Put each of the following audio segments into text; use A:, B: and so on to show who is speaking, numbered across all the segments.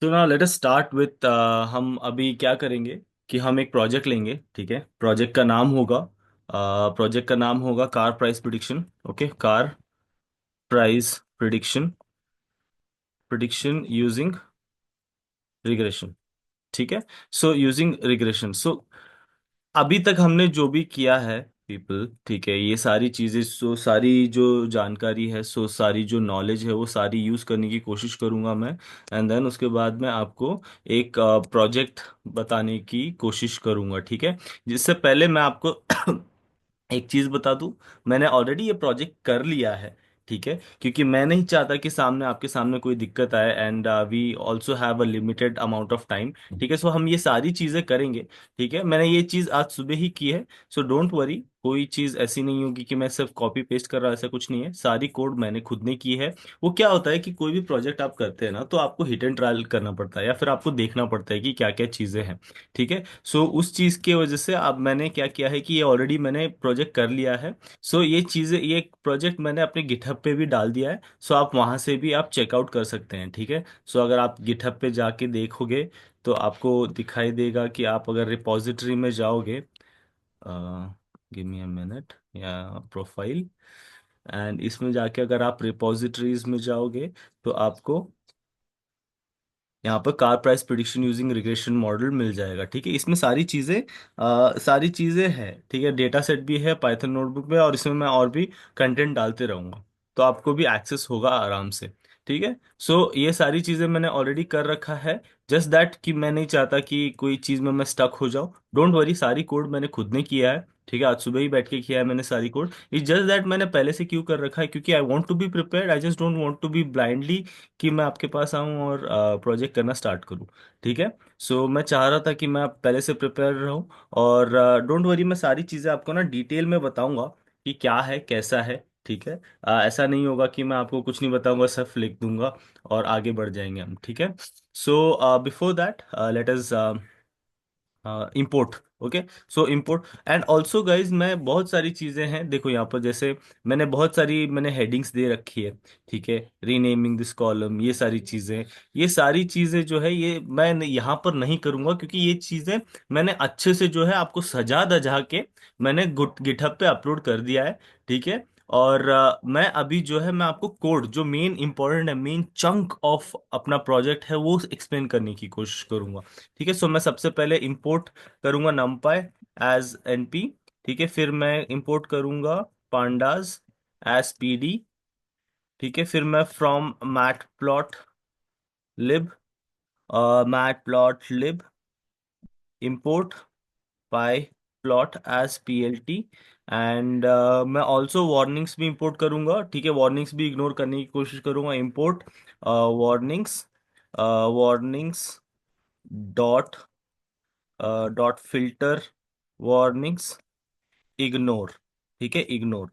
A: तो ना let us start with हम अभी क्या करेंगे कि हम एक प्रोजेक्ट लेंगे। ठीक है, प्रोजेक्ट का नाम होगा car price prediction. Okay, car price prediction, prediction using regression. ठीक है, सो यूजिंग रिग्रेशन। सो अभी तक हमने जो भी किया है पीपल, ठीक है, ये सारी चीजें, सो सारी जो जानकारी है, सो सारी जो नॉलेज है, वो सारी यूज करने की कोशिश करूंगा मैं। एंड देन उसके बाद मैं आपको एक प्रोजेक्ट बताने की कोशिश करूंगा। ठीक है, जिससे पहले मैं आपको एक चीज बता दूं, मैंने ऑलरेडी ये प्रोजेक्ट कर लिया है। ठीक है, क्योंकि मैं नहीं चाहता कि सामने आपके सामने कोई दिक्कत आए, and we also have a limited amount of time. ठीक है, सो हम ये सारी चीजें करेंगे। ठीक है, मैंने ये चीज आज सुबह ही की है, सो डोंट वरी, कोई चीज ऐसी नहीं होगी कि मैं सिर्फ कॉपी पेस्ट कर रहा हूं, ऐसा कुछ नहीं है, सारी कोड मैंने खुद ने की है। वो क्या होता है कि कोई भी प्रोजेक्ट आप करते हैं ना, तो आपको हिट एंड ट्रायल करना पड़ता है, या फिर आपको देखना पड़ता है कि क्या क्या चीजें हैं। ठीक है, सो उस चीज की वजह से अब मैंने क्या किया है कि ये ऑलरेडी मैंने प्रोजेक्ट कर लिया है। सो ये चीजें, ये प्रोजेक्ट मैंने अपने गिटहब पे भी डाल दिया है, सो आप वहां से भी आप चेकआउट कर सकते हैं। ठीक है, सो अगर आप गिटहब पे जाके देखोगे तो आपको दिखाई देगा कि आप अगर रिपॉजिटरी में जाओगे, गिव मी अ मिनट, या प्रोफाइल, एंड इसमें जाके अगर आप रिपॉजिटरीज में जाओगे तो आपको यहाँ पर car price prediction using regression model मिल जाएगा। ठीक है, इसमें सारी चीजें हैं। ठीक है, डेटा सेट भी है पाइथन नोटबुक में, और इसमें मैं और भी कंटेंट डालते रहूंगा, तो आपको भी एक्सेस होगा आराम से। ठीक है, सो ये सारी चीजें मैंने ऑलरेडी कर रखा है। जस्ट दैट कि मैं नहीं चाहता कि कोई चीज में मैं स्टक हो जाऊं। डोंट वरी, सारी कोड मैंने खुद ने किया है। ठीक है, आज सुबह ही बैठ के किया है मैंने सारी कोड। इट्स जस्ट दैट मैंने पहले से क्यों कर रखा है, क्योंकि I want to be prepared, I just don't want to be blindly कि मैं आपके पास आऊं और प्रोजेक्ट करना स्टार्ट करूं। ठीक है, सो मैं चाह रहा था कि मैं पहले से प्रिपेयर रहूं, और डोंट वरी, मैं सारी चीज़ें आपको ना डिटेल में बताऊंगा कि क्या है कैसा है। ठीक है, ऐसा नहीं होगा कि मैं आपको कुछ नहीं बताऊंगा, सिर्फ लिख दूंगा और आगे बढ़ जाएंगे हम। ठीक है, so before that let us import. Okay, so import and also guys, मैं बहुत सारी चीजें हैं, देखो यहाँ पर, जैसे मैंने हेडिंग्स दे रखी है। ठीक है, रीनेमिंग दिस कॉलम, ये सारी चीजें जो है, ये मैं यहाँ पर नहीं करूंगा, क्योंकि ये चीजें मैंने अच्छे से जो है आपको सजा दजा के मैंने गिटहब पे अपलोड कर दिया है। ठीक है, और मैं अभी जो है मैं आपको कोड जो मेन इंपॉर्टेंट है, मेन चंक ऑफ अपना प्रोजेक्ट है, वो एक्सप्लेन करने की कोशिश करूंगा। ठीक है, सो मैं सबसे पहले इंपोर्ट करूंगा numpy एज np। ठीक है, फिर मैं इंपोर्ट करूंगा pandas एज pd। ठीक है, फिर मैं from matplotlib, matplotlib import pyplot as plt। And मैं ऑल्सो वार्निंग्स भी इंपोर्ट करूंगा। ठीक है, वार्निंग्स भी इग्नोर करने की कोशिश करूंगा। Import warnings, warnings dot dot filter warnings ignore. ठीक है, इग्नोर।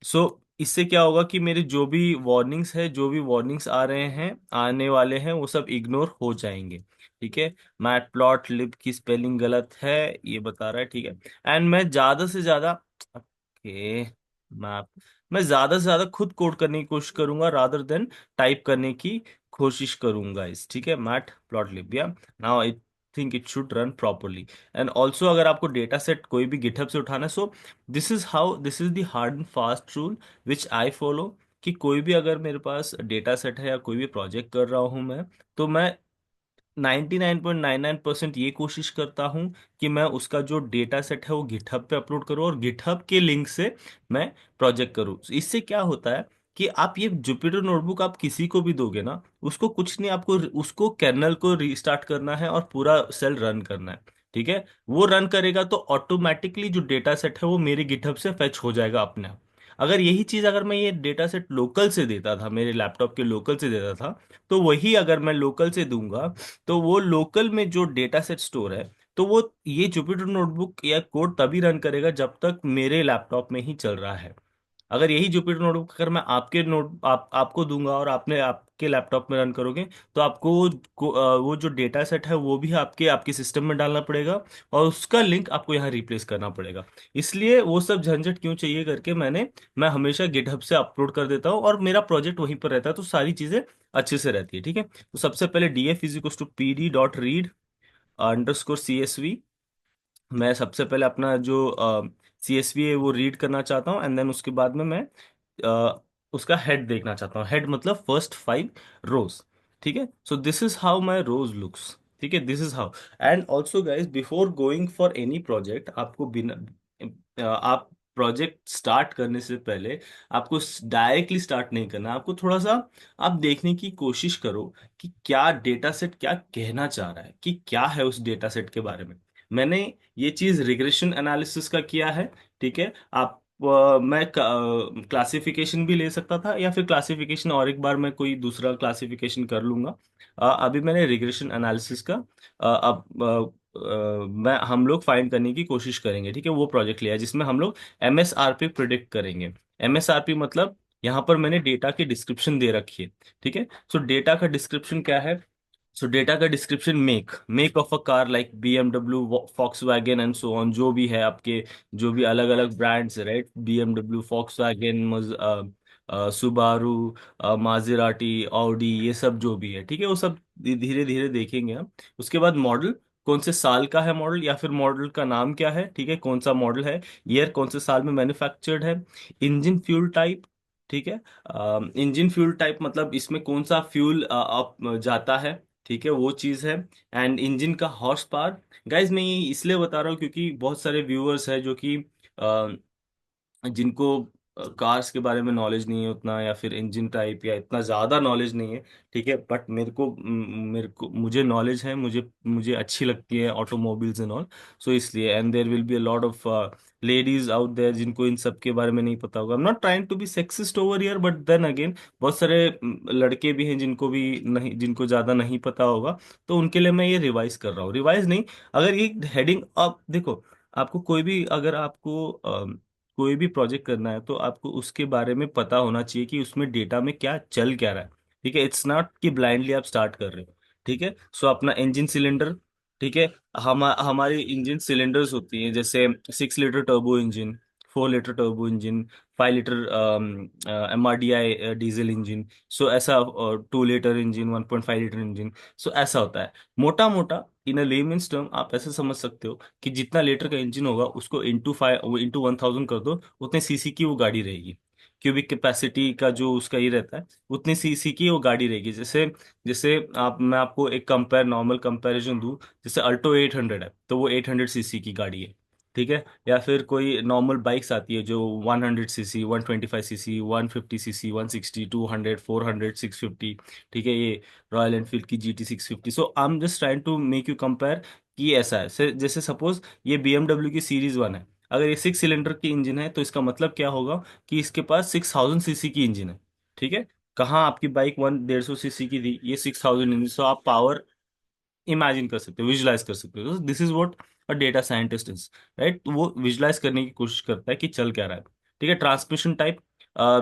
A: सो इससे क्या होगा कि मेरे जो भी वार्निंग्स है, जो भी वार्निंग्स आ रहे हैं, आने वाले हैं, वो सब इग्नोर हो जाएंगे। ठीक है, मैट प्लॉट लिब की स्पेलिंग गलत है, ये बता रहा है। ठीक है, एंड मैं ज्यादा से ज्यादा, ओके, मैप, मैं ज्यादा से ज्यादा खुद कोड करने की कोशिश करूंगा रादर देन टाइप करने की कोशिश करूंगा इस। ठीक है, मैट प्लॉट लिब, या now I think it should run properly. And also अगर आपको डेटा सेट कोई भी गिटहब से उठाना है, so this is the hard and fast rule which I follow, कि कोई भी अगर मेरे पास डेटा सेट है या कोई भी प्रोजेक्ट कर रहा हूं मैं, तो मैं 99.99% ये कोशिश करता हूं कि मैं उसका जो डेटा सेट है वो गिटहब पे अपलोड करूं, और गिटहब के लिंक से मैं प्रोजेक्ट करूं। इससे क्या होता है कि आप ये जुपिटर नोटबुक आप किसी को भी दोगे ना, उसको कुछ नहीं, आपको उसको कर्नल को रीस्टार्ट करना है और पूरा सेल रन करना है। ठीक है, वो रन करेगा तो ऑटोमेटिकली जो डेटा सेट है वो मेरे गिटहब से फेच हो जाएगा अपने आप। अगर यही चीज अगर मैं ये डेटा सेट लोकल से देता था, मेरे लैपटॉप के लोकल से देता था, तो वही अगर मैं लोकल से दूंगा, तो वो लोकल में जो डेटा सेट स्टोर है, तो वो ये जुपिटर नोटबुक या कोड तभी रन करेगा जब तक मेरे लैपटॉप में ही चल रहा है। अगर यही जुपिटर नोटबुक अगर मैं आपके नोट आपको दूंगा, और के लैपटॉप में रन करोगे तो आपको वो जो डेटा सेट है वो भी आपके आपके सिस्टम में डालना पड़ेगा, और उसका लिंक आपको यहाँ रिप्लेस करना पड़ेगा। इसलिए वो सब झंझट क्यों चाहिए करके मैं हमेशा गिटहब से अपलोड कर देता हूँ, और मेरा प्रोजेक्ट वहीं पर रहता है, तो सारी चीजें अच्छे से रहती है। ठीक है, तो सबसे पहले df is equal to pd.read_csv। मैं सबसे पहले अपना जो CSV है वो रीड करना चाहता हूँ, एंड देन उसके बाद में मैं उसका हेड देखना चाहता हूँ। हेड मतलब फर्स्ट 5 रोज। ठीक है, so this is how my rose looks. ठीक है, this is how. And also guys, before going for any project, आपको बिना आप प्रोजेक्ट स्टार्ट करने से पहले आपको डायरेक्टली स्टार्ट नहीं करना, आपको थोड़ा सा आप देखने की कोशिश करो कि क्या डेटा सेट क्या कहना चाह रहा है, कि क्या है उस डेटा सेट के बारे में। मैंने ये चीज रिग्रेशन एनालिसिस का किया है। ठीक है, आप मैं क्लासिफिकेशन भी ले सकता था, या फिर क्लासिफिकेशन और एक बार मैं कोई दूसरा क्लासिफिकेशन कर लूंगा। अभी मैंने रिग्रेशन एनालिसिस का अब मैं हम लोग फाइंड करने की कोशिश करेंगे। ठीक है, वो प्रोजेक्ट लिया है जिसमें हम लोग MSRP प्रिडिक्ट करेंगे। MSRP मतलब यहाँ पर मैंने डेटा की डिस्क्रिप्शन दे रखी है। ठीक है, सो डेटा का डिस्क्रिप्शन क्या है? सो डेटा का description make of a car like BMW, Volkswagen and so on, जो भी है आपके, जो भी अलग अलग ब्रांड्स है, right? BMW, Volkswagen, Subaru, Maserati, Audi, ये सब जो भी है, ठीक है, वो सब धीरे धीरे देखेंगे हम। उसके बाद मॉडल, कौन से साल का है मॉडल, या फिर मॉडल का नाम क्या है, ठीक है, कौन सा मॉडल है, ईयर कौन से साल में मैन्युफैक्चर्ड है, इंजन फ्यूल टाइप। ठीक है, इंजन फ्यूल टाइप मतलब इसमें कौन सा फ्यूल अप जाता है, ठीक है, वो चीज़ है। एंड इंजन का हॉर्स पावर। गाइज मैं ये इसलिए बता रहा हूँ क्योंकि बहुत सारे व्यूअर्स हैं जो कि जिनको कार्स के बारे में नॉलेज नहीं है उतना, या फिर इंजन टाइप या इतना ज़्यादा नॉलेज नहीं है। ठीक है, बट मेरे को मुझे नॉलेज है, मुझे मुझे अच्छी लगती है ऑटोमोबाइल्स एंड ऑल। सो इसलिए, and there will be a lot of ladies out there जिनको इन सब के बारे में नहीं पता होगा। I am not trying to be sexist over here, but then again बहुत सारे लड़के भी हैं जिनको भी नहीं, जिनको ज़्यादा नहीं पता होगा, तो उनके लिए मैं ये रिवाइज कर रहा हूँ। रिवाइज नहीं, अगर ये हेडिंग, आप देखो, आपको कोई भी, अगर आपको कोई भी प्रोजेक्ट करना है तो आपको उसके बारे में पता होना चाहिए कि उसमें डेटा में क्या चल क्या रहा है। ठीक है, इट्स नॉट कि ब्लाइंडली आप स्टार्ट कर रहे हो। ठीक है, सो अपना इंजन सिलेंडर, ठीक है, हमारी इंजन सिलेंडर्स होती हैं, जैसे 6 litre turbo engine, 4 litre turbo engine, 5 litre MRDI diesel engine. So ऐसा 2 litre engine, 1.5 litre engine. So ऐसा होता है मोटा मोटा। इन अ लेमेन्स टर्म आप ऐसे समझ सकते हो कि जितना लीटर का इंजन होगा उसको इंटू 1000 कर दो, उतने सीसी की वो गाड़ी रहेगी। क्यूबिक कैपेसिटी का जो उसका ही रहता है, उतनी सीसी की वो गाड़ी रहेगी। जैसे जैसे मैं आपको एक नॉर्मल कंपैरिजन दूं, जैसे अल्टो 800 है तो वो 800 सीसी की गाड़ी है। ठीक है, या फिर कोई नॉर्मल बाइक्स आती है जो 100 सीसी, 125 सीसी, 150 सीसी, 160, 200, 400, 650। ठीक है, ये रॉयल एनफील्ड की GT 650। So I am just trying to make you compare कि ऐसा है। जैसे सपोज ये BMW की सीरीज 1 है, अगर ये 6 सिलेंडर की इंजन है तो इसका मतलब क्या होगा कि इसके पास 6000 सीसी की इंजन है। ठीक है, कहाँ आपकी बाइक 150 सीसी की थी, ये 6000 इंजन। सो आप पावर इमेजिन कर सकते हो, विजुलाइज कर सकते हो। This is what a data scientist is, right? वो विजुलाइज करने की कोशिश करता है कि चल क्या रहा है। ठीक है, transmission type,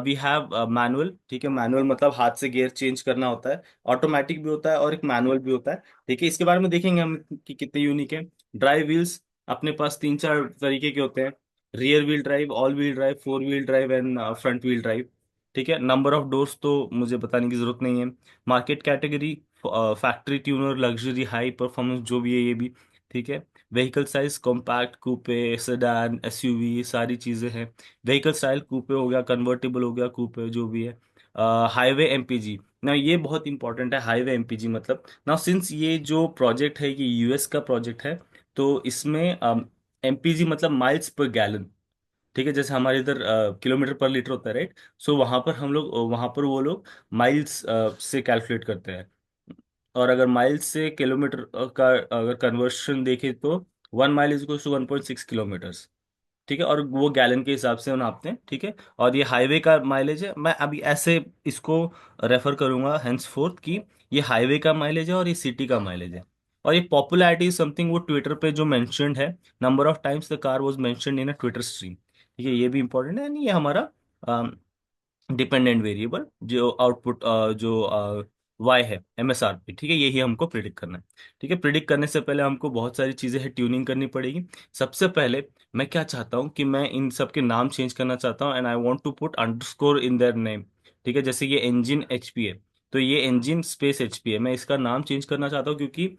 A: we have manual. ठीक है, मैनुअल मतलब हाथ से गियर चेंज करना होता है, ऑटोमेटिक भी होता है और एक मैनुअल भी होता है। ठीक है, इसके बारे में देखेंगे हम कि कितने यूनिक है। ड्राइव व्हील्स, अपने पास 3 4 तरीके के होते हैं, rear wheel drive, all wheel drive, 4 wheel drive and front wheel drive. ठीक है, नंबर ऑफ डोर्स तो मुझे बताने की जरूरत नहीं है। Market category, factory tuner, luxury, high performance, जो भी है ये भी। ठीक है, व्हीकल साइज, कॉम्पैक्ट, कूपे, सेडान, SUV, ये सारी चीजें हैं। व्हीकल स्टाइल, कूपे हो गया, कन्वर्टेबल हो गया, कूपे जो भी है। हाईवे MPG ना, ये बहुत इंपॉर्टेंट है। हाईवे MPG मतलब ना, सिंस ये जो प्रोजेक्ट है ये US का प्रोजेक्ट है, तो इसमें MPG मतलब माइल्स पर गैलन। ठीक है, जैसे हमारे इधर किलोमीटर पर लीटर होता है, राइट? सो वहां पर हम लोग, वहां पर वो लोग माइल्स से कैलकुलेट करते हैं। और अगर माइल्स से किलोमीटर का अगर कन्वर्शन देखें तो 1 mile is equal to 1.6 kilometres. ठीक है, और वो गैलन के हिसाब से नापते हैं। ठीक है, और ये हाईवे का माइलेज है। मैं अभी ऐसे इसको रेफर करूंगा हेंस फोर्थ कि ये हाईवे का माइलेज है और ये सिटी का माइलेज है। और ये पॉपुलैरिटी समथिंग वो ट्विटर पे जो मेंशन्ड है, number of times the car was mentioned in a Twitter stream. ठीक है, ये भी इंपॉर्टेंट है। नहीं, ये हमारा डिपेंडेंट वेरिएबल जो आउटपुट जो वाई है MSRP, ठीक है, यही हमको प्रिडिक्ट करना है। ठीक है, प्रिडिक्ट करने से पहले हमको बहुत सारी चीजें है ट्यूनिंग करनी पड़ेगी। सबसे पहले मैं क्या चाहता हूँ कि मैं इन सब के नाम चेंज करना चाहता हूँ, and I want to put underscore in their name. ठीक है, जैसे ये इंजन HP है, तो ये इंजन स्पेस HP है, मैं इसका नाम चेंज करना चाहता हूँ, क्योंकि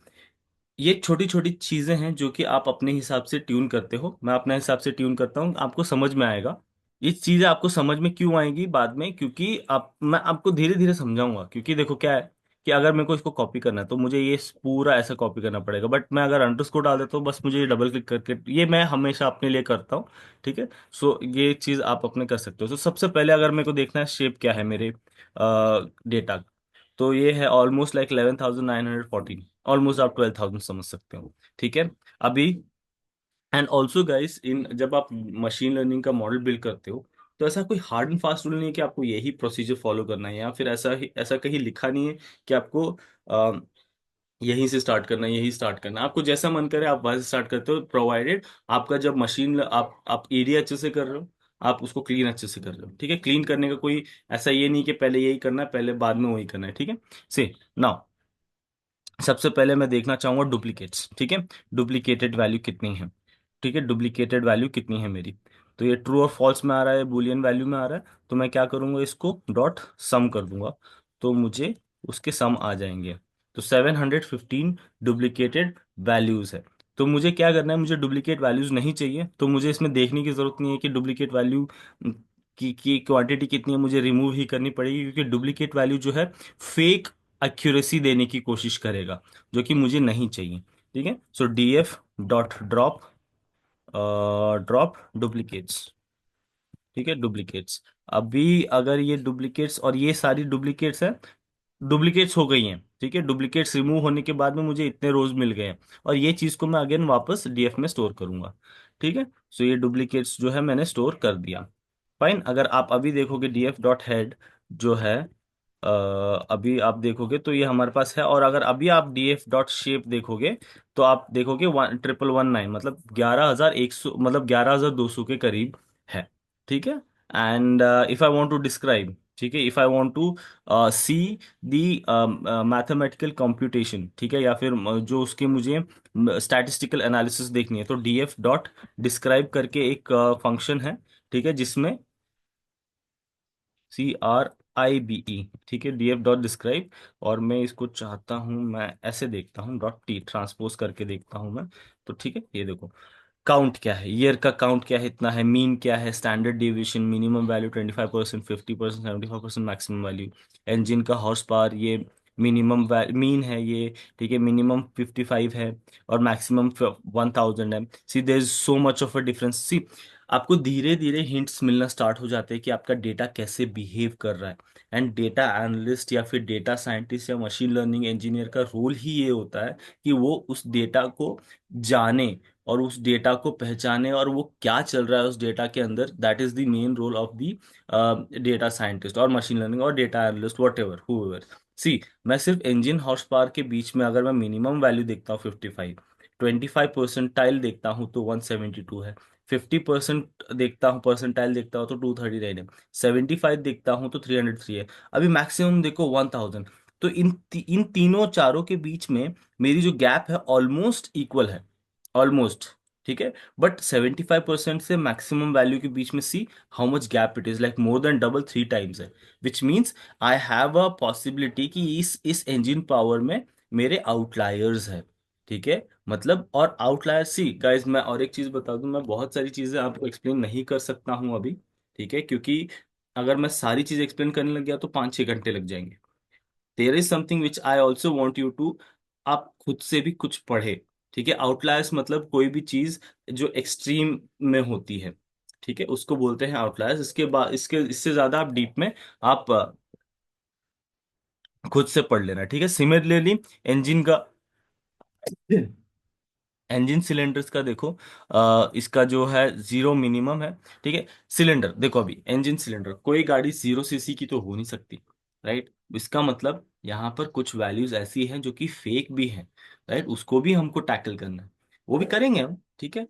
A: ये छोटी छोटी चीजें हैं जो कि आप अपने हिसाब से ट्यून करते हो, मैं अपने हिसाब से ट्यून करता हूँ, आपको समझ में आएगा। ये चीजें आपको समझ में क्यों आएंगी बाद में, क्योंकि आप मैं आपको धीरे धीरे समझाऊंगा। क्योंकि देखो क्या है कि अगर मेरे को इसको कॉपी करना है तो मुझे ये पूरा ऐसा कॉपी करना पड़ेगा, बट मैं अगर अंडरस्कोर डाल देता हूँ बस, मुझे ये डबल क्लिक करके, ये मैं हमेशा अपने लिए करता हूँ। ठीक है, सो ये चीज आप अपने कर सकते हो। तो सबसे पहले अगर मेरे को देखना है शेप क्या है मेरे डेटा, तो ये है ऑलमोस्ट लाइक 11,914, ऑलमोस्ट आप 12,000 समझ सकते हो। ठीक है, अभी एंड ऑल्सो गाइस, इन जब आप मशीन लर्निंग का मॉडल बिल्ड करते हो, तो ऐसा कोई हार्ड एंड फास्ट रूल नहीं है कि आपको यही प्रोसीजर फॉलो करना है, या फिर ऐसा कहीं लिखा नहीं है कि आपको अ, यहीं से स्टार्ट करना है, यही स्टार्ट करना है। आपको जैसा मन करे आप वहां से स्टार्ट करते हो, प्रोवाइडेड आपका जब मशीन आप एरिया अच्छे से कर रहे हो, आप उसको क्लीन अच्छे से कर रहे हो। ठीक है, क्लीन करने का कोई ऐसा ये नहीं कि पहले यही करना है, पहले बाद में वही करना है। ठीक है, से नाउ सबसे पहले मैं देखना चाहूंगा डुप्लीकेट्स। ठीक है, डुप्लीकेटेड वैल्यू कितनी है। ठीक है, डुप्लीकेटेड वैल्यू कितनी है मेरी, तो ये ट्रू और फॉल्स में आ रहा है, बुलियन वैल्यू में आ रहा है, तो मैं क्या करूंगा, इसको डॉट सम कर दूंगा, तो मुझे उसके सम आ जाएंगे। तो 715 डुप्लीकेटेड वैल्यूज है। तो मुझे क्या करना है, मुझे डुप्लीकेट वैल्यूज नहीं चाहिए, तो मुझे इसमें देखने की जरूरत नहीं है कि डुप्लीकेट वैल्यू की क्वांटिटी कितनी है, मुझे रिमूव ही करनी पड़ेगी, क्योंकि डुप्लीकेट वैल्यू जो है फेक एक्यूरेसी देने की कोशिश करेगा, जो कि मुझे नहीं चाहिए। ठीक है, सो DF dot drop, drop duplicates. ठीक है, डुप्लीकेट्स। अभी अगर ये डुप्लीकेट्स और ये सारी डुप्लीकेट्स है, डुप्लीकेट्स हो गई हैं। ठीक है, डुप्लीकेट्स रिमूव होने के बाद में मुझे इतने रोज मिल गए हैं, और ये चीज को मैं अगेन वापस DF में स्टोर करूंगा। ठीक है, सो ये डुप्लीकेट्स जो है मैंने स्टोर कर दिया। फाइन, अगर आप अभी देखोगे DF डॉट हेड जो है, अ, अभी आप देखोगे तो ये हमारे पास है, और अगर अभी आप DF डॉट शेप देखोगे तो आप देखोगे 1119, मतलब 11,100, मतलब 11,200 के करीब है। ठीक है, and if I want to describe, ठीक है, if I want to see the mathematical computation, ठीक है, या फिर जो उसके मुझे स्टैटिस्टिकल एनालिसिस देखनी है, तो DF डॉट डिस्क्राइब करके एक फंक्शन है। ठीक है, जिसमें CRIBE, ठीक है, DF डॉट डिस्क्राइब, और मैं इसको चाहता हूं, मैं ऐसे देखता हूँ, डॉट T ट्रांसपोज करके देखता हूं मैं। तो ठीक है, ये देखो काउंट क्या है, ईयर का काउंट क्या है, इतना है, मीन क्या है, standard deviation, minimum value 25%, 50%, 75%, maximum value, engine का हॉर्स पावर, ये मिनिमम मीन है ये। ठीक है, मिनिमम 55 है और मैक्सिमम 1000 है। See there is so much of a difference. See आपको धीरे धीरे हिंट्स मिलना स्टार्ट हो जाते हैं कि आपका डेटा कैसे बिहेव कर रहा है। एंड डेटा एनालिस्ट या फिर डेटा साइंटिस्ट या मशीन लर्निंग इंजीनियर का रोल ही ये होता है कि वो उस डेटा को जाने और उस डेटा को पहचाने, और वो क्या चल रहा है उस डेटा के अंदर। That is the main role of the data scientist और मशीन लर्निंग और data analyst, whatever whoever. See मैं सिर्फ इंजन हॉर्स पावर के बीच में अगर मैं मिनिमम वैल्यू देखता हूँ 55, 25 परसेंटाइल देखता हूँ तो 172 है, 50% देखता हूँ परसेंटाइल देखता हूँ तो 239 है, 75 देखता हूँ तो 303 है, अभी मैक्सिमम देखो 1000। तो इन तीनों चारों के बीच में मेरी जो गैप है ऑलमोस्ट इक्वल है, ऑलमोस्ट। ठीक है, बट 75% से मैक्सिमम वैल्यू के बीच में see how much gap it is, like more than double 3 times है, which means I have a possibility कि इस इंजन पावर में मेरे आउटलायर्स है। ठीक है, मतलब, और आउटलायर सी गाइस, मैं और एक चीज बता दूं, मैं बहुत सारी चीजें आपको एक्सप्लेन नहीं कर सकता हूं अभी। ठीक है, क्योंकि अगर मैं सारी चीज एक्सप्लेन करने लग गया तो 5-6 घंटे लग जाएंगे। There is something which I also want you to, आप खुद से भी कुछ पढ़े। ठीक है, आउटलायर्स मतलब कोई भी चीज जो एक्सट्रीम में होती है, ठीक है, उसको बोलते हैं आउटलायर्स। इसके बाद इसके इससे ज्यादा आप डीप में आप खुद से पढ़ लेना। ठीक है, सिमिलरली इंजन का, इंजन सिलेंडर्स का देखो, इसका जो है जीरो मिनिमम है। ठीक है, सिलेंडर देखो, अभी इंजन सिलेंडर, कोई गाड़ी 0 cc की तो हो नहीं सकती, राइट। इसका मतलब यहाँ पर कुछ वैल्यूज ऐसी हैं जो कि फेक भी हैं, राइट, उसको भी हमको टैकल करना है, वो भी करेंगे हम। ठीक है,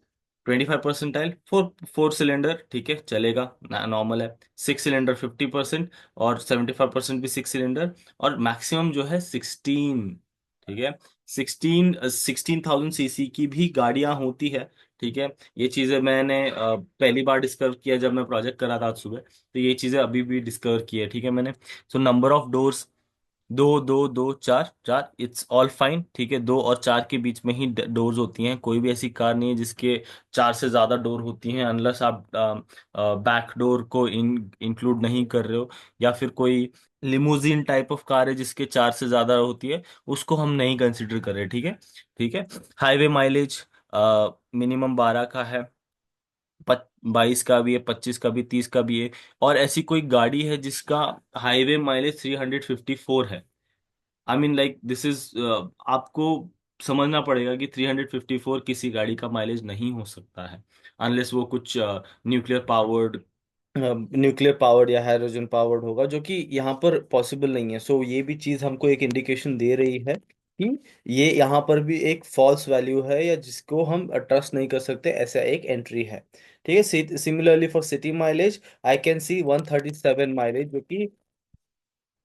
A: 25% फोर फोर सिलेंडर, ठीक है चलेगा, नॉर्मल है। 6 सिलेंडर 50%, और 75% भी 6 सिलेंडर, और मैक्सिमम जो है 16, ठीक है। 16,000 सीसी की भी गाड़ियां होती है, ठीक है। ये चीजें मैंने पहली बार डिस्कवर किया जब मैं प्रोजेक्ट कर रहा था आज सुबह, तो ये चीजें अभी भी डिस्कवर की है, ठीक है मैंने। सो नंबर ऑफ डोर्स, दो दो दो चार चार, इट्स ऑल फाइन, ठीक है। 2 और 4 के बीच में ही डोर्स होती हैं, कोई भी ऐसी कार नहीं है जिसके 4 से ज्यादा डोर होती हैं, अनलेस आप बैक डोर को इंक्लूड नहीं कर रहे हो, या फिर कोई लिमोजिन टाइप ऑफ कार है जिसके 4 से ज्यादा होती है, उसको हम नहीं कंसिडर कर रहे, ठीक है। ठीक है। हाईवे माइलेज मिनिमम 12 का है, 22 का भी है, 25 का भी, 30 का भी है। और ऐसी कोई गाड़ी है जिसका हाईवे माइलेज 354 है? I mean like this is, आपको समझना पड़ेगा कि 354 किसी गाड़ी का माइलेज नहीं हो सकता है, अनलेस वो कुछ न्यूक्लियर पावर्ड न्यूक्लियर पावर्ड या हाइड्रोजन पावर्ड होगा, जो कि यहाँ पर पॉसिबल नहीं है। सो ये भी चीज़ हमको एक इंडिकेशन दे रही है कि ये यहाँ पर भी एक फॉल्स वैल्यू है, या जिसको हम ट्रस्ट नहीं कर सकते, ऐसा एक एंट्री है। ठीक है। Similarly for city mileage I can C 137 mileage, जो कि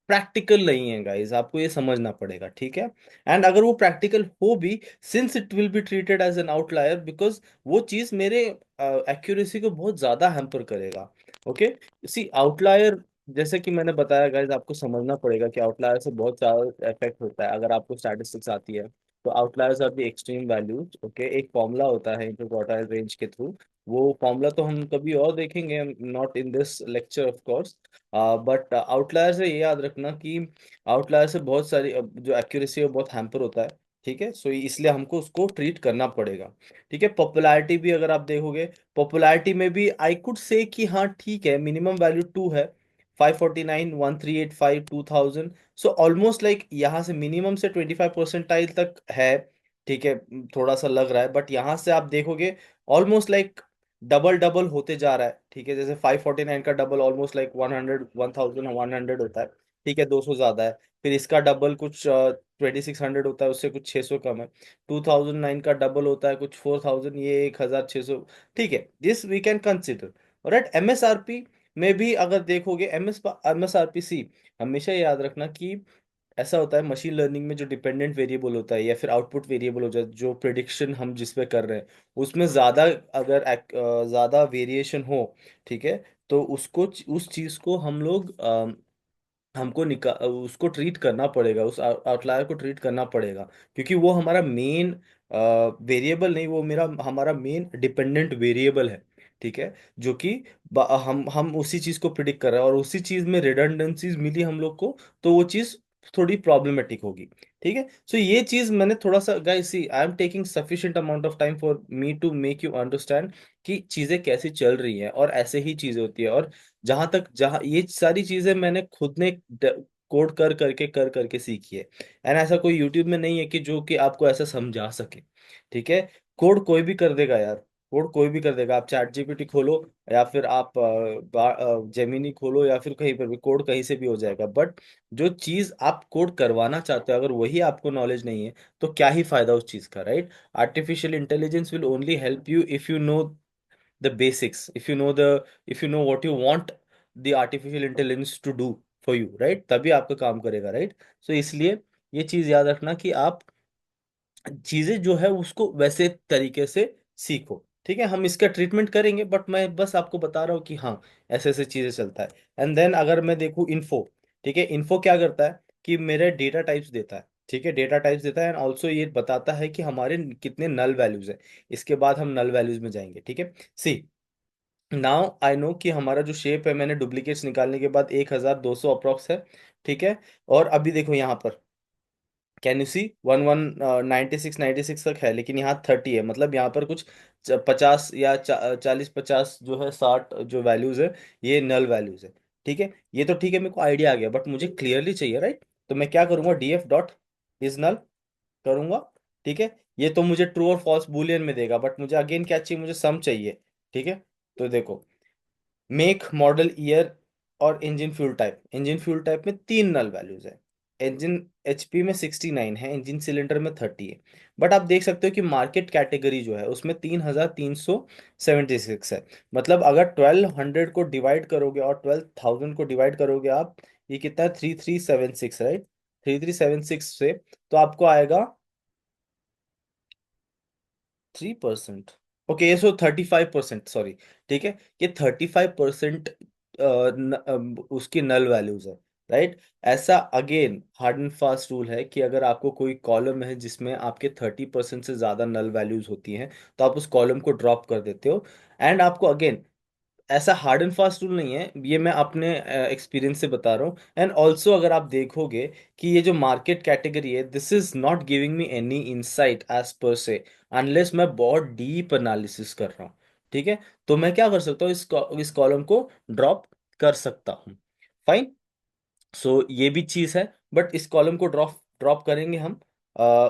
A: प्रैक्टिकल नहीं है गाइस, आपको ये समझना पड़ेगा, ठीक है। एंड अगर वो प्रैक्टिकल हो भी, since it will be treated as an outlier, because वो चीज मेरे एक्यूरेसी को बहुत ज्यादा हैम्पर करेगा। ओके। सी आउटलायर, जैसे कि मैंने बताया गाइस, आपको समझना पड़ेगा कि आउटलायर से बहुत ज्यादा इफेक्ट होता है। अगर आपको स्टैटिस्टिक्स आती है, तो outliers are the extreme values. Okay, एक फॉर्मूला होता है इंटरक्वार्टाइल रेंज के थ्रू, वो फॉर्मूला तो हम कभी और देखेंगे, not in this lecture of course. But outlier से ये याद रखना कि आउटलायर से बहुत सारी जो एक्यूरेसी है वो बहुत हैम्पर होता है, ठीक है। सो इसलिए हमको उसको ट्रीट करना पड़ेगा, ठीक है। पॉपुलैरिटी भी अगर आप देखोगे, पॉपुलैरिटी में भी आई कुड से कि हाँ ठीक है, मिनिमम वैल्यू 2 है, 549, 1385, 2000। सो ऑलमोस्ट लाइक यहाँ से मिनिमम से 25% तक है, ठीक है। थोड़ा सा लग रहा है, बट यहाँ से आप देखोगे ऑलमोस्ट लाइक डबल डबल होते जा रहा है, ठीक है। जैसे 549 का डबल ऑलमोस्ट लाइक 100, 1100 होता है, ठीक है, 200 ज्यादा है। फिर इसका डबल कुछ 2600 होता है, उससे कुछ 600 कम है। 2009 का डबल होता है कुछ 4000, ये 1600, ठीक है। This we can consider. Right. MSRP में भी अगर देखोगे, एमएसआरपी सी, हमेशा याद रखना कि ऐसा होता है मशीन लर्निंग में, जो डिपेंडेंट वेरिएबल होता है या फिर आउटपुट वेरिएबल होता है, जो प्रिडिक्शन हम जिस पे कर रहे हैं, उसमें ज़्यादा अगर ज़्यादा वेरिएशन हो, ठीक है, तो उसको उस चीज़ को हम लोग हमको उसको ट्रीट करना पड़ेगा, उस आउटलायर को ट्रीट करना पड़ेगा, क्योंकि वो हमारा मेन वेरिएबल नहीं, वो मेरा हमारा मेन डिपेंडेंट वेरिएबल है, ठीक है। जो कि हम उसी चीज को प्रिडिक्ट कर रहे हैं, और उसी चीज में रिडंडेंसीज मिली हम लोग को, तो वो चीज थोड़ी प्रॉब्लमेटिक होगी, ठीक है। सो ये चीज मैंने थोड़ा सा, guys see, I am taking sufficient amount of time for me to make you understand कि चीजें कैसी चल रही हैं, और ऐसे ही चीजें होती है। और जहाँ ये सारी चीजें मैंने खुद ने कोड कर करके सीखी है, एंड ऐसा कोई यूट्यूब में नहीं है कि जो कि आपको ऐसा समझा सके, ठीक है। कोड कोई भी कर देगा यार, कोड कोई भी कर देगा। आप चैट जीपीटी खोलो, या फिर आप जेमिनी खोलो, या फिर कहीं पर भी, कोड कहीं से भी हो जाएगा। बट जो चीज आप कोड करवाना चाहते हो, अगर वही आपको नॉलेज नहीं है, तो क्या ही फायदा उस चीज का, right. Artificial intelligence will only help you if you know the basics, if you know what you want the artificial intelligence to do for you, right, तभी आपका काम करेगा, राइट। सो इसलिए ये चीज याद रखना कि आप चीजें जो है उसको वैसे तरीके से सीखो, ठीक है। हम इसका ट्रीटमेंट करेंगे, बट मैं बस आपको बता रहा हूँ कि हाँ, ऐसे ऐसे चीजें चलता है। एंड देन अगर मैं देखूँ इन्फो, ठीक है, इन्फो क्या करता है कि मेरे डेटा टाइप्स देता है, ठीक है, डेटा टाइप्स देता है, एंड ऑल्सो ये बताता है कि हमारे कितने नल वैल्यूज है। इसके बाद हम नल वैल्यूज में जाएंगे, ठीक है। सी, नाउ आई नो कि हमारा जो शेप है, मैंने डुप्लीकेट्स निकालने के बाद 1200 अप्रोक्स है, ठीक है। और अभी देखो यहाँ पर, कैन यू सी, 96 तक है, लेकिन यहाँ 30 है, मतलब यहाँ पर कुछ 50 या 40 50 जो है, 60 जो वैल्यूज है, ये नल वैल्यूज है, ठीक है। ये तो ठीक है, मेरे को आइडिया आ गया, बट मुझे क्लियरली चाहिए, राइट। तो मैं क्या करूंगा, डीएफ डॉट इज नल करूंगा, ठीक है। ये तो मुझे ट्रू और फॉल्स बुलियन में देगा, बट मुझे अगेन क्या चाहिए, मुझे सम चाहिए, ठीक है। तो देखो, मेक, मॉडल, ईयर और engine fuel type, engine fuel type में 3 नल वैल्यूज है, इंजन एचपी में 69 है, इंजन सिलेंडर में 30 है। बट आप देख सकते हो कि मार्केट कैटेगरी जो है उसमें 3376 है। मतलब अगर 1200 को डिवाइड करोगे और 12,000 को डिवाइड करोगे आप, ये कितना है, 3376, राइट। 3376 से तो आपको आएगा 3%। ओके, ये सो 35%, सॉरी। ठीक है, ये 35% उसकी नल वैल्यूज है, राइट। ऐसा again hard and fast rule है कि अगर आपको कोई कॉलम है जिसमें आपके 30% से ज्यादा नल वैल्यूज होती हैं, तो आप उस कॉलम को ड्रॉप कर देते हो। एंड आपको अगेन, ऐसा हार्ड एंड फास्ट रूल नहीं है, ये मैं अपने एक्सपीरियंस से बता रहा हूँ। एंड ऑल्सो अगर आप देखोगे कि ये जो मार्केट कैटेगरी है, this is not giving me any insight as per se, unless मैं बहुत डीप एनालिसिस कर रहा हूँ। ठीक है, तो मैं क्या कर सकता हूँ, इस कॉलम को ड्रॉप कर सकता हूँ। फाइन। सो ये भी चीज है, बट इस कॉलम को ड्रॉप ड्रॉप करेंगे हम।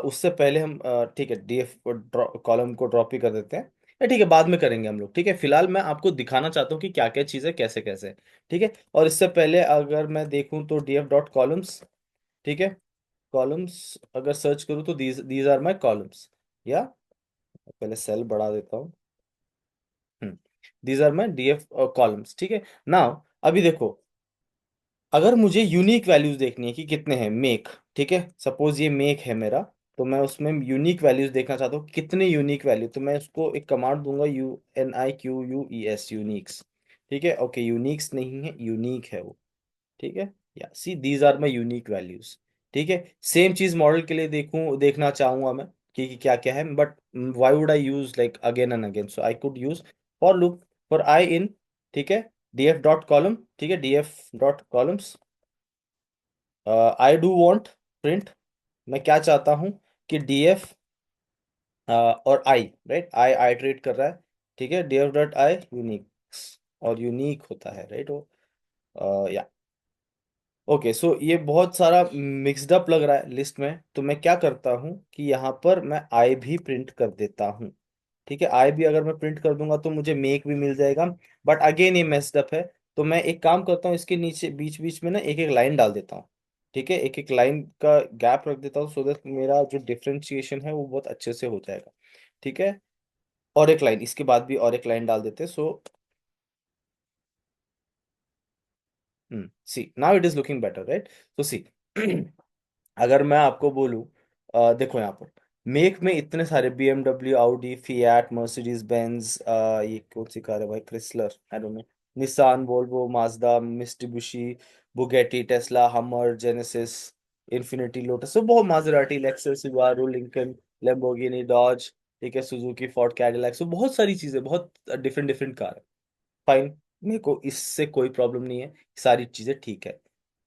A: उससे पहले हम ठीक है, डीएफ कॉलम को ड्रॉप ही कर देते हैं, या ठीक है बाद में करेंगे हम लोग। ठीक है, फिलहाल मैं आपको दिखाना चाहता हूँ कि क्या क्या चीज़ है, कैसे कैसे है। ठीक है, और इससे पहले अगर मैं देखूँ तो डीएफ डॉट कॉलम्स, ठीक है, कॉलम्स अगर सर्च करूँ तो these these are my columns, या पहले सेल बढ़ा देता हूँ। These are my DF columns. ठीक है, नाउ अभी देखो, अगर मुझे यूनिक वैल्यूज देखनी है कि कितने हैं मेक, ठीक है, सपोज ये मेक है मेरा, तो मैं उसमें यूनिक वैल्यूज देखना चाहता हूँ कितने यूनिक वैल्यू, तो मैं उसको एक कमांड दूंगा, UNIQUES, यूनिक्स। ठीक है, ओके, यूनिक्स नहीं है, यूनिक है वो। ठीक है, या see these are my unique values. ठीक है, सेम चीज मॉडल के लिए देखना चाहूंगा मैं कि क्या क्या है, but why would I use like again and again, so I could use for loop for I in, ठीक है, डीएफ डॉट कॉलम, ठीक है, df dot columns, I do want print, मैं क्या चाहता हूँ कि डीएफ और आई, राइट, आई आइटरेट कर रहा है। ठीक है, डीएफ डॉट आई यूनिक, और यूनिक होता है, राइट वो, या ओके। सो ये बहुत सारा मिक्स्ड अप लग रहा है लिस्ट में, तो मैं क्या करता हूँ कि यहाँ पर मैं आई भी प्रिंट कर देता हूँ। ठीक है, आई भी अगर मैं प्रिंट कर दूंगा तो मुझे मेक भी मिल जाएगा, बट अगेन ये मेस्ड अप है। तो मैं एक काम करता हूँ, इसके नीचे बीच बीच में ना एक एक लाइन डाल देता हूँ। ठीक है, एक एक लाइन का गैप रख देता हूँ, सो दैट मेरा जो डिफरेंशिएशन है वो बहुत अच्छे से हो जाएगा। ठीक है, और एक लाइन इसके बाद भी और एक लाइन डाल देते हैं, so see now it is looking better, right. तो सी अगर मैं आपको बोलूं, देखो यहाँ पर मेक में इतने सारे BMW, Audi, Fiat, Mercedes Benz, ये कौन सी कार है भाई, Chrysler, I don't know, Nissan, Volvo, Mazda, Mitsubishi, Bugatti, Tesla, Hummer, Genesis, Infiniti, Lotus, तो बहुत, Maserati, Lexus, Subaru, Lincoln, Lamborghini, Dodge, ठीक है, सुजुकी, फोर्ड, कैडिलैक, so बहुत सारी चीजें, बहुत डिफरेंट डिफरेंट कार है। फाइन, मेरे को इससे कोई प्रॉब्लम नहीं है, सारी चीजें ठीक है।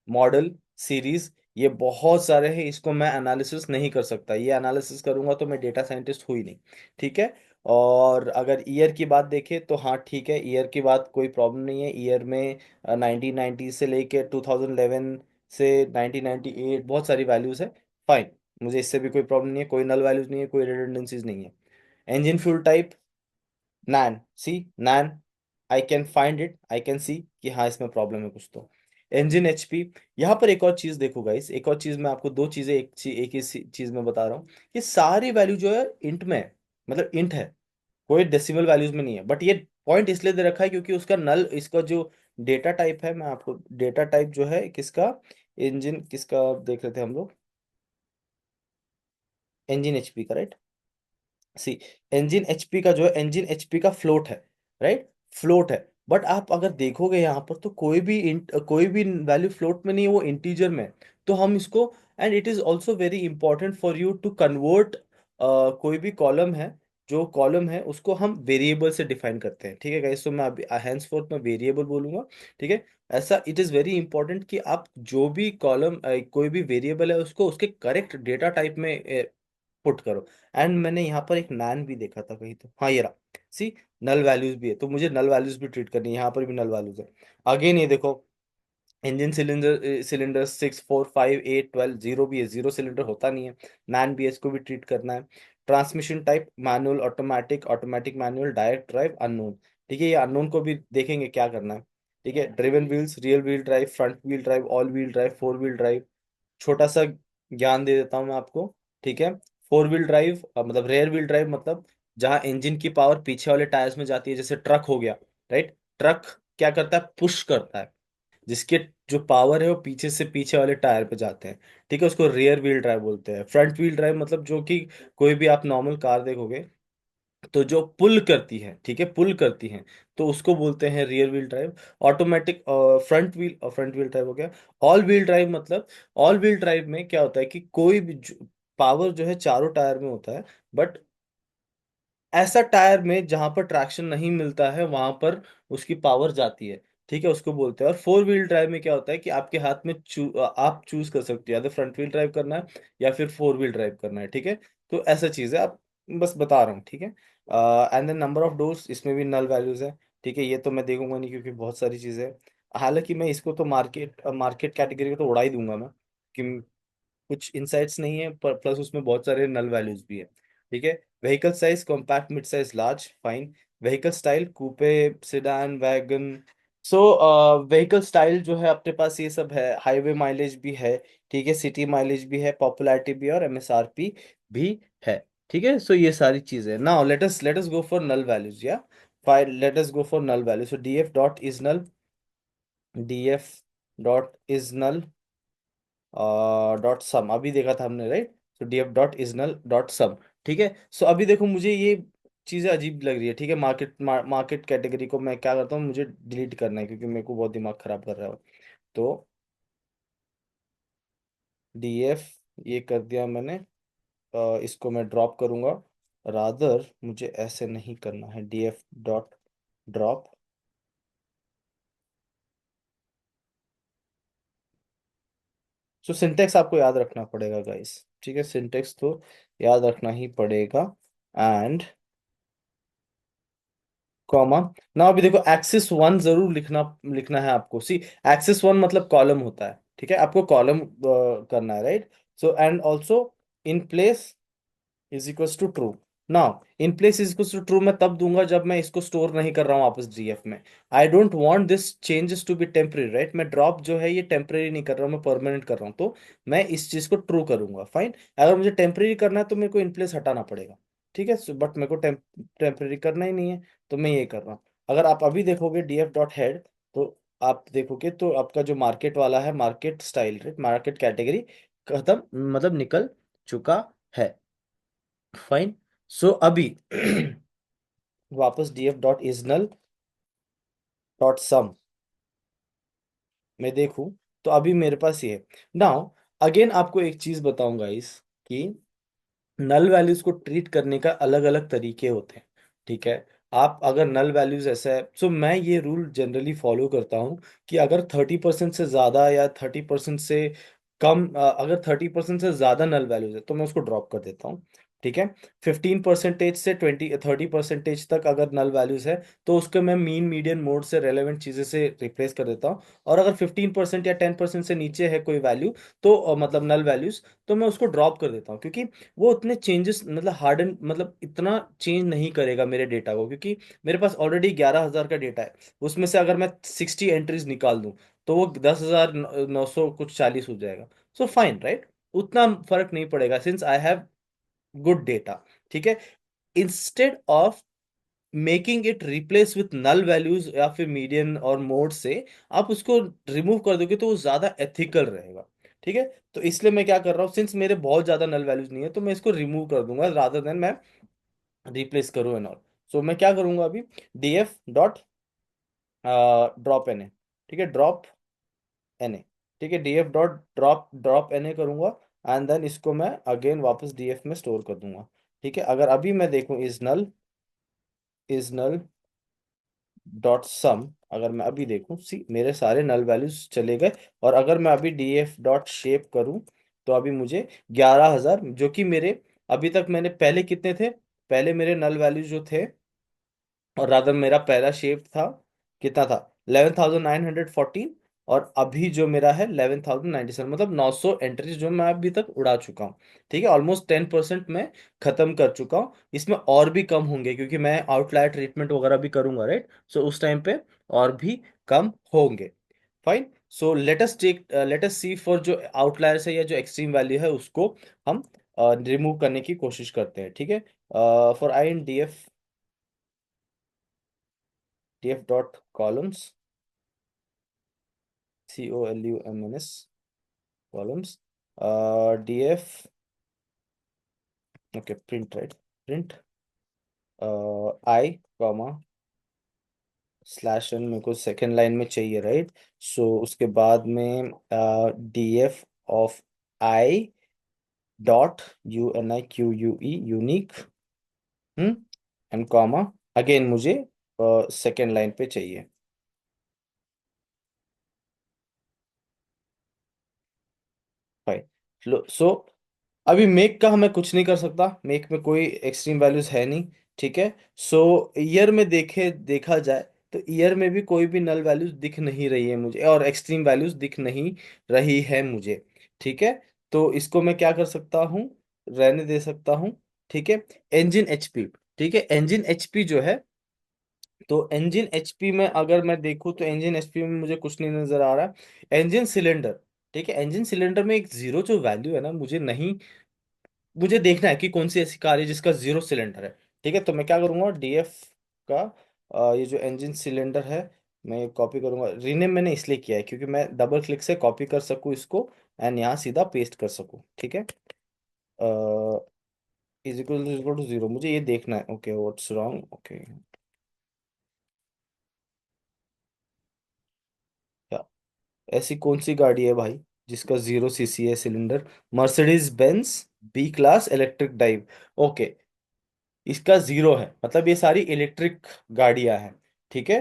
A: मॉडल, सीरीज, ये बहुत सारे हैं, इसको मैं एनालिसिस नहीं कर सकता, ये एनालिसिस करूंगा तो मैं डेटा साइंटिस्ट हुई नहीं। ठीक है, और अगर ईयर की बात देखें तो हाँ ठीक है, ईयर की बात कोई प्रॉब्लम नहीं है। ईयर में 1990 से लेके 2011 से 1998 बहुत सारी वैल्यूज है। फाइन, मुझे इससे भी कोई प्रॉब्लम नहीं है, कोई नल वैल्यूज नहीं है, कोई रिडंडेंसीज नहीं है। Engine fuel type NaN, see NaN, I can find it, I can see कि हाँ इसमें प्रॉब्लम है कुछ तो। इंजन एचपी, यहाँ पर एक और चीज देखो गाइस, एक और चीज मैं आपको, दो चीजें, एक ही चीज में बता रहा हूँ कि सारी वैल्यू जो है इंट में है, मतलब इंट है, कोई डेसिमल वैल्यूज में नहीं है। बट ये पॉइंट इसलिए दे रखा है क्योंकि उसका नल, इसका जो डेटा टाइप है, मैं आपको डेटा टाइप जो है किसका, इंजन किसका देख रहे थे हम लोग, इंजन एचपी का, राइट। सी इंजन एचपी का जो है, इंजन एचपी का फ्लोट है, राइट, फ्लोट है। बट आप अगर देखोगे यहाँ पर तो कोई भी वैल्यू फ्लोट में नहीं है, वो इंटीजर में है। तो हम इसको, and it is also very important for you to convert, कोई भी कॉलम है, जो कॉलम है उसको हम वेरिएबल से डिफाइन करते हैं। ठीक है गाइस, तो मैं अभी हैंस फोर्थ में वेरिएबल बोलूंगा। ठीक है, ऐसा इट इज वेरी इंपॉर्टेंट कि आप जो भी कॉलम, कोई भी वेरिएबल है उसको उसके करेक्ट डेटा टाइप में पुट करो। एंड मैंने यहाँ पर एक नैन भी देखा था कहीं, तो हाँ ये रहा, सी नल वैल्यूज भी है, तो मुझे नल वैल्यूज भी ट्रीट करनी है, यहाँ पर भी नल वैल्यूज है। अगेन ये देखो, इंजन सिलेंडर 6, 4, 5, 8, 12, जीरो भी है, जीरो सिलेंडर होता नहीं है, नैन भी है, इसको भी ट्रीट करना है। Transmission type manual, automatic, automatic manual, direct drive, unknown. ठीक है, ये अननोन को भी देखेंगे क्या करना है। ठीक है, driven wheels, real wheel drive, front wheel drive, all wheel drive, four wheel drive, छोटा सा ज्ञान दे देता हूँ मैं आपको, ठीक है। फोर व्हील ड्राइव मतलब रेयर व्हील ड्राइव मतलब जहाँ इंजन की पावर पीछे वाले टायर्स में जाती है, जैसे ट्रक हो गया, राइट। ट्रक क्या करता है, पुश करता है, जिसके जो पावर है वो पीछे से पीछे वाले टायर पे जाते हैं, ठीक है। उसको रियर व्हील ड्राइव बोलते हैं। फ्रंट व्हील ड्राइव मतलब जो कि कोई भी आप नॉर्मल कार देखोगे तो जो पुल करती है, ठीक है, पुल करती है, तो उसको बोलते हैं rear wheel drive. Automatic front wheel drive हो गया। ऑल व्हील ड्राइव मतलब ऑल व्हील ड्राइव में क्या होता है कि कोई भी पावर जो है चारों टायर में होता है, बट ऐसा टायर में जहां पर ट्रैक्शन नहीं मिलता है वहां पर उसकी पावर जाती है, ठीक है, उसको बोलते हैं। और फोर व्हील ड्राइव में क्या होता है कि आपके हाथ में आप चूज कर सकते हो, या तो फ्रंट व्हील ड्राइव करना है या फिर फोर व्हील ड्राइव करना है, ठीक है। तो ऐसा चीज है, आप बस बता रहा हूँ, ठीक है। And then number of doors, इसमें भी नल वैल्यूज है, ठीक है। ये तो मैं देखूंगा नहीं क्योंकि बहुत सारी चीजें हैं। हालांकि मैं इसको तो मार्केट कैटेगरी को तो उड़ा ही दूंगा मैं, कि कुछ इनसाइट्स नहीं है, पर प्लस उसमें बहुत सारे नल वैल्यूज भी है, ठीक है। Vehicle size compact, mid size, large, fine. Vehicle style coupe, sedan, wagon. So vehicle style जो है अपने पास ये सब है, हाईवे माइलेज भी है, ठीक है, सिटी माइलेज भी है, पॉपुलैरिटी भी है, और एमएसआरपी भी है, ठीक है। सो ये सारी चीजें। Now let us go for null values, या fill, let us go for null value. So df dot is null, df dot is null dot sum, अभी देखा था हमने, राइट। तो df dot is null dot sum, ठीक है। सो अभी देखो मुझे ये चीजें अजीब लग रही है, ठीक है। मार्केट कैटेगरी को मैं क्या करता हूँ, मुझे डिलीट करना है क्योंकि मेरे को बहुत दिमाग खराब कर रहा है। तो df ये कर दिया मैंने, इसको मैं ड्रॉप करूंगा। रादर मुझे ऐसे नहीं करना है, df dot drop. So syntax आपको याद रखना पड़ेगा गाइस, ठीक है, सिंटेक्स तो याद रखना ही पड़ेगा। And comma. ना अभी देखो एक्सिस वन जरूर लिखना लिखना है आपको। सी, एक्सिस वन मतलब कॉलम होता है, ठीक है, आपको कॉलम करना है, right. So and also in place is equals to true. Now in place is equals to true मैं तब दूंगा जब मैं इसको स्टोर नहीं कर रहा हूँ वापस डीएफ में। I don't want this changes to be temporary, right. मैं ड्रॉप जो है ये टेम्परेरी नहीं कर रहा हूँ, मैं परमानेंट कर रहा हूँ, तो मैं इस चीज को ट्रू करूंगा, फाइन। अगर मुझे टेम्परेरी करना है तो मेरे को इन प्लेस हटाना पड़ेगा, ठीक है। बट मेरे को टेम्परेरी करना ही नहीं है, तो मैं ये कर रहा हूँ। अगर आप अभी देखोगे डीएफ डॉट हेड, तो आप देखोगे तो आपका जो मार्केट वाला है, market style, right, market category खत्म, मतलब निकल चुका है, फाइन। सो अभी वापस df डॉट इजनल डॉट सम में देखूं तो अभी मेरे पास ये है। नाउ अगेन आपको एक चीज बताऊंगा इस, कि नल वैल्यूज को ट्रीट करने का अलग अलग तरीके होते हैं, ठीक है। आप अगर नल वैल्यूज ऐसा है, सो मैं ये रूल जनरली फॉलो करता हूँ कि अगर 30% से ज्यादा या 30% से कम, अगर 30% से ज्यादा नल वैल्यूज है तो मैं उसको ड्रॉप कर देता हूँ, ठीक है। 15% से 30% तक अगर नल वैल्यूज है तो उसको मैं मीन मीडियन मोड से रेलेवेंट चीजें से रिप्लेस कर देता हूँ। और अगर 15% या 10% से नीचे है कोई वैल्यू, तो मतलब नल वैल्यूज, तो मैं उसको ड्रॉप कर देता हूँ, क्योंकि वो उतने चेंजेस मतलब हार्डन मतलब इतना चेंज नहीं करेगा मेरे डेटा को, क्योंकि मेरे पास ऑलरेडी 11,000 का डेटा है। उसमें से अगर मैं 60 एंट्रीज निकाल दूं तो वो 10,900 कुछ 40 हो जाएगा। सो फाइन, राइट, उतना फर्क नहीं पड़ेगा since I have good data, ठीक है। Instead of making it replace with null values या फिर मीडियन और मोड से, आप उसको रिमूव कर दोगे तो वो ज्यादा एथिकल रहेगा, ठीक है। तो इसलिए मैं क्या कर रहा हूँ, सिंस मेरे बहुत ज्यादा नल वैल्यूज नहीं है तो मैं इसको रिमूव कर दूंगा रादर देन मैं रिप्लेस करूँ एंड ऑल। सो मैं क्या करूंगा अभी, df dot drop N A, ठीक है, ड्रॉप एन ए, ठीक है, df dot drop drop N A करूंगा। एंड देन इसको मैं अगेन वापस df में स्टोर कर दूंगा, ठीक है। अगर अभी मैं देखूं इज नल डॉट सम, अगर मैं अभी देखूं, सी मेरे सारे नल वैल्यूज चले गए। और अगर मैं अभी df डॉट शेप करूं तो अभी मुझे 11,000, जो कि मेरे अभी तक मैंने पहले कितने थे, पहले मेरे नल वैल्यूज जो थे, और रादर मेरा पहला शेप था, कितना था, 11,914। और अभी जो मेरा है 11,097, मतलब 900 एंट्रीज जो मैं अभी तक उड़ा चुका हूँ, ठीक है। ऑलमोस्ट 10% मैं खत्म कर चुका हूँ। इसमें और भी कम होंगे क्योंकि मैं आउटलायर ट्रीटमेंट वगैरह भी करूंगा, राइट। सो उस टाइम पे और भी कम होंगे, fine. So let us see for जो आउटलायर्स है या जो एक्सट्रीम वैल्यू है उसको हम रिमूव करने की कोशिश करते हैं, ठीक है। For I in df dot columns, columns, columns, df, okay print, right, print I comma slash n, मेरे को सेकेंड लाइन में चाहिए, राइट। सो उसके बाद में df of I dot UNIQUE, unique, and comma, again मुझे सेकेंड लाइन पे चाहिए। फाइन, सो अभी मेक का मैं कुछ नहीं कर सकता, मेक में कोई एक्सट्रीम वैल्यूज है नहीं, ठीक है। सो ईयर में देखा जाए तो ईयर में भी कोई भी नल वैल्यूज दिख नहीं रही है मुझे, और एक्सट्रीम वैल्यूज दिख नहीं रही है मुझे, ठीक है। तो इसको मैं क्या कर सकता हूँ, रहने दे सकता हूँ, ठीक है। इंजन एचपी, ठीक है, इंजन एचपी जो है, तो इंजन एचपी में अगर मैं देखूँ तो इंजन एचपी में मुझे कुछ नहीं नजर आ रहा है। इंजन सिलेंडर, ठीक है, इंजन सिलेंडर में एक जीरो जो वैल्यू है ना, मुझे नहीं, मुझे देखना है कि कौन सी ऐसी कार है जिसका जीरो सिलेंडर है, ठीक है। तो मैं क्या करूंगा, डीएफ का ये जो इंजन सिलेंडर है, मैं कॉपी करूंगा। रीनेम मैंने इसलिए किया है क्योंकि मैं डबल क्लिक से कॉपी कर सकूं इसको, एंड यहाँ सीधा पेस्ट कर सकूं, ठीक है। इज इक्वल टू जीरो, मुझे ये देखना है, ओके व्हाट्स रॉन्ग, ओके। ऐसी कौन सी गाड़ी है भाई जिसका जीरो सीसी है cylinder? Mercedes Benz B class electric drive, okay, इसका जीरो है, मतलब ये सारी इलेक्ट्रिक गाड़ियां हैं, ठीक है।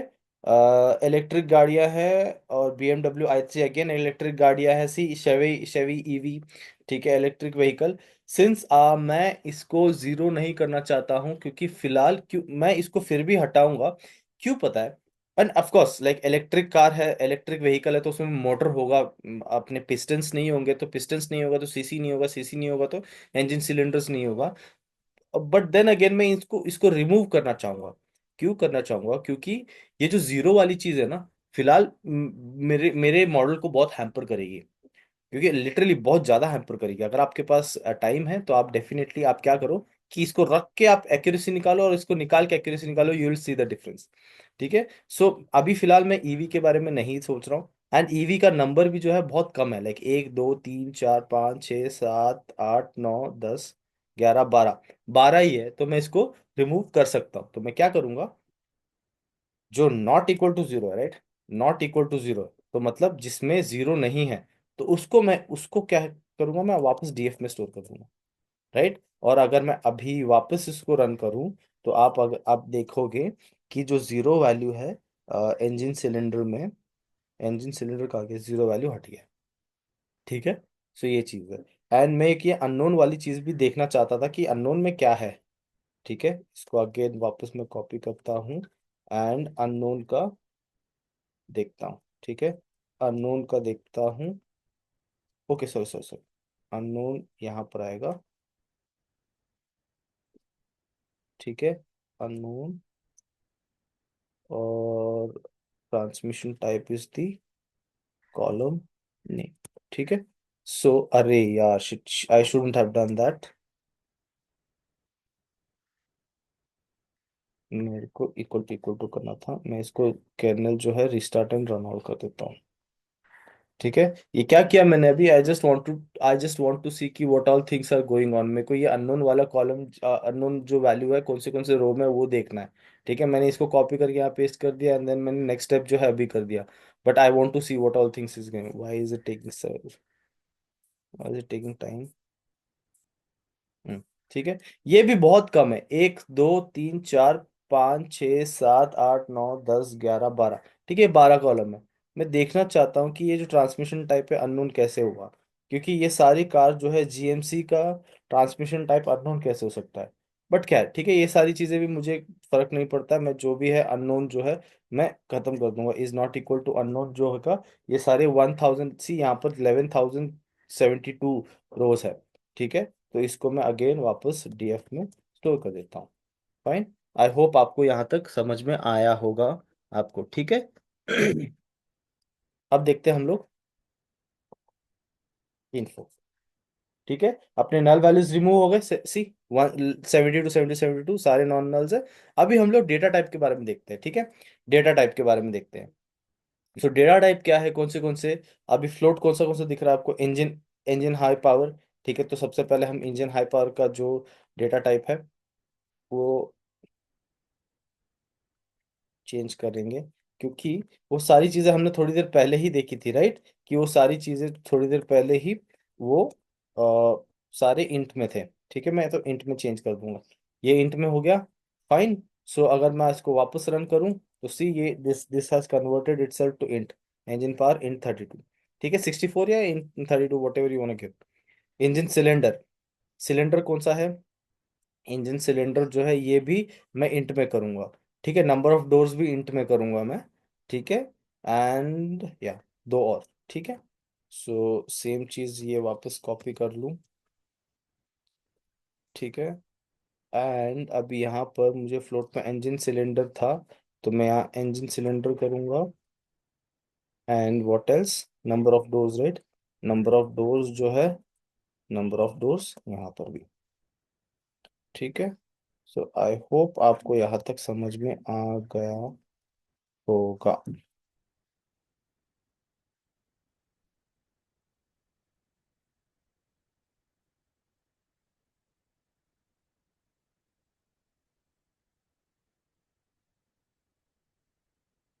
A: इलेक्ट्रिक गाड़ियां हैं, और BMW i3 अगेन इलेक्ट्रिक गाड़ियां हैं, सी शेवी शेवी ईवी, ठीक है, इलेक्ट्रिक व्हीकल। सिंस मैं इसको जीरो नहीं करना चाहता हूं, क्योंकि फिलहाल क्यों मैं इसको फिर भी हटाऊंगा, क्यों पता है, end of course like electric car है, इलेक्ट्रिक व्हीकल है, तो उसमें मोटर होगा, अपने पिस्टन्स नहीं होंगे, तो पिस्टन्स नहीं होगा तो सीसी नहीं होगा, सीसी नहीं होगा तो इंजन सिलेंडर्स नहीं होगा। बट देन अगेन मैं इसको इसको रिमूव करना चाहूंगा। क्यों करना चाहूंगा, क्योंकि ये जो जीरो वाली चीज है ना, फिलहाल मेरे मेरे मॉडल को बहुत हैम्पर करेगी, क्योंकि लिटरली बहुत ज्यादा हैम्पर करेगी। अगर आपके पास टाइम है तो आप डेफिनेटली आप क्या करो कि इसको रख के आप एक्यूरेसी निकालो, और इसको निकाल के एक्यूरेसी निकालो, you will see the difference, ठीक है। सो अभी फिलहाल मैं ईवी के बारे में नहीं सोच रहा हूँ, एंड ईवी का नंबर भी जो है बहुत कम है, लाइक 1 2 3 4 5 6 7 8 9 10 11 12, 12 ही है, तो मैं इसको रिमूव कर सकता हूँ। तो मैं क्या करूंगा, जो नॉट इक्वल टू जीरो है, right, not equal to zero, तो मतलब जिसमें जीरो नहीं है, तो उसको मैं उसको क्या करूंगा, मैं वापस डीएफ में स्टोर कर दूंगा, राइट। और अगर मैं अभी वापस इसको रन करूं, तो आप देखोगे कि जो जीरो वैल्यू है इंजन सिलेंडर में, इंजन सिलेंडर का आगे जीरो वैल्यू हट गया, ठीक है। सो ये चीज है, एंड मैं एक ये अननोन वाली चीज भी देखना चाहता था कि अननोन में क्या है, ठीक है। इसको अगेन वापस मैं कॉपी करता हूँ, एंड अननोन का देखता हूँ, ठीक है, अननोन का देखता हूँ, okay sorry sorry sorry, unknown यहाँ पर आएगा, ठीक है, अननोन, और transmission type is the column name, ठीक है। सो अरे यार shit, I shouldn't have done that, मेरे को इक्वल टू करना था, मैं इसको कर्नेल जो है रिस्टार्ट एंड रन आउट कर देता हूँ, ठीक है। ये क्या किया मैंने अभी, I just want to see कि what all things are going on, मेरे को ये अननोन वाला कॉलम, अननोन जो वैल्यू है कौन से रो में, वो देखना है, ठीक है। मैंने इसको कॉपी करके यहाँ पेस्ट कर दिया, एंड देन मैंने नेक्स्ट स्टेप जो है अभी कर दिया, but I want to see what all things is going, why is it taking time. ठीक है, ये भी बहुत कम है, 1 2 3 4 5 6 7 8 9 10 11 12, ठीक है, 12 कॉलम है। मैं देखना चाहता हूँ कि ये जो ट्रांसमिशन टाइप है अननोन कैसे हुआ, क्योंकि ये सारी कार जो है जीएमसी का ट्रांसमिशन टाइप अननोन कैसे हो सकता है। बट क्या है, ठीक है, ये सारी चीजें भी मुझे फर्क नहीं पड़ता, मैं जो भी है अननोन जो है मैं खत्म कर दूंगा, is not equal to unknown जो होगा, ये सारे 1000 सी, यहाँ पर 11,072 रोज है, ठीक है। तो इसको मैं अगेन वापस डीएफ में स्टोर कर देता हूँ। फाइन, आई होप आपको यहाँ तक समझ में आया होगा आपको, ठीक है।
B: अब देखते हैं हम लोग इन्फो। ठीक है, अपने नल वैल्यूज रिमूव हो गए, सी 172 सारे नॉन नल्स है। अभी हम लोग डेटा टाइप के बारे में देखते हैं। ठीक है, डेटा टाइप के बारे में देखते हैं। सो डेटा टाइप क्या है, कौन से अभी फ्लोट कौन सा दिख रहा है आपको, इंजन, इंजन हाई पावर। ठीक है, तो सबसे पहले हम इंजन हाई पावर का जो डेटा टाइप है वो चेंज करेंगे, क्योंकि वो सारी चीजें हमने थोड़ी देर पहले ही देखी थी, राइट, कि वो सारी चीजें थोड़ी देर पहले ही वो सारे इंट में थे। ठीक है, मैं तो इंट में चेंज कर दूंगा, ये इंट में हो गया। फाइन। सो अगर मैं इसको वापस रन करूं तो सी ये this this has converted itself to int, engine power int 32। ठीक है, 64 या int 32 whatever you want give. Engine cylinder, cylinder कौन सा है, इंजन सिलेंडर जो है ये भी मैं इंट में करूंगा। ठीक है, नंबर ऑफ डोर्स भी इंट में करूंगा मैं। ठीक है, एंड या दो और। ठीक है, सो सेम चीज ये वापस कॉपी कर लूं। ठीक है, एंड अब यहाँ पर मुझे फ्लोट में इंजन सिलेंडर था, तो मैं यहाँ इंजन सिलेंडर करूंगा। And what else, number of doors, right, number of doors जो है, नंबर ऑफ डोर्स यहाँ पर भी। ठीक है, सो आई होप आपको यहाँ तक समझ में आ गया होगा।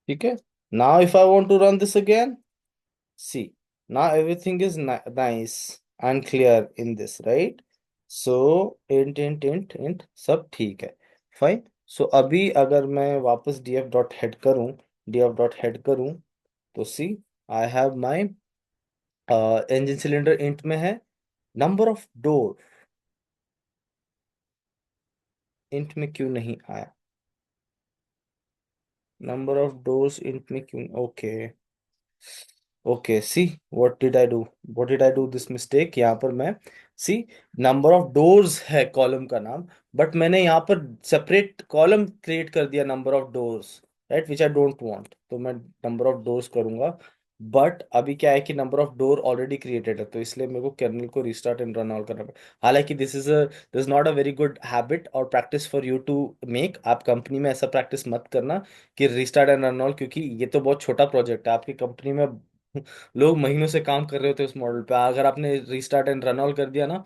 B: ठीक है, now if I want to run this again, see, now everything is nice and clear in this, right? So int सब ठीक है, फाइन। सो अभी अगर मैं वापस df डॉट हेड करूं, df डॉट हेड करूं, तो see I have my engine cylinder int में है, नंबर ऑफ डोर इंट में क्यों नहीं आया, नंबर ऑफ डोर्स इंट में क्यों, okay, okay, see what did I do this mistake, यहाँ पर मैं, सी, नंबर ऑफ डोर्स है कॉलम का नाम, बट मैंने यहाँ पर सेपरेट कॉलम क्रिएट कर दिया, number of doors, right, which I don't want, तो मैं नंबर ऑफ डोर्स करूंगा। बट अभी क्या है कि number of door already created है, तो इसलिए मेरे को कर्नल को रिस्टार्ट एंड रन ऑल करना पड़ेगा। हालांकि this not a very good habit और practice for you to make, आप कंपनी में ऐसा प्रैक्टिस मत करना कि रिस्टार्ट एंड रन ऑल, क्योंकि ये तो बहुत छोटा प्रोजेक्ट है, आपकी कंपनी में लोग महीनों से काम कर रहे होते हैं उस मॉडल पे, अगर आपने रिस्टार्ट एंड रन ऑल कर दिया ना,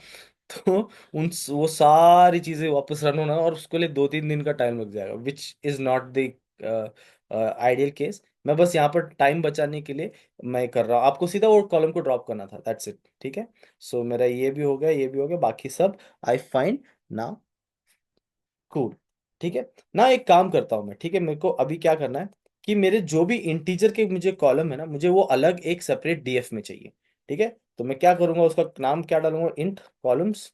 B: तो उन वो सारी चीजें वापस रन होना और उसके लिए 2-3 दिन का टाइम लग जाएगा, which is not the ideal case. मैं बस यहाँ पर टाइम बचाने के लिए मैं कर रहा हूँ, आपको सीधा वो कॉलम को ड्रॉप करना था, दैट्स इट। ठीक है, सो मेरा ये भी हो गया, ये भी हो गया, बाकी सब आई फाइंड नाउ कूल। ठीक है, ना एक काम करता हूँ मैं, ठीक है, मेरे को अभी क्या करना है कि मेरे जो भी इंटीजर के मुझे कॉलम है ना, मुझे वो अलग एक सेपरेट डीएफ में चाहिए। ठीक है, तो मैं क्या करूंगा, उसका नाम क्या डालूंगा, इंट कॉलम्स।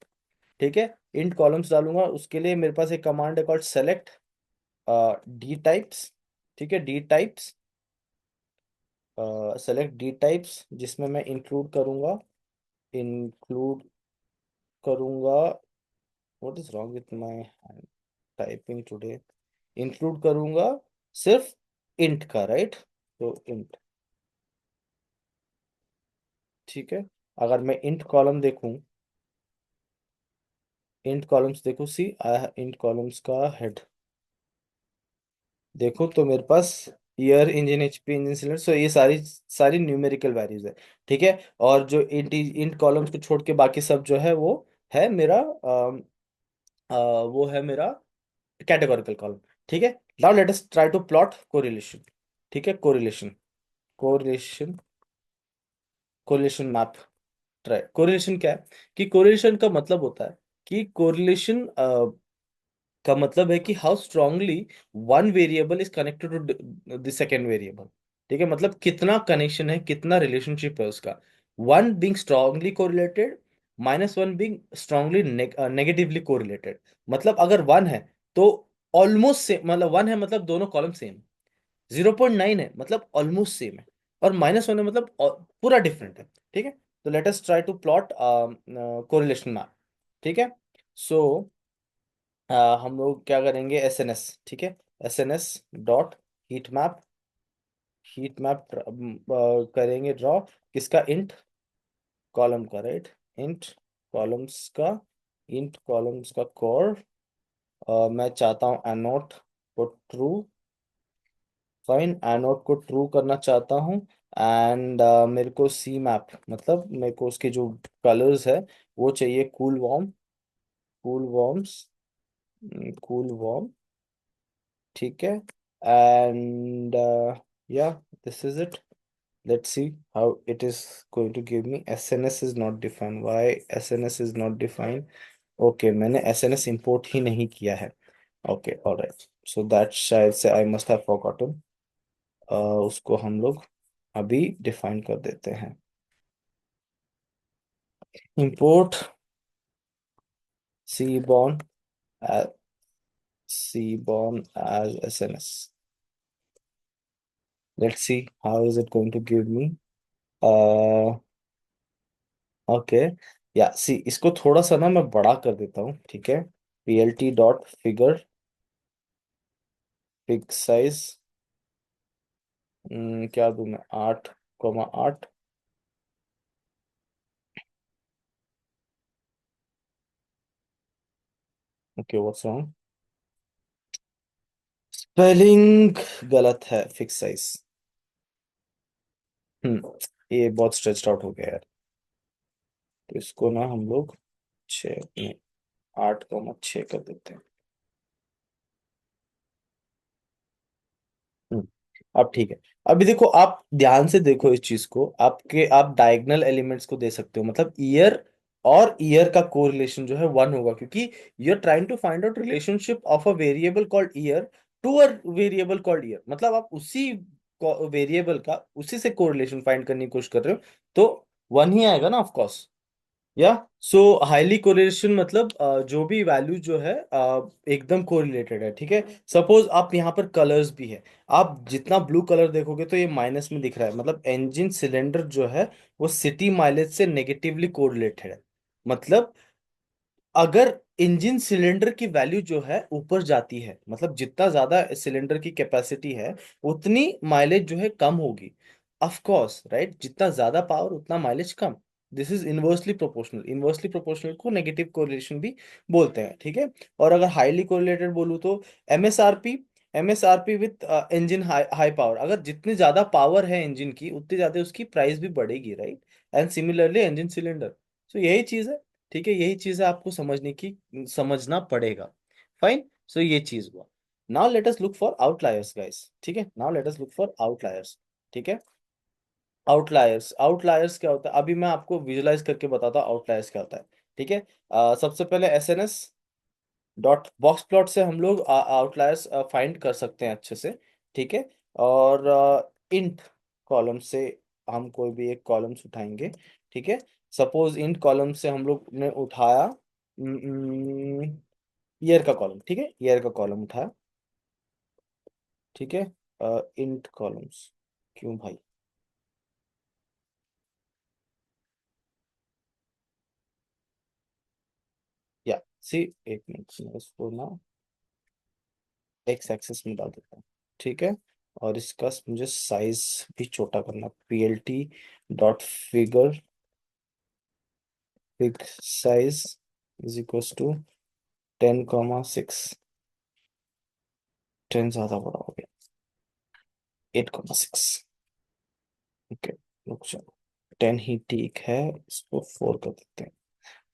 B: ठीक है, इंट कॉलम्स डालूंगा, उसके लिए मेरे पास एक कमांड है कॉल्ड सेलेक्ट डी टाइप्स। ठीक है, D types, select D types, जिसमें मैं इंक्लूड करूंगा, what is wrong with my typing today, include करूंगा सिर्फ इंट का, राइट, तो इंट। ठीक है, अगर मैं इंट कॉलम देखूं, इंट कॉलम्स देखो, सी इंट कॉलम्स का हेड देखो, तो मेरे पास year, engine HP, engine cylinder, so ये सारी सारी न्यूमेरिकल वैल्यूज है। ठीक है, और जो इंट कॉलम्स को छोड़ के बाकी सब जो है वो है मेरा वो है मेरा कैटेगोरिकल कॉलम। ठीक है, now let us try to plot correlation. ठीक है, correlation, correlation, correlation map try. Correlation क्या है, कि कोरिलेशन का मतलब होता है कि कोरिलेशन का मतलब है कि how strongly one variable is connected to the second variable. ठीक है, मतलब कितना कनेक्शन है, कितना रिलेशनशिप है उसका, one being strongly correlated, -1 being strongly negatively correlated. मतलब अगर वन है तो ऑलमोस्ट सेम, मतलब वन है मतलब दोनों कॉलम सेम, 0.9 है मतलब ऑलमोस्ट सेम है, और -1 है मतलब पूरा डिफरेंट है। ठीक है, तो let us try to plot correlation map. ठीक है, सो हम लोग क्या करेंगे, एस एन एस। ठीक है, S N S dot heat map, heat map करेंगे ड्रॉ किसका, इंट कॉलम का, राइट, इंट कॉलम्स का, इंट कॉलम्स का कोर, मैं चाहता हूँ एनोट को ट्रू, फाइन, एनोड को ट्रू करना चाहता हूँ। एंड मेरे को सी मैप मतलब मेरे को उसके जो कलर्स है वो चाहिए cool warm, cool warms, cool warm, ठीक है। एंड या this is it, let's see how it is going to give me। SNS is not defined, why SNS is not defined? Okay, मैंने SNS import ही नहीं किया है। Okay, all right, so that शायद से I must have forgotten। उसको हम लोग अभी डिफाइन कर देते हैं, import cborn as cborn as SNS। let's see how is it going to give me। uh okay, या सी इसको थोड़ा सा ना मैं बड़ा कर देता हूँ, ठीक है। plt dot figure, fig size क्या दूं मैं, 8,8। ओके व्हाट्स रॉन्ग, स्पेलिंग गलत है, फिग साइज। ये बहुत स्ट्रेच्ड आउट हो गया यार, तो इसको ना हम लोग 8,6 कर देते हैं। हम्म, अब ठीक है। अभी देखो, आप ध्यान से देखो इस चीज को, आपके आप डायगोनल एलिमेंट्स को दे सकते हो, मतलब ईयर और ईयर का कोरिलेशन जो है 1 होगा, क्योंकि you are trying to find out relationship of a variable called year to a variable called year, मतलब आप उसी वेरिएबल का उसी से कोरिलेशन फाइंड करने की कोशिश कर रहे हो, तो 1 ही आएगा ना, ऑफ कोर्स। या सो हाईली कोरिलेशन मतलब जो भी वैल्यू जो है एकदम कोरिलेटेड है, ठीक है। सपोज आप यहाँ पर कलर्स भी है, आप जितना ब्लू कलर देखोगे तो ये माइनस में दिख रहा है, मतलब इंजन सिलेंडर जो है वो सिटी माइलेज से नेगेटिवली कोरिलेटेड है। मतलब अगर इंजन सिलेंडर की वैल्यू जो है ऊपर जाती है, मतलब जितना ज्यादा सिलेंडर की कैपेसिटी है उतनी माइलेज जो है कम होगी, ऑफ कोर्स, राइट, जितना ज्यादा पावर उतना mileage come. This is inversely proportional, inversely proportional को नेगेटिव कोरिलेशन भी बोलते हैं, ठीक है। और अगर हाईली कोरिलेटेड बोलूँ तो MSRP, MSRP with engine high high power, अगर जितनी ज्यादा पावर है इंजन की उतनी ज्यादा उसकी प्राइस भी बढ़ेगी, right. And similarly engine cylinder, तो यही चीज है, ठीक है, यही चीज है, आपको समझने की, समझना पड़ेगा। फाइन, सो ये चीज हुआ। Now let us look for outliers guys, ठीक है, now let us look for outliers, ठीक है। आउटलायर्स, आउटलायर्स क्या होता है अभी मैं आपको विजुलाइज करके बताता हूँ आउटलायर्स क्या होता है, ठीक है। सबसे पहले एसएनएस डॉट बॉक्स प्लॉट से हम लोग आउटलायर्स फाइंड कर सकते हैं अच्छे से, ठीक है। और इंट कॉलम से हम कोई भी एक कॉलम्स उठाएंगे, ठीक है। सपोज इंट कॉलम से हम लोग ने उठाया ईयर का कॉलम, ठीक है, ईयर का कॉलम उठाया, ठीक है। इंट कॉलम्स, क्यों भाई, या सी, एक मिनट मैं इसको ना एक्स एक्सेस में डाल देता हूँ, ठीक है। और इसका मुझे साइज भी छोटा करना, plt dot figure, fig size is equals to 10,6, 10 ज्यादा बड़ा हो गया, 8,6। ओके, रुक जाओ, 10 ही ठीक है, इसको 4 कर देते हैं,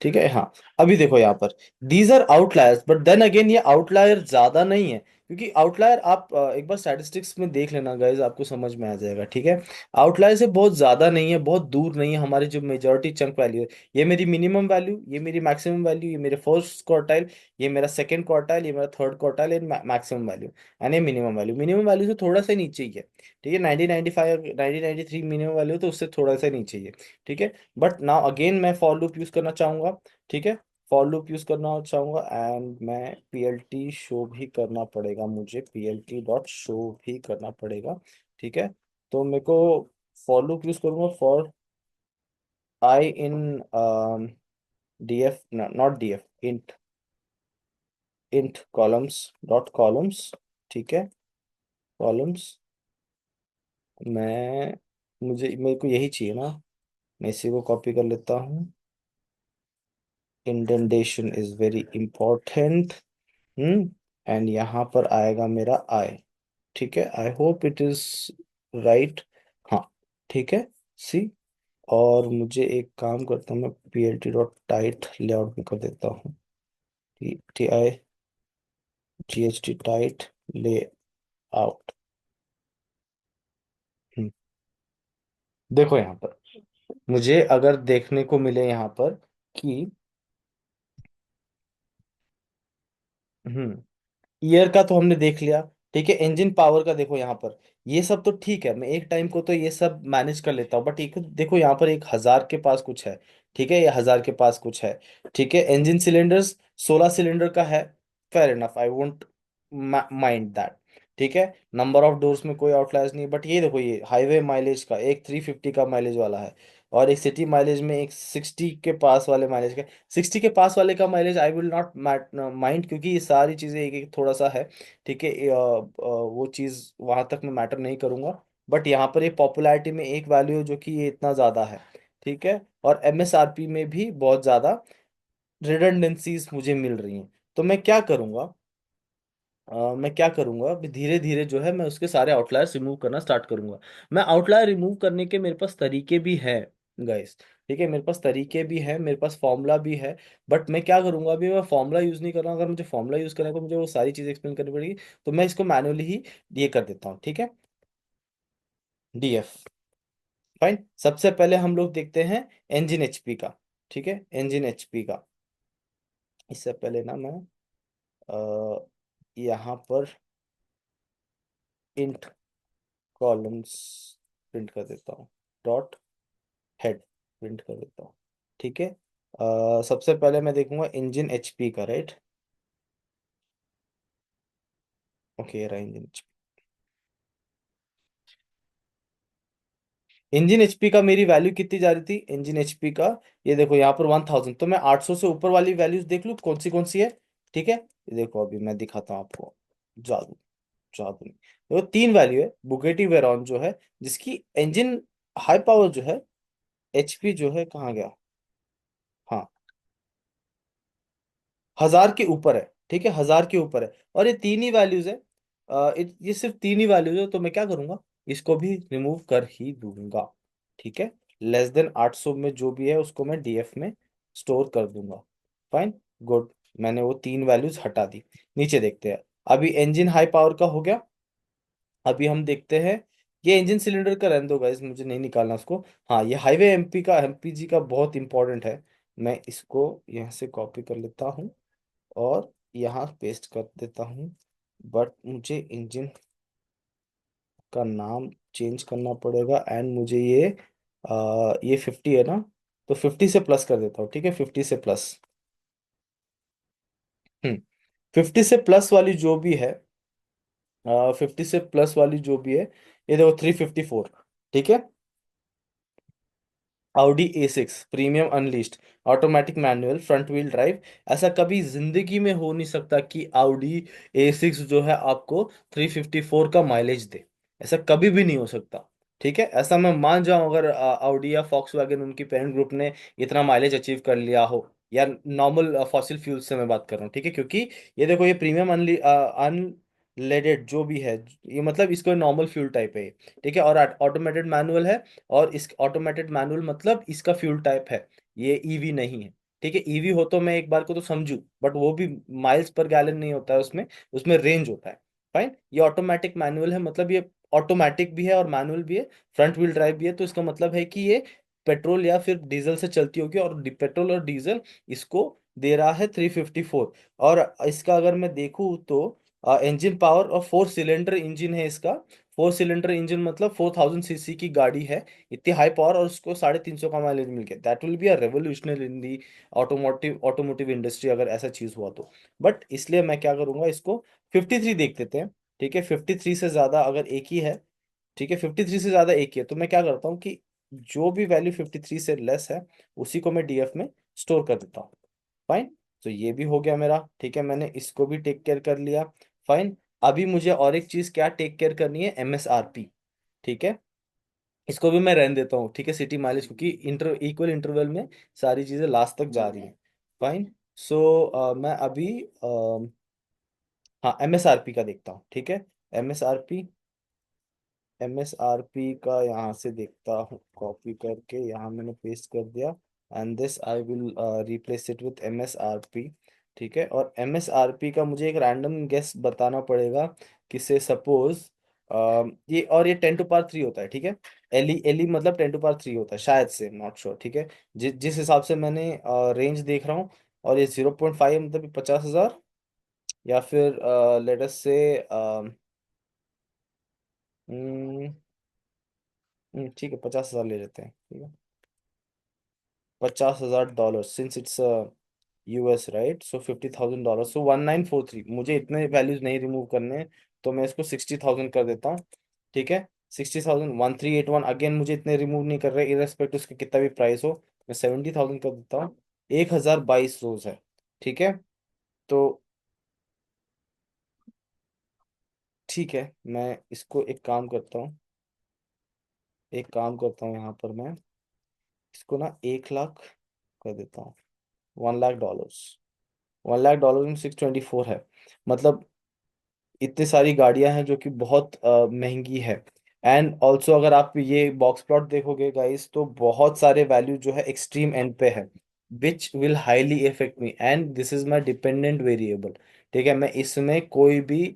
B: ठीक है। हाँ, अभी देखो यहाँ पर these are outliers, but then again ये आउटलायर ज्यादा नहीं है, क्योंकि आउटलायर आप एक बार स्टैटिस्टिक्स में देख लेना गाइज, आपको समझ में आ जाएगा, ठीक है। आउटलायर से बहुत ज्यादा नहीं है, बहुत दूर नहीं है, हमारी जो मेजॉरिटी चंक वैल्यू है, ये मेरी मिनिमम वैल्यू, ये मेरी मैक्सिमम वैल्यू, ये मेरे फर्स्ट क्वार्टाइल, ये मेरा सेकंड क्वार्टाइल, ये मेरा थर्ड क्वार्टाइल, ये मैक्सिमम वैल्यू यानी मिनिमम वैल्यू, मिनिमम वैल्यू से थोड़ा सा नीचे ही है, ठीक है। 1995 1993 मिनिमम वैल्यू, तो उससे थोड़ा सा नीचे ही है, ठीक है। बट नाउ अगेन मैं फॉर लूप यूज करना चाहूंगा, ठीक है, फॉर लूप यूज करना चाहूंगा, एंड मैं पीएलटी शो भी करना पड़ेगा, मुझे पीएलटी डॉट शो भी करना पड़ेगा, ठीक है। तो मेरे को फॉर लूप यूज करूंगा for I in DF, not DF, int, int columns dot columns, ठीक है, कॉलम्स, मैं मुझे मेरे को यही चाहिए ना, मैं इसी को कॉपी कर लेता हूँ। Indentation is very important. And यहाँ पर आएगा मेरा आई। ठीक है, I hope it is right. हाँ, ठीक है। सी, और मुझे एक काम करता हूँ, मैं P L T dot tight layout में कर देता हूँ। T T I ji H T tight ले आउट। देखो यहाँ पर मुझे अगर देखने को मिले यहाँ पर कि हम्म ईयर का तो हमने देख लिया। ठीक है, इंजन पावर का देखो यहाँ पर, ये सब तो ठीक है, मैं एक टाइम को तो ये सब मैनेज कर लेता हूँ, बट एक देखो यहाँ पर एक 1000 के पास कुछ है। ठीक है, ये 1000 के पास कुछ है। ठीक है, इंजन सिलेंडर्स 16 सिलेंडर का है। Fair enough, I won't mind that. ठीक है, नंबर ऑफ डोर्स में कोई आउटलायर्स नहीं, बट ये देखो ये हाईवे माइलेज का एक 350 का माइलेज वाला है, और एक सिटी माइलेज में एक 60 के पास वाले माइलेज का। 60 के पास वाले का mileage I will not mind, क्योंकि ये सारी चीज़ें एक एक थोड़ा सा है। ठीक है, वो चीज़ वहां तक मैं मैटर नहीं करूंगा। बट यहाँ पर ये पॉपुलैरिटी में एक वैल्यू है जो कि ये इतना ज़्यादा है। ठीक है, और एमएसआरपी में भी बहुत ज़्यादा रिडंडेंसीज मुझे मिल रही हैं। तो मैं क्या करूँगा, मैं क्या करूंगा अभी धीरे धीरे जो है मैं उसके सारे आउटलायर्स रिमूव करना स्टार्ट करूंगा। मैं आउटलायर रिमूव करने के मेरे पास तरीके भी हैं गाइस। ठीक है, मेरे पास तरीके भी है, मेरे पास फॉर्मूला भी है। बट मैं क्या करूंगा, अभी मैं फॉर्मूला यूज नहीं कर रहा हूँ। अगर मुझे फॉर्मूला यूज करने को मुझे वो सारी चीज़ एक्सप्लेन करनी पड़ेगी, तो मैं इसको मैनुअली ही ये कर देता हूँ। ठीक है, डीएफ। फाइन, सबसे पहले हम लोग देखते हैं इंजन एचपी का। ठीक है, इंजन एचपी का, इससे पहले ना मैं यहाँ पर इंट कॉलम्स प्रिंट कर देता हूँ, डॉट हेड प्रिंट कर देता हूँ। ठीक है, सबसे पहले मैं देखूंगा इंजन एचपी का, राइट। ओके, ये रहा इंजन एचपी। इंजन एचपी का मेरी वैल्यू कितनी जा रही थी इंजन एचपी का, ये देखो यहाँ पर 1000। तो मैं 800 से ऊपर वाली वैल्यूज देख लूँ कौन सी है। ठीक है, ये देखो अभी मैं दिखाता हूँ आपको। जादू, जादू नहीं। देखो तीन वैल्यू है बुगेटी वेरॉन जो है, जिसकी इंजन हाई पावर जो है, एचपी जो है कहाँ गया, हाँ, 1000 के ऊपर है। ठीक है, 1000 के ऊपर है, और ये तीन ही वैल्यूज है। ये सिर्फ तीन ही वैल्यूज है, तो मैं क्या करूंगा, इसको भी रिमूव कर ही दूंगा। ठीक है, लेस देन 800 में जो भी है उसको मैं डीएफ में स्टोर कर दूंगा। फाइन, गुड, मैंने वो तीन वैल्यूज हटा दी। नीचे देखते हैं, अभी इंजन हाई पावर का हो गया। अभी हम देखते हैं, ये इंजन सिलेंडर का रहने दो गाइस, मुझे नहीं निकालना उसको। हाँ, ये हाईवे एमपी का एमपीजी का बहुत इंपॉर्टेंट है। मैं इसको यहाँ से कॉपी कर लेता हूँ और यहाँ पेस्ट कर देता हूँ। बट मुझे इंजन का नाम चेंज करना पड़ेगा, एंड मुझे ये 50 है ना, तो 50 से प्लस कर देता हूँ। ठीक है, 50 से प्लस। 50 से प्लस वाली जो भी है, 50 से प्लस वाली जो भी है, ये देखो 354। ठीक है, Audi A6 premium unlisted automatic manual front wheel drive. ऐसा कभी जिंदगी में हो नहीं सकता कि Audi A6 जो है आपको 354 का माइलेज दे। ऐसा कभी भी नहीं हो सकता। ठीक है, ऐसा मैं मान जाऊं अगर Audi या Volkswagen उनकी पेरेंट ग्रुप ने इतना माइलेज अचीव कर लिया हो, या नॉर्मल फॉसिल फ्यूल से मैं बात कर रहा हूँ। ठीक है, क्योंकि ये देखो ये प्रीमियम अनलेडेड जो भी है, ये मतलब इसको नॉर्मल फ्यूल टाइप है ये। ठीक है, और ऑटोमेटेड मैनुअल है, और इस ऑटोमेटेड मैनुअल मतलब इसका फ्यूल टाइप है, ये ईवी नहीं है। ठीक है, ईवी हो तो मैं एक बार को तो समझू, बट वो भी माइल्स पर गैलन नहीं होता है उसमें, उसमें रेंज होता है। फाइन, ये ऑटोमेटिक मैनुअल है, मतलब ये ऑटोमेटिक भी है और मैनुअल भी है, फ्रंट व्हील ड्राइव भी है। तो इसका मतलब है कि ये पेट्रोल या फिर डीजल से चलती होगी, और पेट्रोल और डीजल इसको दे रहा है 354। और इसका अगर मैं देखूँ तो इंजन पावर और 4 सिलेंडर इंजन है इसका। 4 सिलेंडर इंजन मतलब 4000 सीसी की गाड़ी है, इतनी हाई पावर, और उसको 350 का माइलेज मिल गया। That will be a revolutional in the automotive industry, अगर ऐसा चीज हुआ तो। बट इसलिए मैं क्या करूंगा, इसको 53 देख देते हैं। ठीक है, 53 से ज्यादा अगर एक ही है, ठीक है, 53 से ज्यादा एक ही है, तो मैं क्या करता हूँ कि जो भी वैल्यू 53 से लेस है उसी को मैं डीएफ में स्टोर कर देता हूँ। फाइन, तो ये भी हो गया मेरा। ठीक है, मैंने इसको भी टेक केयर कर लिया। फाइन, अभी मुझे और एक चीज क्या टेक केयर करनी है, एमएसआरपी। ठीक है, इसको भी मैं रहने देता हूँ, ठीक है, सिटी माइलेज, क्योंकि इक्वल इंटरवल में सारी चीजें लास्ट तक जा रही हैं। फाइन। सो मैं अभी हाँ एमएसआरपी का देखता हूँ, ठीक है। एमएसआरपी, एमएसआरपी का यहाँ से देखता हूँ, कॉपी करके यहाँ मैंने पेस्ट कर दिया, and this I will replace it with MSRP. ठीक है, और एमएसआरपी का मुझे एक रैंडम गेस बताना पड़ेगा, किसे सपोज ये, और ये 10 to power 3 होता है, ठीक है। एलई एलई मतलब 10 to power 3 होता है शायद से, नॉट श्योर, ठीक है। जिस हिसाब से मैंने रेंज देख रहा हूँ, और ये 0.5 मतलब 50,000, या फिर लेट अस से ठीक है, 50,000 ले लेते हैं, ठीक है। $50,000, सिंस इट्स यूएस, राइट, सो $50,000, सो 1943, मुझे इतने वैल्यूज नहीं रिमूव करने हैं, तो मैं इसको 60,000 कर देता हूँ, ठीक है। 60,000, 1381, अगेन मुझे इतने रिमूव नहीं कर रहे, इरेस्पेक्टिव उसका कितना भी प्राइस हो, मैं 70,000 कर देता हूँ। 1,022 रोज है, ठीक है। तो ठीक है, मैं इसको एक काम करता हूँ, यहाँ पर मैं इसको ना 1 लाख कर देता हूँ, $1 लाख। $1 लाख में 624 है, मतलब इतनी सारी गाड़ियां हैं जो कि बहुत महंगी है। एंड ऑल्सो अगर आप ये बॉक्स प्लॉट देखोगे गाइस, तो बहुत सारे वैल्यू जो है एक्सट्रीम एंड पे है, which will highly effect me, and this is my dependent variable. ठीक है, मैं इसमें कोई भी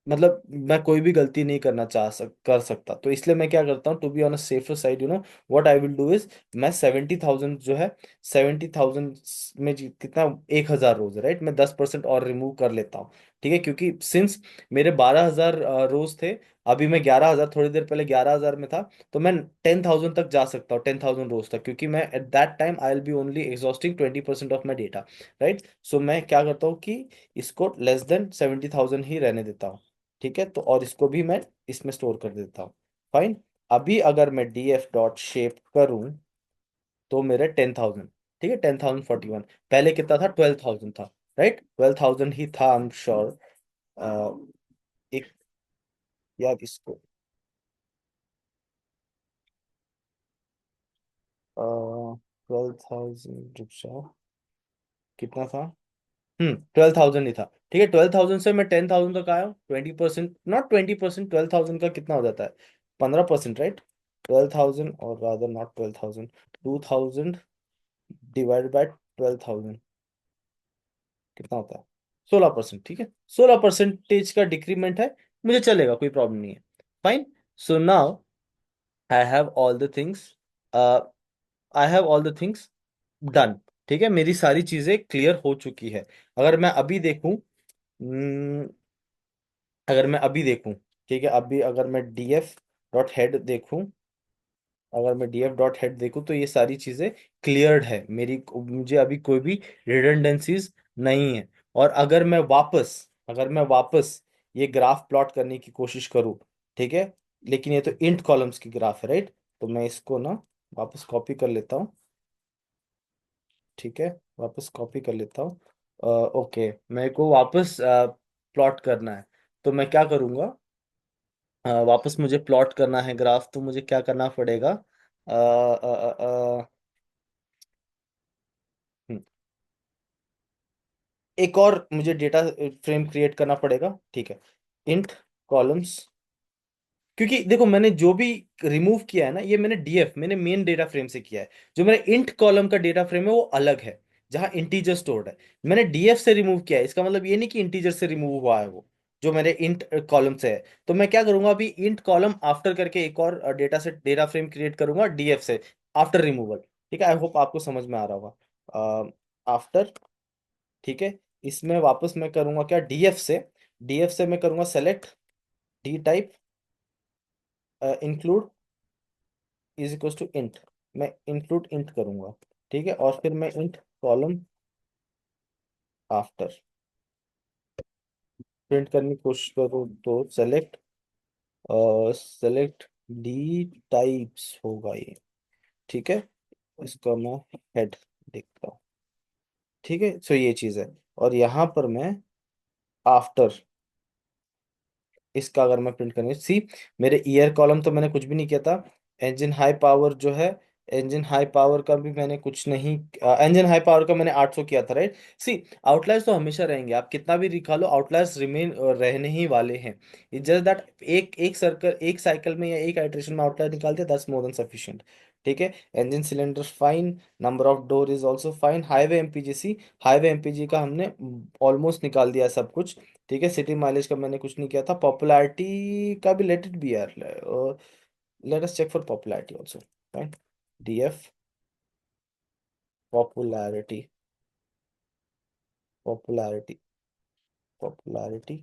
B: मतलब मैं कोई भी गलती नहीं कर सकता, तो इसलिए मैं क्या करता हूँ, to be on a safer side, what I will do is, मैं 70,000 जो है, 70,000 में कितना, 1,000 रोज है, राइट, मैं 10% और रिमूव कर लेता हूँ, ठीक है, क्योंकि सिंस मेरे 12,000 रोज थे, अभी मैं 11,000, थोड़ी देर पहले 11,000 में था, तो मैं 10,000 तक जा सकता हूँ, 10,000 रोज तक, क्योंकि मैं at that time I will be only exhausting 20% of my data, right. So मैं क्या करता हूँ कि इसको लेस देन 70,000 ही रहने देता हूँ, ठीक है। तो और इसको भी मैं इसमें स्टोर कर देता हूँ। फाइन। अभी अगर मैं df.shape करूं, तो मेरे 10,000, ठीक है, 10,041, पहले कितना था, 12,000 था, राइट, 12,000 ही था, आई एम श्योर। एक, यार इसको 12,000, रुक जाओ, कितना था, 12,000 ही था, ठीक है। 12,000 से मैं 10,000 तक आया हूँ, 20%, नॉट 20%, 12,000 का कितना हो जाता है, 15%, राइट। 12,000, और रादर नॉट 12,000, 2,000 डिवाइड बाय 12,000, कितना होता है, 16%, ठीक है। 16% का डिक्रीमेंट है, मुझे चलेगा, कोई प्रॉब्लम नहीं है। Fine. So now I have all the things, I have all the things done, ठीक है, मेरी सारी चीजें क्लियर हो चुकी है। अगर मैं अभी देखूं, अगर मैं अभी देखूं, ठीक है, अभी अगर मैं df.head देखूं, अगर मैं df.head देखूं, तो ये सारी चीजें क्लियर्ड है मेरी, मुझे अभी कोई भी रिडंडेंसीज नहीं है। और अगर मैं वापस ये ग्राफ प्लॉट करने की कोशिश करूं, ठीक है, लेकिन ये तो इंट कॉलम्स की ग्राफ है, राइट, तो मैं इसको ना वापस कॉपी कर लेता हूँ, ठीक है, वापस कॉपी कर लेता हूँ। ओके, मेरे को वापस प्लॉट करना है, तो मैं क्या करूँगा, वापस मुझे प्लॉट करना है ग्राफ, तो मुझे क्या करना पड़ेगा, हम्म, एक और मुझे डेटा फ्रेम क्रिएट करना पड़ेगा, ठीक है। इंट कॉलम्स, क्योंकि देखो मैंने जो भी रिमूव किया है ना, ये मैंने मेन डेटा फ्रेम से किया है, जो मेरा इंट कॉलम का डेटा फ्रेम है वो अलग है, जहाँ इंटीजर स्टोर्ड है, मैंने डीएफ से रिमूव किया है, इसका मतलब ये नहीं कि इंटीजर से रिमूव हुआ है वो, जो मेरे इंट कॉलम से है। तो मैं क्या करूंगा, अभी इंट कॉलम आफ्टर करके एक और डेटा फ्रेम क्रिएट करूंगा डीएफ से, आफ्टर रिमूवल, ठीक है। आई होप आपको समझ में आ रहा होगा, आफ्टर, ठीक है। इसमें वापस मैं करूंगा क्या, डीएफ से मैं करूंगा select D type include is equal to int, मैं इंक्लूड इंट करूंगा, ठीक है, और फिर मैं इंट कॉलम आफ्टर प्रिंट करने की कोशिश करूँ, तो सेलेक्ट डी टाइप्स होगा ये, ठीक है। इसका मैं हेड देखता हूँ, ठीक है, सो ये चीज़ है। और यहाँ पर मैं आफ्टर इसका अगर मैं प्रिंट करूँ, सी मेरे ईयर कॉलम तो मैंने कुछ भी नहीं किया था। इंजन हाई पावर जो है, इंजन हाई पावर का भी मैंने कुछ नहीं, इंजन हाई पावर का मैंने 800 किया था, राइट। सी आउटलायर्स तो हमेशा रहेंगे, आप कितना भी निकालो आउटलायर्स रिमेन रहने ही वाले हैं। इट्स जस्ट दैट एक एक सर्कल, एक साइकिल में या एक आइट्रेशन में आउटलायर निकालते हैं, दैट्स मोर देन सफिशिएंट। ठीक है। Engine cylinder fine, number of door is also fine. Highway MPGC, highway MPG का हमने ऑलमोस्ट निकाल दिया सब कुछ। ठीक है। सिटी माइलेज का मैंने कुछ नहीं किया था। पॉपुलैरिटी का भी लेट इट बी यार, let us check for popularity also, fine. DF popularity, popularity, popularity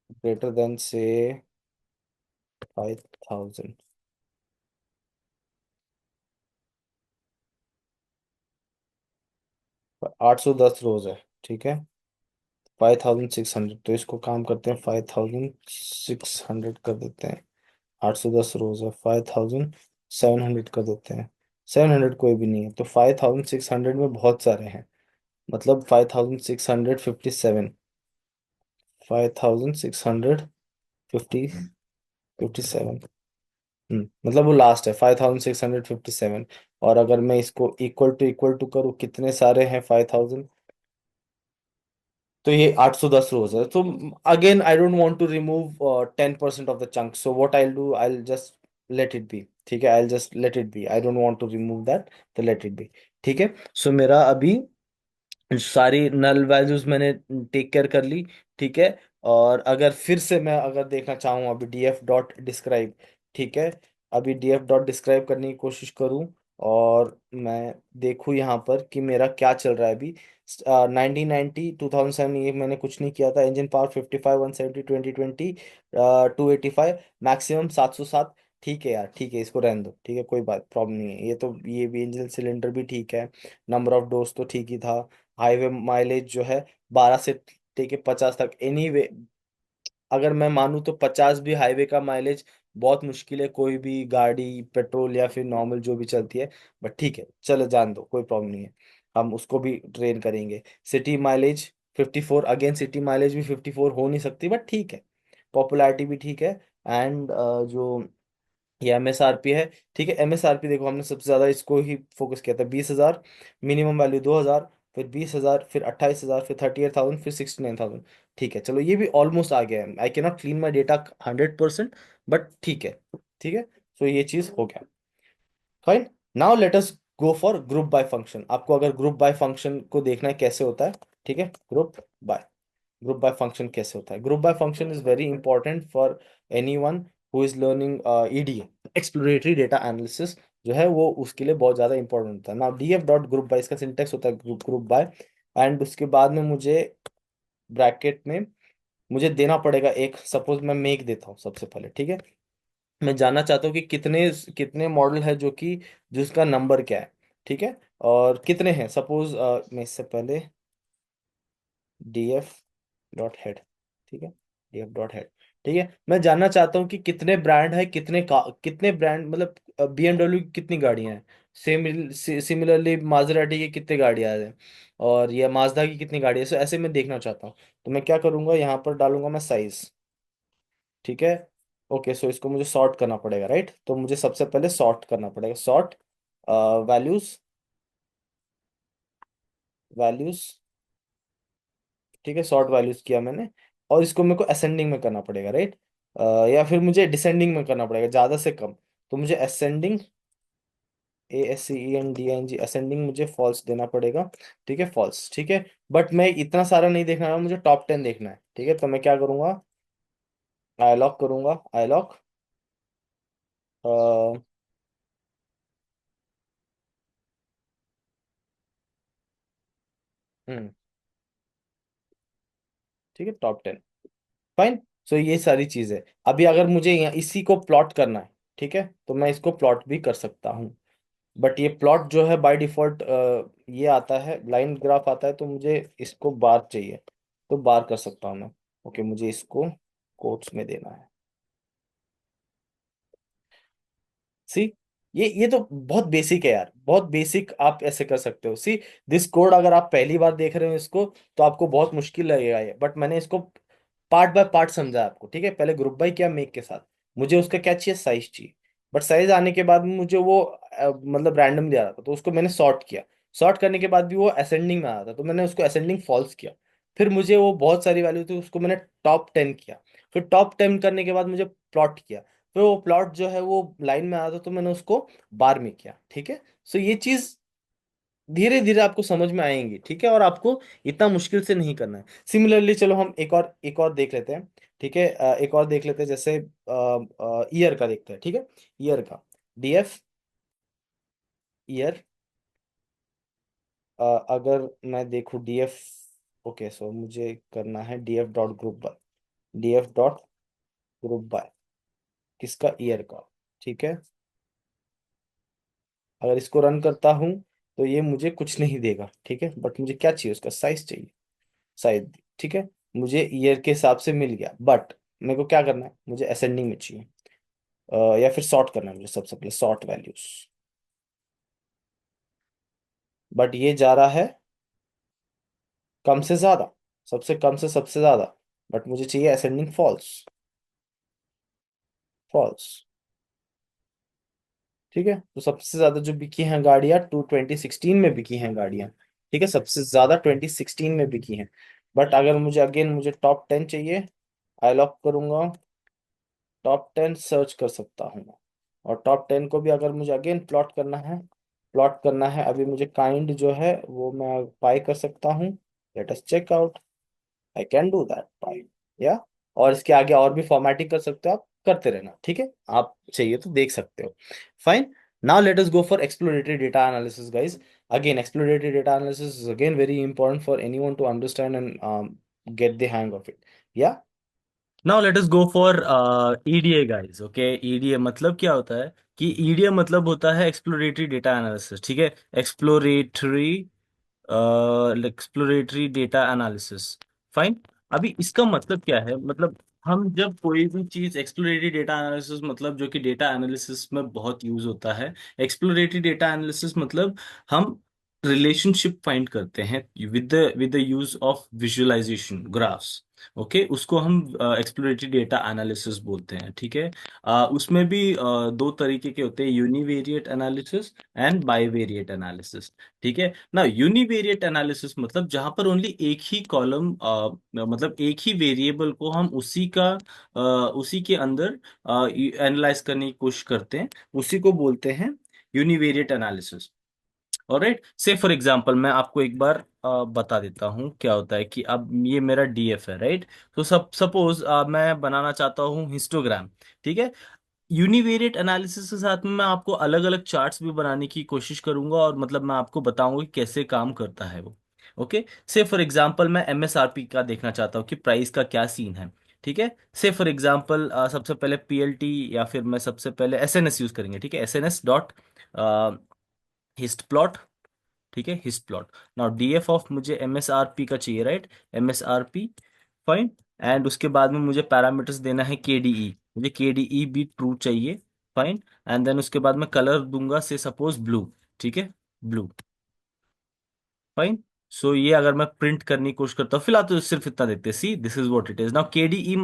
B: greater than से 5000। 810 रोज है, ठीक है। 5600, तो इसको काम करते हैं, 5600 कर देते हैं। 810 रोज है, 5700 कर देते हैं। 700 कोई भी नहीं है, तो 5600 में बहुत सारे हैं, मतलब 5657, 5657। मतलब वो लास्ट है 5657। और अगर मैं इसको इक्वल टू करूँ, कितने सारे हैं 5000, तो ये 810 रोज है। तो again I don't want to remove 10% of the chunk, so what I do, I just let it be. ठीक है, I just let it be, I don't want to remove that, तो लेट इट बी। ठीक है। So मेरा अभी सारी null values मैंने take care कर ली। ठीक है। और अगर फिर से मैं अगर देखना चाहूँ अभी डीएफ डॉट डिस्क्राइब, ठीक है, अभी डीएफ डॉट डिस्क्राइब करने की कोशिश करूँ, और मैं देखूँ यहाँ पर कि मेरा क्या चल रहा है अभी। 1990, 2007, ये मैंने कुछ नहीं किया था। Engine power 55, 170, 2020, 285, maximum 707। ठीक है यार, ठीक है, इसको रहने दो। ठीक है, कोई बात प्रॉब्लम नहीं है, ये तो ये भी इंजन सिलेंडर भी ठीक है। नंबर ऑफ डोर्स तो ठीक ही था। हाईवे माइलेज जो है 12 से लेके 50 तक, एनीवे अगर मैं मानूँ तो 50 भी हाईवे का माइलेज बहुत मुश्किल है, कोई भी गाड़ी पेट्रोल या फिर नॉर्मल जो भी चलती है। बट ठीक है, चलो जान दो, कोई प्रॉब्लम नहीं है, हम उसको भी ट्रेन करेंगे। City mileage 54, again city mileage भी 54 हो नहीं सकती, बट ठीक है। पॉपुलैरिटी भी ठीक है। एंड जो ये एमएसआरपी है, ठीक है। एमएसआरपी देखो, हमने सबसे ज्यादा इसको ही फोकस किया था, 20,000, मिनिमम वैल्यू 2,000, फिर 20,000, फिर 28,000, फिर 38,000, फिर 69,000। ठीक है, चलो ये भी ऑलमोस्ट आ गया है। I can not clean my data 100%, but ठीक है। ठीक है, तो ये चीज हो गया, fine. Now let us go for group by function. आपको अगर ग्रुप बाय फंक्शन को देखना है कैसे होता है, ठीक है, बाय ग्रुप बाय फंक्शन कैसे होता है। Group by function is very important for anyone who is learning ED, exploratory data analysis, जो है वो उसके लिए बहुत ज़्यादा इंपॉर्टेंट होता है। Now df dot group by, इसका सिंटेक्स होता है ग्रुप बाय। एंड उसके बाद में मुझे ब्रैकेट में मुझे देना पड़ेगा एक, सपोज मैं मेक देता हूँ सबसे पहले, ठीक है। मैं जानना चाहता हूँ कि कितने कितने मॉडल है जो कि जिसका नंबर क्या है, ठीक है, और कितने हैं। सपोज मैं इससे पहले डीएफ डॉट हेड, ठीक है, डीएफ डॉट हेड, ठीक है। मैं जानना चाहता हूँ कि कितने ब्रांड है, कितने ब्रांड, मतलब बीएमडब्ल्यू की कितनी गाड़ियां हैं, सेम सिमिलरली माजराटी की कितनी गाड़ियां हैं, और ये माजदा की कितनी गाड़ियां हैं। सो ऐसे मैं देखना चाहता हूँ, तो मैं क्या करूंगा, यहाँ पर डालूंगा मैं साइज, ठीक है। ओके, सो इसको मुझे सॉर्ट करना पड़ेगा, राइट। तो मुझे सबसे पहले सॉर्ट करना पड़ेगा, सॉर्ट वैल्यूज, वैल्यूज, ठीक है, सॉर्ट वैल्यूज किया मैंने। और इसको मेरे को असेंडिंग में करना पड़ेगा, राइट। या फिर मुझे डिसेंडिंग में करना पड़ेगा, ज्यादा से कम। तो मुझे असेंडिंग, ASCENDING, असेंडिंग मुझे फॉल्स देना पड़ेगा, ठीक है, फॉल्स, ठीक है। बट मैं इतना सारा नहीं देखना है, मुझे टॉप 10 देखना है, ठीक है। तो मैं क्या करूंगा, आई लॉक करूंगा, आई लॉक, हम्म, ठीक है, टॉप 10, फाइन। सो ये सारी चीजें, अभी अगर मुझे यहाँ इसी को प्लॉट करना है, ठीक है, तो मैं इसको प्लॉट भी कर सकता हूँ। बट ये प्लॉट जो है बाय डिफॉल्ट ये आता है, लाइन ग्राफ आता है, तो मुझे इसको बार चाहिए, तो बार कर सकता हूँ मैं। ओके, मुझे इसको कोट्स में देना है, सी। ये तो बहुत बेसिक है यार, बहुत बेसिक। आप ऐसे कर सकते हो। सी दिस कोड, अगर आप पहली बार देख रहे हो इसको तो आपको बहुत मुश्किल लगेगा ये, बट मैंने इसको पार्ट बाय पार्ट समझा आपको, ठीक है। पहले ग्रुप बाय किया मेक के साथ, मुझे उसका क्या चाहिए, साइज चाहिए। बट साइज आने के बाद में मुझे वो मतलब रैंडम दे रहा था, तो उसको मैंने सॉर्ट किया। सॉर्ट करने के बाद भी वो असेंडिंग में आ रहा था, तो मैंने उसको असेंडिंग फॉल्स किया। फिर मुझे वो बहुत सारी वैल्यू थी, उसको मैंने टॉप 10 किया। फिर टॉप 10 करने के बाद मुझे प्लॉट किया। फिर वो प्लॉट जो है वो लाइन में आ रहा था, तो मैंने उसको बार में किया, ठीक है। सो ये चीज धीरे धीरे आपको समझ में आएंगी, ठीक है, और आपको इतना मुश्किल से नहीं करना है। सिमिलरली चलो हम एक और देख लेते हैं, ठीक है। एक और देख लेते हैं, जैसे ईयर का देखते हैं, ठीक है। ईयर का डीएफ ईयर, अगर मैं देखूं डीएफ, ओके, सो मुझे करना है df dot group by, DF dot group by किसका, ईयर का, ठीक है। अगर इसको रन करता हूं तो ये मुझे कुछ नहीं देगा, ठीक है। बट मुझे क्या चाहिए, उसका साइज चाहिए, साइज, ठीक है। मुझे ईयर के हिसाब से मिल गया, बट मेरे को क्या करना है, मुझे असेंडिंग में चाहिए। या फिर सॉर्ट करना है मुझे, सबसे पहले सॉर्ट वैल्यूज। बट ये जा रहा है कम से ज्यादा, सबसे कम से सबसे ज्यादा। बट मुझे चाहिए असेंडिंग फॉल्स, फॉल्स, ठीक है। तो सबसे ज्यादा जो बिकी हैं गाड़ियां, 2016 में बिकी हैं गाड़ियां, ठीक है, सबसे ज्यादा 2016 में बिकी हैं। बट अगर मुझे अगेन मुझे टॉप 10 चाहिए, आई लॉक करूंगा, टॉप 10 सर्च कर सकता हूँ। और टॉप 10 को भी अगर मुझे अगेन प्लॉट करना है, प्लॉट करना है, अभी मुझे काइंड जो है वो मैं बाय कर सकता हूँ। Let us check out, I can do that by, या और इसके आगे और भी फॉर्मेटिंग कर सकते हो आप, करते रहना, ठीक है। आप चाहिए तो देख सकते हो। Fine, now let us go for exploratory data analysis guys. Again exploratory data analysis is again very important for anyone to understand and get the hang of it, yeah.
A: Now let us go for EDA guys. Okay, EDA मतलब क्या होता है कि EDA मतलब होता है exploratory data analysis, ठीक है। Exploratory exploratory data analysis, fine. अभी इसका मतलब क्या है, मतलब हम जब कोई भी चीज एक्सप्लोरेटरी डेटा एनालिसिस मतलब जो कि डेटा एनालिसिस में बहुत यूज होता है, एक्सप्लोरेटरी डेटा एनालिसिस मतलब हम रिलेशनशिप फाइंड करते हैं with the use of visualization graphs. Okay, उसको हम एक्सप्लोरेटरी डेटा एनालिसिस बोलते हैं, ठीक है। उसमें भी दो तरीके के होते हैं, univariate analysis and bivariate analysis, ठीक है ना। यूनिवेरिएट एनालिसिस मतलब जहां पर ओनली एक ही कॉलम मतलब एक ही वेरिएबल को हम उसी के अंदर एनालाइज करने की कोशिश करते हैं, उसी को बोलते हैं यूनिवेरिएट एनालिसिस। ऑलराइट, से फॉर एग्जांपल मैं आपको एक बार बता देता हूँ क्या होता है कि अब ये मेरा डीएफ है, राइट। तो सपोज मैं बनाना चाहता हूँ हिस्टोग्राम, ठीक है। यूनिवेरिएट एनालिसिस के साथ में मैं आपको अलग अलग चार्ट्स भी बनाने की कोशिश करूंगा, और मतलब मैं आपको बताऊंगा कि कैसे काम करता है वो। ओके, से फॉर एग्जांपल मैं एमएसआरपी का देखना चाहता हूँ कि प्राइस का क्या सीन है, ठीक है। से फॉर एग्जांपल सबसे पहले पीएलटी या फिर मैं सबसे पहले एसएनएस यूज करेंगे, ठीक है। एसएनएस डॉट हिस्ट प्लॉट, ठीक है, hist plot. Now DF of मुझे एमएसआरपी का चाहिए, राइट, एमएसआरपी, फाइन। एंड उसके बाद में मुझे पैरामीटर्स देना है केडीई, मुझे केडीई भी ट्रू चाहिए, फाइन। एंड देन उसके बाद मैं कलर दूंगा से सपोज ब्लू, ठीक है, ब्लू, फाइन। सो ये अगर मैं प्रिंट करने की कोशिश करता हूँ, फिलहाल तो सिर्फ इतना देते हैं, सी this is what it is. Now KDE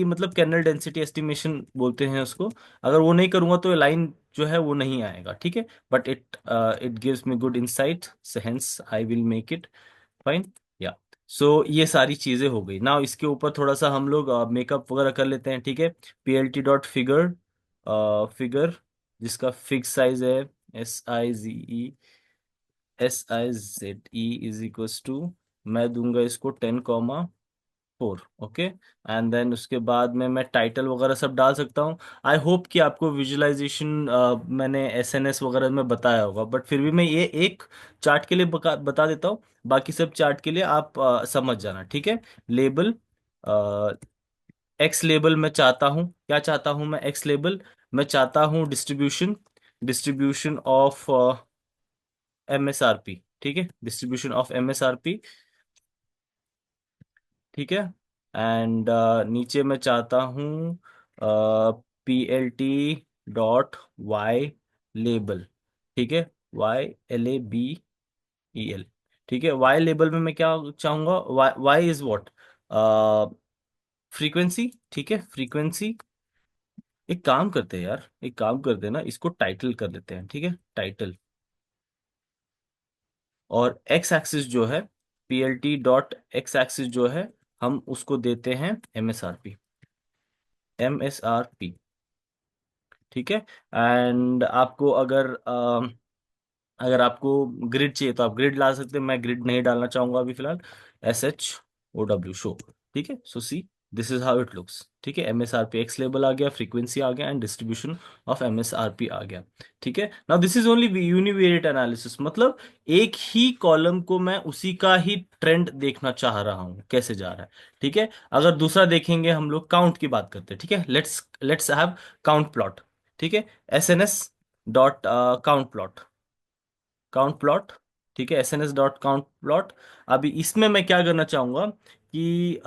A: मतलब कर्नल डेंसिटी एस्टिमेशन बोलते हैं उसको। अगर वो नहीं करूंगा तो ये लाइन जो है वो नहीं आएगा, ठीक है। But it gives me good insight, hence I will make it, fine, या। सो ये सारी चीजें हो गई। नाउ इसके ऊपर थोड़ा सा हम लोग मेकअप वगैरह कर लेते हैं, ठीक है। पीएलटी डॉट फिगर, फिगर जिसका फिक्स साइज है SIZE इज इक्वल्स टू, मैं दूंगा इसको 10,4, ओके। एंड देन उसके बाद में मैं टाइटल वगैरह सब डाल सकता हूँ। आई होप कि आपको विजुअलाइजेशन मैंने एसएनएस वगैरह में बताया होगा, बट फिर भी मैं ये एक चार्ट के लिए बता देता हूँ, बाकी सब चार्ट के लिए आप समझ जाना, ठीक है। लेबल, एक्स लेबल मैं चाहता हूँ, क्या चाहता हूँ मैं, एक्स लेबल मैं चाहता हूँ डिस्ट्रीब्यूशन, डिस्ट्रीब्यूशन ऑफ एमएसआरपी, ठीक है, डिस्ट्रीब्यूशन ऑफ एमएसआरपी, ठीक है। एंड नीचे मैं चाहता हूँ पीएलटी डॉट वाई लेबल, ठीक है, YLABEL, ठीक है। वाई लेबल में मैं क्या चाहूंगा, वाई इज व्हाट, फ्रीक्वेंसी, ठीक है, फ्रीक्वेंसी। एक काम करते हैं यार, एक काम करते हैं ना, इसको टाइटल कर देते हैं, ठीक है, टाइटल। और एक्स एक्सिस जो है, PLT डॉट एक्स एक्सिस जो है, हम उसको देते हैं MSRP, MSRP, ठीक है। एंड आपको अगर आपको ग्रिड चाहिए तो आप ग्रिड ला सकते हैं, मैं ग्रिड नहीं डालना चाहूंगा अभी फिलहाल। SHOW शो, ठीक है। So see, this is how it looks, ठीक है। MSRP एक्स लेबल आ गया, फ्रीक्वेंसी आ गया, एंड डिस्ट्रीब्यूशन ऑफ MSRP आ गया, ठीक है। Now this is only univariate analysis, मतलब एक ही कॉलम को मैं उसी का ही ट्रेंड देखना चाह रहा हूँ कैसे जा रहा है, ठीक है। अगर दूसरा देखेंगे, हम लोग काउंट की बात करते हैं, ठीक है। Let's let's have count plot, ठीक है। SNS dot count plot, count plot, ठीक है, SNS डॉट काउंट प्लॉट। अभी इसमें मैं क्या करना चाहूंगा कि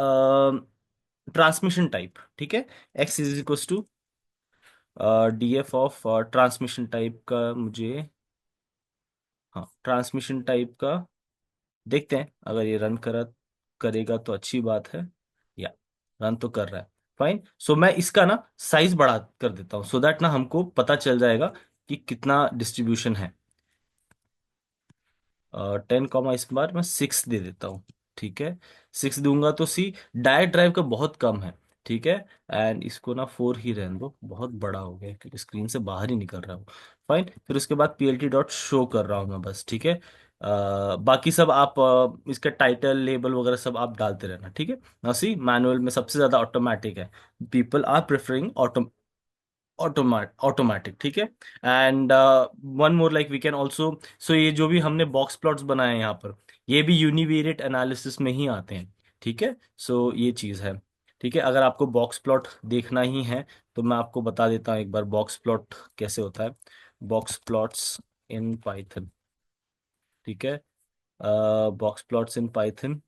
A: ट्रांसमिशन टाइप, ठीक है, X is equal to DF of transmission type का मुझे, हाँ, ट्रांसमिशन टाइप का देखते हैं। अगर ये रन करेगा तो अच्छी बात है, या रन तो कर रहा है, फाइन। सो मैं इसका ना साइज बढ़ा कर देता हूँ, सो दैट ना हमको पता चल जाएगा कि कितना डिस्ट्रीब्यूशन है। 10, इस बार मैं 6 दे देता हूँ, ठीक है। 6 दूंगा तो सी, डायरेक्ट ड्राइव का बहुत कम है, ठीक है। एंड इसको ना 4 ही रहने दो, बहुत बड़ा हो गया क्योंकि स्क्रीन से बाहर ही निकल रहा हूँ, फाइन। फिर उसके बाद PLT डॉट शो कर रहा हूँ मैं बस, ठीक है। बाकी सब आप इसका टाइटल लेबल वगैरह सब आप डालते रहना, ठीक है ना। सी, मैनुअल में सबसे ज्यादा ऑटोमेटिक है, पीपल आर प्रेफरिंग ऑटोमेटिक, ठीक है। And one more, like we can also, so ये जो भी हमने बॉक्स प्लॉट्स बनाए हैं यहाँ पर, ये भी यूनिवेरिएट एनालिसिस में ही आते हैं, ठीक है। सो ये चीज़ है, ठीक है। अगर आपको बॉक्स प्लॉट देखना ही है तो मैं आपको बता देता हूँ एक बार बॉक्स प्लॉट कैसे होता है। बॉक्स प्लॉट्स इन पाइथन, ठीक है। बॉक्स प्लॉट्स इन पाइथन,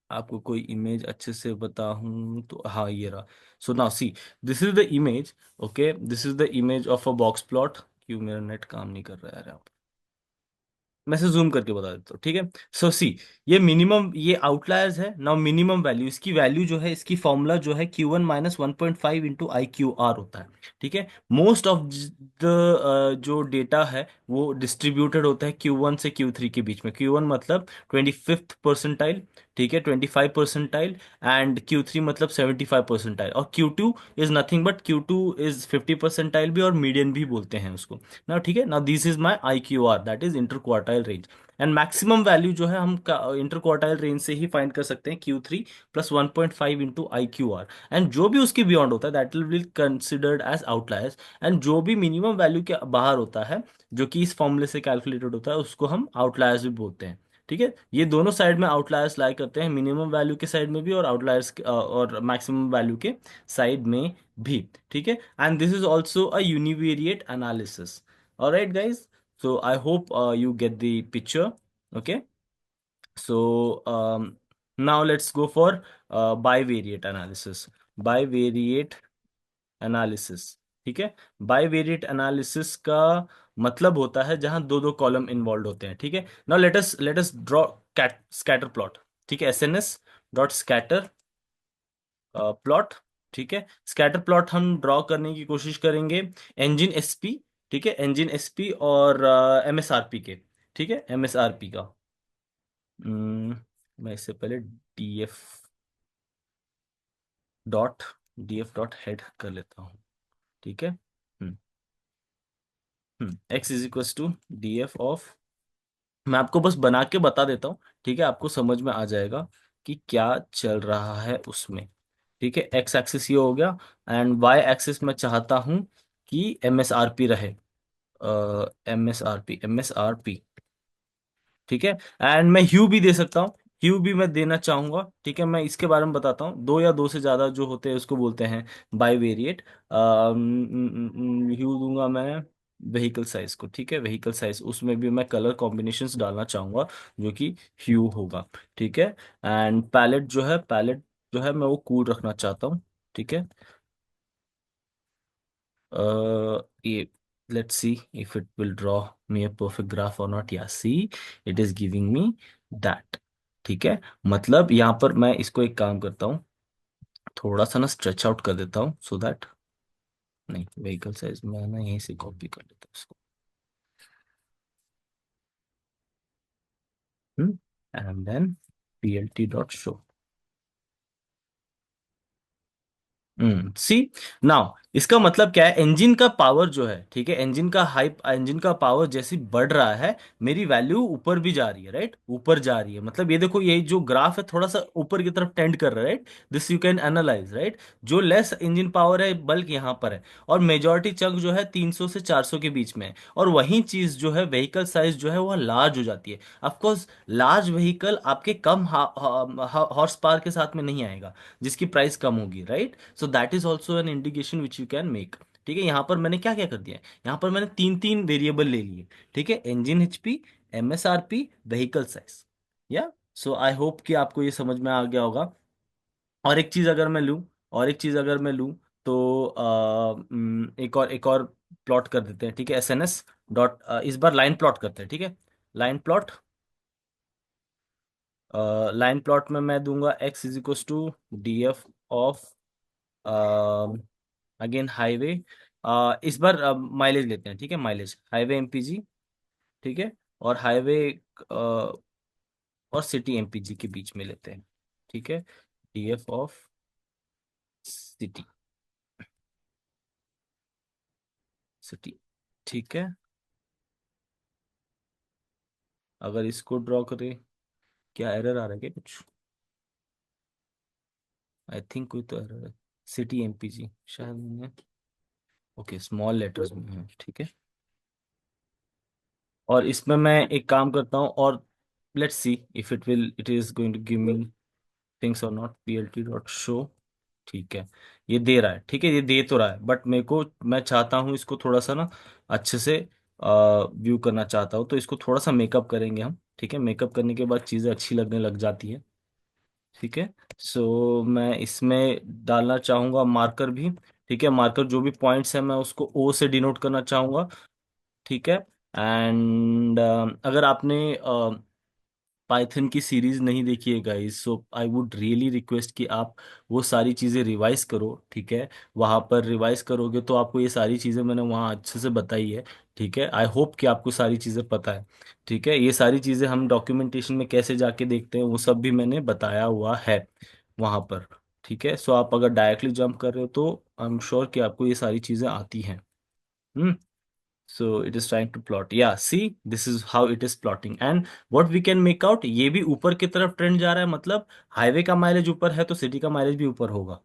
A: आपको कोई इमेज अच्छे से बताऊं तो, हाँ ये रहा। So now see, this is the image, okay, this is the image of a box plot. क्यों मेरा नेट काम नहीं कर रहा है यार, मैं से जूम करके बता देता हूँ, ठीक है। सो सी, ये मिनिमम, ये आउटलायर्स है। नाउ मिनिमम वैल्यू, इसकी वैल्यू जो है, इसकी फॉर्मूला जो है Q1 - 1.5 इंटू IQR होता है, ठीक है। मोस्ट ऑफ द जो डेटा है वो डिस्ट्रीब्यूटेड होता है Q1 से Q3 के बीच में। Q1 मतलब 25th परसेंटाइल, ठीक है, 25 परसेंटाइल, एंड Q3 मतलब 75 परसेंटाइल, और Q2 is nothing but, Q2 is 50 percentile भी, और मीडियन भी बोलते हैं उसको ना, ठीक है ना। This is my IQR, that is inter quartile range. And maximum value जो है हम इंटर क्वार्टाइल रेंज से ही फाइंड कर सकते हैं, Q3 plus 1.5 into IQR। And जो भी उसके बियॉन्ड होता है that will be considered as outliers, and जो भी मिनिमम वैल्यू के बाहर होता है, जो कि इस फॉर्मूले से कैलकुलेटेड होता है, उसको हम आउटलायर्स भी बोलते हैं, ठीक है। ये दोनों साइड में आउटलायर्स लाई करते हैं, मिनिमम वैल्यू के साइड में भी और आउटलायर्स और मैक्सिमम वैल्यू के साइड में भी, ठीक है। And this is also a univariate analysis. Alright, guys. So I hope you get the picture. Okay. So now let's go for bivariate analysis. Bivariate analysis. ठीक है। बाइवेरिएट एनालिसिस का मतलब होता है जहां दो दो कॉलम इन्वॉल्व होते हैं, ठीक है। Now let us draw scatter plot, ठीक है। SNS डॉट स्कैटर प्लॉट, ठीक है। स्कैटर प्लॉट हम ड्रॉ करने की कोशिश करेंगे engine SP, ठीक है, engine SP और MSRP के, ठीक है, MSRP का। मैं इससे पहले DF डॉट हेड कर लेता हूँ, ठीक है। X is equal to DF of, मैं आपको बस बना के बता देता हूँ, ठीक है, आपको समझ में आ जाएगा कि क्या चल रहा है उसमें, ठीक है। X एक्सिस ये हो गया, एंड Y एक्सिस मैं चाहता हूँ कि MSRP रहे, MSRP, ठीक है। एंड मैं ह्यू भी दे सकता हूँ, ह्यू भी मैं देना चाहूंगा, ठीक है। मैं इसके बारे में बताता हूँ, दो या दो से ज्यादा जो होते हैं उसको बोलते हैं बाइवेरिएट। ह्यू दूंगा मैं व्हीकल साइज को, ठीक है, व्हीकल साइज, उसमें भी मैं कलर कॉम्बिनेशंस डालना चाहूंगा जो कि ह्यू होगा, ठीक है। एंड पैलेट जो है मैं वो कूल रखना चाहता हूँ, ठीक है। ये let's see if it will draw me a perfect graph or not. Yeah, see, it is giving me that. ठीक है, मतलब यहाँ पर मैं इसको एक काम करता हूँ, थोड़ा सा ना स्ट्रेच आउट कर देता हूँ सो दैट, नहीं व्हीकल साइज मैं ना यहीं से कॉपी कर लेता हूँ इसको। And then plt dot show. See, now इसका मतलब क्या है, इंजन का पावर जो है, ठीक है, इंजन का हाइप, इंजन का पावर जैसे बढ़ रहा है, मेरी वैल्यू ऊपर भी जा रही है, राइट, ऊपर जा रही है। मतलब ये देखो, ये जो ग्राफ है थोड़ा सा ऊपर की तरफ टेंड कर रहा है, right, this you can analyse, right. जो लेस इंजन पावर है बल्कि यहाँ पर है, और मेजॉरिटी चंक जो है 300 से 400 के बीच में है। और वही चीज जो है व्हीकल साइज जो है वह लार्ज हो जाती है। ऑफ कोर्स लार्ज व्हीकल आपके कम हॉर्स पावर के साथ में नहीं आएगा, जिसकी प्राइस कम होगी, right. So that is also an indication which you can make. ठीक है, यहाँ पर मैंने क्या क्या कर दिया है, यहाँ पर मैंने तीन तीन वेरिएबल ले लिए। ठीक है, engine HP, MSRP, vehicle size. या, सो आई होप कि आपको ये समझ में आ गया होगा। और एक चीज अगर मैं लूँ, और एक चीज अगर मैं लूँ, तो एक और प्लॉट कर देते हैं। ठीक है, एसएनएस डॉट, इस बार लाइन प्लॉट करते हैं। ठीक है, लाइन प्लॉट, लाइन प्लॉट में मैं दूंगा x is equal to D F of, again highway, इस बार माइलेज लेते हैं। ठीक है, माइलेज हाईवे एमपीजी। ठीक है, और हाईवे और सिटी एमपीजी के बीच में लेते हैं। ठीक है, डीएफ ऑफ सिटी, सिटी। ठीक है, अगर इसको ड्रॉ करें, क्या एरर आ रहा है क्या कुछ? आई थिंक कोई तो एरर है। सिटी एमपीजी शायद मैंने, ओके स्मॉल लेटर्स में है। ठीक है, और इसमें मैं एक काम करता हूँ, और let's see if it is going to give me things or not, plt dot show. ठीक है, ये दे रहा है। ठीक है, ये दे तो रहा है, बट मेरे को, मैं चाहता हूँ इसको थोड़ा सा ना अच्छे से व्यू करना चाहता हूँ, तो इसको थोड़ा सा मेकअप करेंगे हम। ठीक है, मेकअप करने के बाद चीज़ें अच्छी लगने लग जाती है। ठीक है, सो मैं इसमें डालना चाहूँगा मार्कर भी। ठीक है, मार्कर जो भी पॉइंट्स है मैं उसको ओ से डिनोट करना चाहूँगा। ठीक है, एंड अगर आपने पाइथन की सीरीज नहीं देखी है guys, so I would really request कि आप वो सारी चीज़ें रिवाइज करो। ठीक है, वहाँ पर रिवाइज करोगे तो आपको ये सारी चीज़ें मैंने वहाँ अच्छे से बताई है। ठीक है, आई होप कि आपको सारी चीज़ें पता है। ठीक है, ये सारी चीज़ें हम डॉक्यूमेंटेशन में कैसे जाके देखते हैं वो सब भी मैंने बताया हुआ है वहाँ पर। ठीक है, सो आप अगर डायरेक्टली जंप कर रहे हो तो आई एम श्योर कि आपको ये सारी चीज़ें आती हैं। हम्म, so it is trying to plot, yeah, see this is how it is plotting, and what we can make out, ये भी ऊपर की तरफ ट्रेंड जा रहा है। मतलब हाईवे का माइलेज ऊपर है तो सिटी का माइलेज भी ऊपर होगा।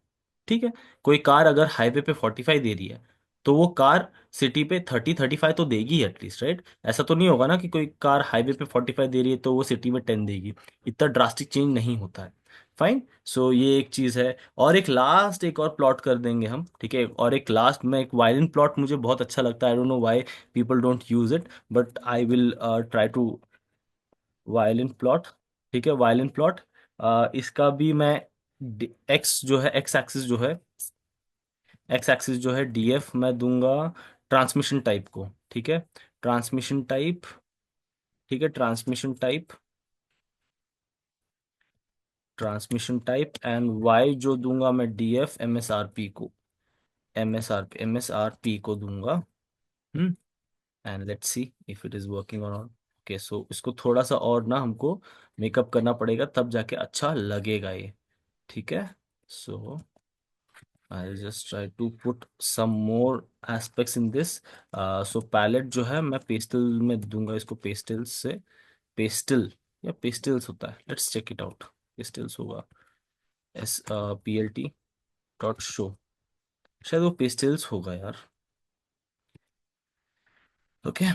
A: ठीक है, कोई कार अगर हाईवे पे 45 दे रही है, तो वो कार सिटी पे 30-35 तो देगी एटलीस्ट, राइट। ऐसा तो नहीं होगा ना कि कोई कार हाईवे पे 45 दे रही है तो वो सिटी में 10 देगी। इतना ड्रास्टिक चेंज नहीं होता है। फाइन, सो ये एक चीज है। और एक लास्ट, एक और प्लॉट कर देंगे हम। ठीक है, और एक लास्ट में एक वायलिन प्लॉट मुझे बहुत अच्छा लगता है, I don't know why people don't use it, but I will try to violin plot. ठीक है, वायलिन प्लॉट, इसका भी मैं एक्स जो है, एक्स एक्सिस जो है, एक्स एक्सिस जो है डीएफ मैं दूंगा ट्रांसमिशन टाइप को। ठीक है, ट्रांसमिशन टाइप। ठीक है, transmission type, transmission type, and Y जो दूंगा मैं डीएफ एमएसआरपी को, एमएसआरपी को दूंगा। Hmm, and let's see if it is working और नॉट। ओके, सो इसको थोड़ा सा और ना हमको मेकअप करना पड़ेगा, तब जाके अच्छा लगेगा ये। ठीक है, so I just try to put some more aspects in this. So palette जो है मैं पेस्टल में दूंगा इसको, पेस्टल से, पेस्टल या पेस्टल्स होता है, let's check it out. Pastels होगा, एस पीएलटी डॉट शो, शायद वो पेस्टल्स होगा यार। ओके,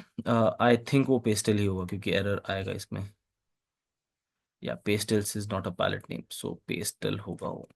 A: आई थिंक वो पेस्टल ही होगा क्योंकि एरर आएगा इसमें। या pastels is not a palette name, so pastel होगा वो।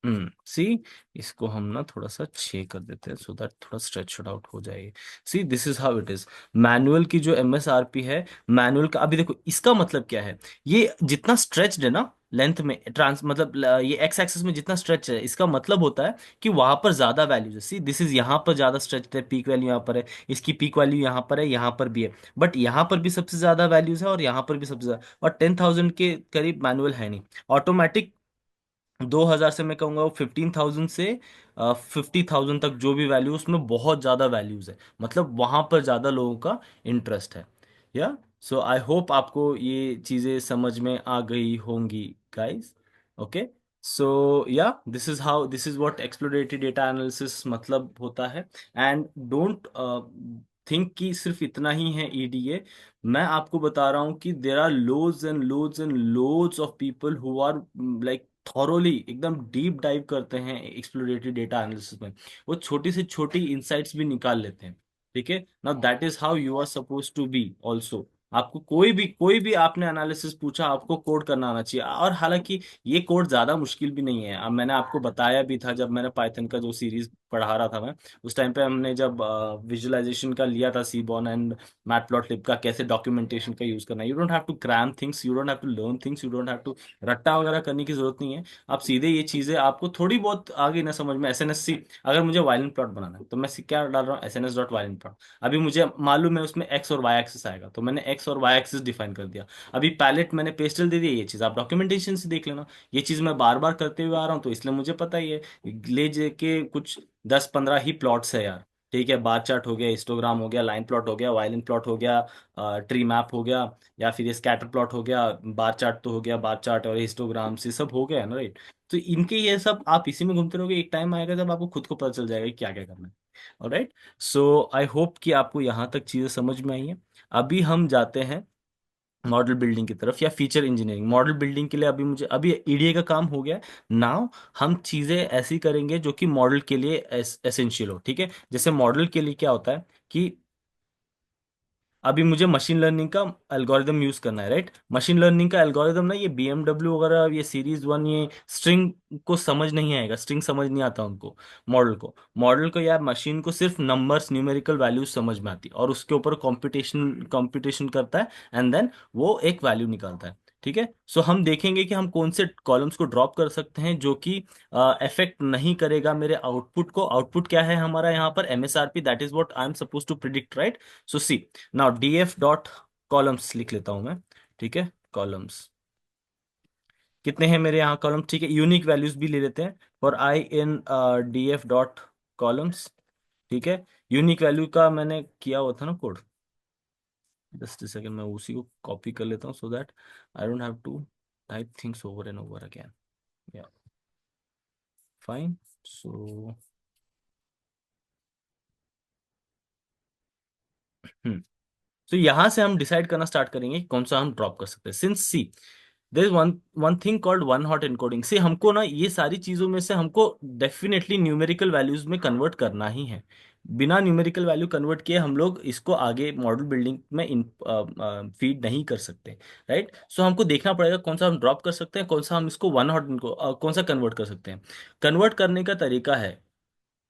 A: सी, इसको हम ना थोड़ा सा छे कर देते हैं सो दैट थोड़ा स्ट्रेच आउट हो जाए। See, this is how it is. Manual की जो एमएसआरपी है, मैनुअल का, अभी देखो इसका मतलब क्या है, ये जितना स्ट्रेच्ड है ना, लेंथ में ट्रांस मतलब ये एक्स एक्सिस में जितना स्ट्रेच है, इसका मतलब होता है कि वहां पर ज्यादा वैल्यूज है। सी दिस इज, यहाँ पर ज्यादा स्ट्रेच है, पीक वैल्यू यहाँ पर है, इसकी पीक वैल्यू यहाँ पर है, यहाँ पर भी है, बट यहाँ पर भी सबसे ज्यादा वैल्यूज है और यहाँ पर भी सबसे ज्यादा, और 10,000 के करीब मैनुअल है नहीं। ऑटोमेटिक 2,000 से मैं कहूंगा वो 15,000 से 50,000 तक जो भी वैल्यू, उसमें बहुत ज्यादा वैल्यूज है, मतलब वहां पर ज्यादा लोगों का इंटरेस्ट है। या सो आई होप आपको ये चीजें समझ में आ गई होंगी गाइस। ओके, सो या this is what exploratory data analysis मतलब होता है। एंड डोंट थिंक कि सिर्फ इतना ही है ईडीए। मैं आपको बता रहा हूँ कि there are loads and loads of people who are like thoroughly एकदम डीप डाइव करते हैं एक्सप्लोरेटरी डेटा एनालिसिस में। वो छोटी से छोटी इंसाइट्स भी निकाल लेते हैं। ठीक है, now that is how you are suppose to be also. आपको कोई भी आपने एनालिसिस पूछा, आपको कोड करना आना चाहिए। और हालांकि ये कोड ज्यादा मुश्किल भी नहीं है। अब मैंने आपको बताया भी था जब मैंने पाइथन का जो सीरीज पढ़ा रहा था मैं, उस टाइम पे हमने जब विजुअलाइजेशन का लिया था, सीबॉन एंड मैटप्लॉटलिब का, कैसे डॉक्यूमेंटेशन का यूज करना है। You don't have to cram things, you don't have to learn things, you don't have to रट्टा वगैरह करने की जरूरत नहीं है। आप सीधे ये चीजें आपको थोड़ी बहुत आगे ना समझ में, एसएनएससी, अगर मुझे वायलिन प्लॉट बनाना है तो मैं क्या डाल रहा हूँ, एसएनएस डॉट वायलिन प्लॉट। अभी मुझे मालूम है उसमें एक्स और वाई एक्सिस आएगा, तो मैंने एक्स और वाई एक्सिस डिफाइन कर दिया। अभी पैलेट मैंने पेस्टल दे दिया, ये चीज आप डॉक्यूमेंटेशन से देख लेना। ये चीज मैं बार बार करते हुए आ रहा हूँ, तो इसलिए मुझे पता ही है। ले के कुछ 10-15 ही प्लॉट्स है यार। ठीक है, बार चार्ट हो गया, हिस्टोग्राम हो गया, लाइन प्लॉट हो गया, वायलिन प्लॉट हो गया, ट्री मैप हो गया, या फिर ये स्कैटर प्लॉट हो गया, बार चार्ट तो हो गया, बार चार्ट और हिस्टोग्राम से सब हो गया है ना, राइट। तो इनके ये सब आप इसी में घूमते रहोगे, एक टाइम आएगा जब आपको खुद को पता चल जाएगा कि क्या क्या करना है। ऑलराइट, सो आई होप कि आपको यहाँ तक चीजें समझ में आई हैं। अभी हम जाते हैं मॉडल बिल्डिंग की तरफ, या फीचर इंजीनियरिंग। मॉडल बिल्डिंग के लिए अभी मुझे, अभी ईडीए का काम हो गया। नाउ हम चीजें ऐसी करेंगे जो कि मॉडल के लिए एसेंशियल हो। ठीक है, जैसे मॉडल के लिए क्या होता है कि अभी मुझे मशीन लर्निंग का एल्गोरिदम यूज करना है, राइट। मशीन लर्निंग का एल्गोरिदम ना, ये बीएमडब्ल्यू वगैरह, ये सीरीज वन, ये स्ट्रिंग को समझ नहीं आएगा, स्ट्रिंग समझ नहीं आता उनको। मॉडल को या मशीन को सिर्फ नंबर्स, न्यूमेरिकल वैल्यूज समझ में आती है, और उसके ऊपर कंपटीशन कंपटीशन करता है, एंड देन वो एक वैल्यू निकालता है। ठीक है, सो हम देखेंगे कि हम कौन से कॉलम्स को ड्रॉप कर सकते हैं जो कि अफेक्ट नहीं करेगा मेरे आउटपुट को। आउटपुट क्या है हमारा यहाँ पर, MSRP, that is what I am suppose to predict, right. So see, now df dot columns लिख लेता हूं मैं। ठीक है, कॉलम्स कितने हैं मेरे यहाँ कॉलम। ठीक है, यूनिक वैल्यूज भी ले लेते हैं for I in DF dot columns. ठीक है, यूनिक वैल्यू का मैंने किया हुआ था ना कोड, जस्ट सेकंड, मैं उसी को कॉपी कर लेता हूँ so that I don't have to type things over and over again. या फाइन, सो तो यहां से हम डिसाइड करना स्टार्ट करेंगे कि कौन सा हम ड्रॉप कर सकते हैं। Since see there is one one thing called one hot encoding. से हमको ना ये सारी चीजों में से हमको डेफिनेटली न्यूमेरिकल वैल्यूज में कन्वर्ट करना ही है। बिना न्यूमेरिकल वैल्यू कन्वर्ट किए हम लोग इसको आगे मॉडल बिल्डिंग में इन फीड नहीं कर सकते, राइट। सो हमको देखना पड़ेगा कौन सा हम ड्रॉप कर सकते हैं, कौन सा हम इसको वन हॉट कौन सा कन्वर्ट कर सकते हैं। कन्वर्ट करने का तरीका है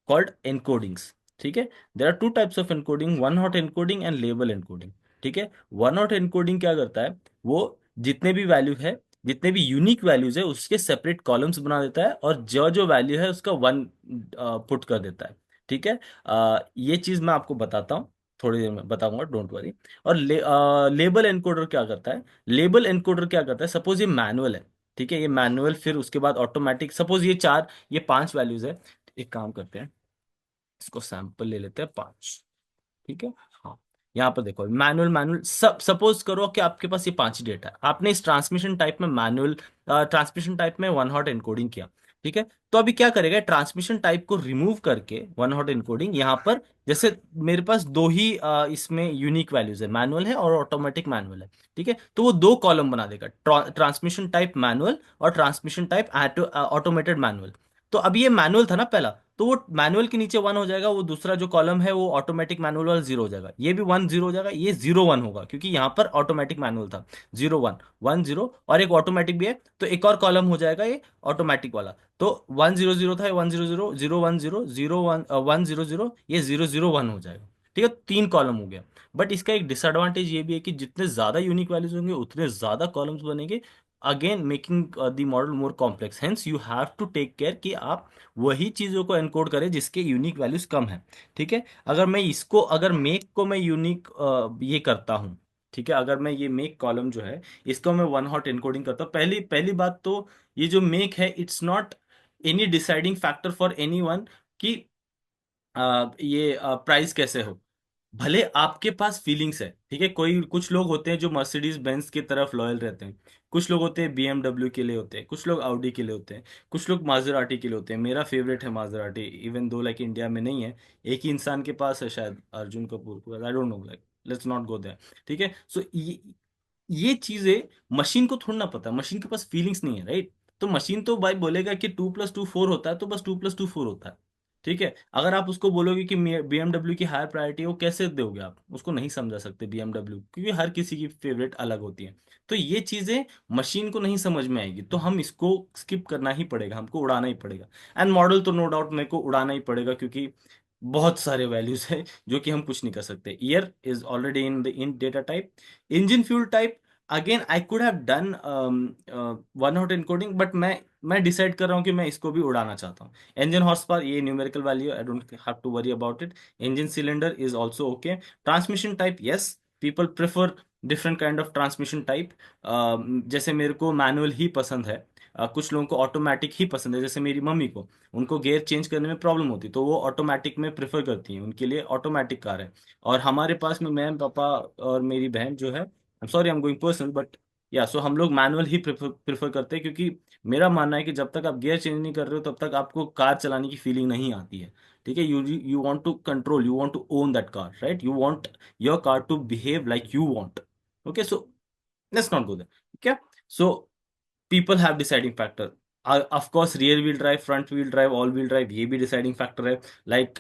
A: कॉल्ड एनकोडिंग्स। ठीक है, there are two types of encoding, one hot encoding and label encoding. ठीक है, वन हॉट एनकोडिंग क्या करता है, वो जितने भी वैल्यू है, जितने भी यूनिक वैल्यूज है, उसके सेपरेट कॉलम्स बना देता है, और जो जो वैल्यू है उसका वन पुट कर देता है। ठीक है, ये चीज मैं आपको बताता हूँ, थोड़ी देर में बताऊंगा, डोंट वरी। और लेबल एनकोडर क्या करता है, लेबल एनकोडर क्या करता है, सपोज ये मैनुअल है। ठीक है, ये मैनुअल, फिर उसके बाद ऑटोमेटिक, सपोज ये 5 वैल्यूज है। एक काम करते हैं, इसको सैंपल ले लेते हैं 5। ठीक है, हाँ, यहाँ पर देखो मैनुअल मैनुअल, सब सपोज करो कि आपके पास ये 5 डेटा है, आपने इस ट्रांसमिशन टाइप में मैनुअल, ट्रांसमिशन टाइप में वन हॉट एनकोडिंग किया। ठीक है, तो अभी क्या करेगा, ट्रांसमिशन टाइप को रिमूव करके वन हॉट एनकोडिंग यहाँ पर, जैसे मेरे पास दो ही इसमें यूनिक वैल्यूज है, मैनुअल है और ऑटोमेटिक मैनुअल है। ठीक है, तो वो दो कॉलम बना देगा, ट्रांसमिशन टाइप मैनुअल और ट्रांसमिशन टाइप ऑटोमेटेड मैनुअल। तो अभी ये मैनुअल था ना पहला, तो वो मैनुअल के नीचे 1 हो जाएगा, वो दूसरा जो कॉलम है वो ऑटोमेटिक मैनुअल वाला 0 हो जाएगा, ये भी 1 0 हो जाएगा, ये 0 1 होगा, क्योंकि यहाँ पर ऑटोमेटिक मैनुअल था। 0 1 1 0, और एक ऑटोमेटिक भी है, तो एक और कॉलम हो जाएगा ये ऑटोमेटिक वाला। तो 1 0 0 था, 1 0 0, 0 1 0, 0 1 1 0 0, ये 0 0 1 हो जाएगा। ठीक है, 3 कॉलम हो गया। बट इसका एक डिसएडवांटेज ये भी है कि जितने ज्यादा यूनिक वैल्यूज होंगे उतने ज्यादा कॉलम्स बनेंगे, again making the model more complex, hence you have to take care कि आप वही चीजों को एनकोड करें जिसके यूनिक वैल्यूज कम है। ठीक है, अगर मैं इसको, अगर मेक को मैं यूनिक ये करता हूँ, ठीक है, अगर मैं ये मेक कॉलम जो है इसको मैं वन हॉट एनकोडिंग करता हूँ, पहली पहली बात तो ये जो मेक है it's not any deciding factor for any one कि ये प्राइस कैसे हो। भले आपके पास फीलिंग्स है, ठीक है, कोई कुछ लोग होते हैं जो मर्सिडीज बेंज की तरफ लॉयल रहते हैं, कुछ लोग होते हैं बीएमडब्ल्यू के लिए होते हैं, कुछ लोग ऑडी के लिए होते हैं, कुछ लोग माजराटी के लिए होते हैं। मेरा फेवरेट है माजराटी, इवन दो लाइक इंडिया में नहीं है, एक ही इंसान के पास है शायद, अर्जुन कपूर को, I don't know, like let's not go there. ठीक है, सो ये चीजें मशीन को थोड़ा ना पता, मशीन के पास फीलिंग्स नहीं है, राइट। तो मशीन तो भाई बोलेगा कि 2+2 4 होता है, तो बस 2+2 4 होता है। ठीक है, अगर आप उसको बोलोगे कि बीएमडब्ल्यू की हायर प्रायोरिटी है, वो कैसे दोगे आप उसको, नहीं समझा सकते बीएमडब्ल्यू, क्योंकि हर किसी की फेवरेट अलग होती है। तो ये चीजें मशीन को नहीं समझ में आएगी, तो हम इसको स्किप करना ही पड़ेगा, हमको उड़ाना ही पड़ेगा। एंड मॉडल तो नो डाउट मेरे को उड़ाना ही पड़ेगा, क्योंकि बहुत सारे वैल्यूज है जो कि हम कुछ नहीं कर सकते। Year is already in the in data type. Engine fuel type, again I could have done one hot encoding, but मैं डिसाइड कर रहा हूँ कि मैं इसको भी उड़ाना चाहता हूँ। engine horsepower, ये numerical value, I don't have to worry about it. engine cylinder is also okay. Transmission type, yes, people prefer different kind of transmission type. जैसे मेरे को मैनुअल ही पसंद है, कुछ लोगों को ऑटोमेटिक ही पसंद है, जैसे मेरी मम्मी को, उनको गियर चेंज करने में प्रॉब्लम होती है, तो वो ऑटोमेटिक में प्रेफर करती हैं, उनके लिए ऑटोमेटिक कार है। और हमारे पास में मैं, पापा और मेरी बहन जो है, sorry I am going personal, but या सो हम लोग मैनुअल ही प्रेफर करते हैं, क्योंकि मेरा मानना है कि जब तक आप गियर चेंज नहीं कर रहे हो तब तक आपको कार चलाने की फीलिंग नहीं आती है। ठीक है, you want to control, you want to own that car, right, you want your car to behave like you want. Okay, so let's not go there. ठीक है, so people have deciding factor. Of course rear wheel drive, front wheel drive, all wheel drive, ये भी deciding factor है, like,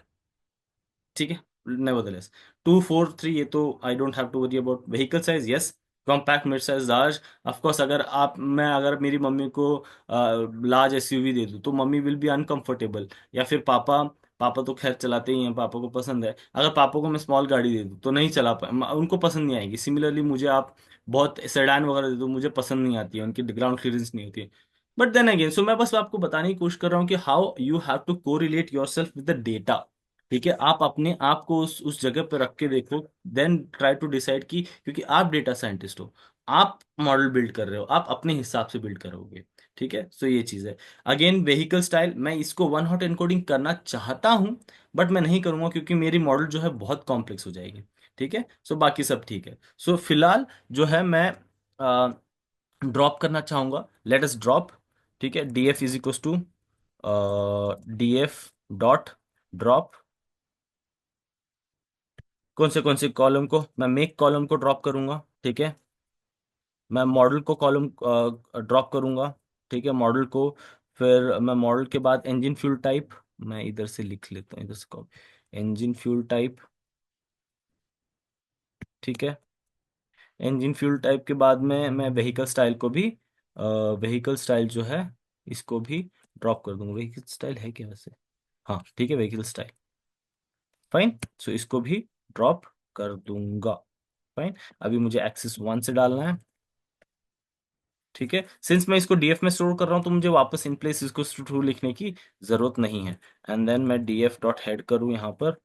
A: ठीक है, nevertheless 2 4 3, ये तो I don't have to worry about. Vehicle size, yes, compact, mid size, large. Of course अगर आप, मैं अगर मेरी मम्मी को लार्ज एसयूवी दे दूं तो मम्मी विल बी अनकंफर्टेबल, या फिर पापा, पापा तो खैर चलाते ही हैं, पापा को पसंद है, अगर पापा को मैं स्मॉल गाड़ी दे दूं तो नहीं चला पाए, उनको पसंद नहीं आएगी। सिमिलरली मुझे आप बहुत सेडान वगैरह दे दो, मुझे पसंद नहीं आती है, उनकी ग्राउंड क्लियरेंस नहीं होती है। बट देन अगेन, सो मैं बस आपको बताने की कोशिश कर रहा हूँ कि how you have to correlate yourself with the data. ठीक है, आप अपने आप को उस जगह पर रख के देखो, देन ट्राई टू डिसाइड कि, क्योंकि आप डेटा साइंटिस्ट हो, आप मॉडल बिल्ड कर रहे हो, आप अपने हिसाब से बिल्ड करोगे। ठीक है, सो ये चीज है। अगेन व्हीकल स्टाइल, मैं इसको वन हॉट एनकोडिंग करना चाहता हूं, बट मैं नहीं करूंगा, क्योंकि मेरी मॉडल जो है बहुत कॉम्प्लेक्स हो जाएगी। ठीक है, सो बाकी सब ठीक है। सो फिलहाल जो है मैं ड्रॉप करना चाहूंगा, लेट अस ड्रॉप। ठीक है, df is equal to df dot drop, कौन से कॉलम को, मैं मेक कॉलम को ड्रॉप करूंगा। ठीक है, मैं मॉडल को कॉलम ड्रॉप करूंगा। ठीक है, मॉडल को, फिर मैं मॉडल के बाद इंजन फ्यूल टाइप, मैं इधर से लिख लेता हूँ, इधर से कॉपी, इंजन फ्यूल टाइप। ठीक है, इंजन फ्यूल टाइप के बाद में मैं व्हीकल स्टाइल को भी, व्हीकल स्टाइल जो है इसको भी ड्रॉप कर दूंगा। व्हीकल स्टाइल है क्या वैसे, हाँ ठीक है, व्हीकल स्टाइल, फाइन। सो इसको भी ड्रॉप कर दूंगा, फाइन। अभी मुझे एक्सिस 1 से डालना है। ठीक है, सिंस मैं इसको डीएफ में स्टोर कर रहा हूं तो मुझे वापस इन प्लेस इसको ट्रू लिखने की जरूरत नहीं है। एंड देन मैं डीएफ डॉट हेड करूं यहाँ पर।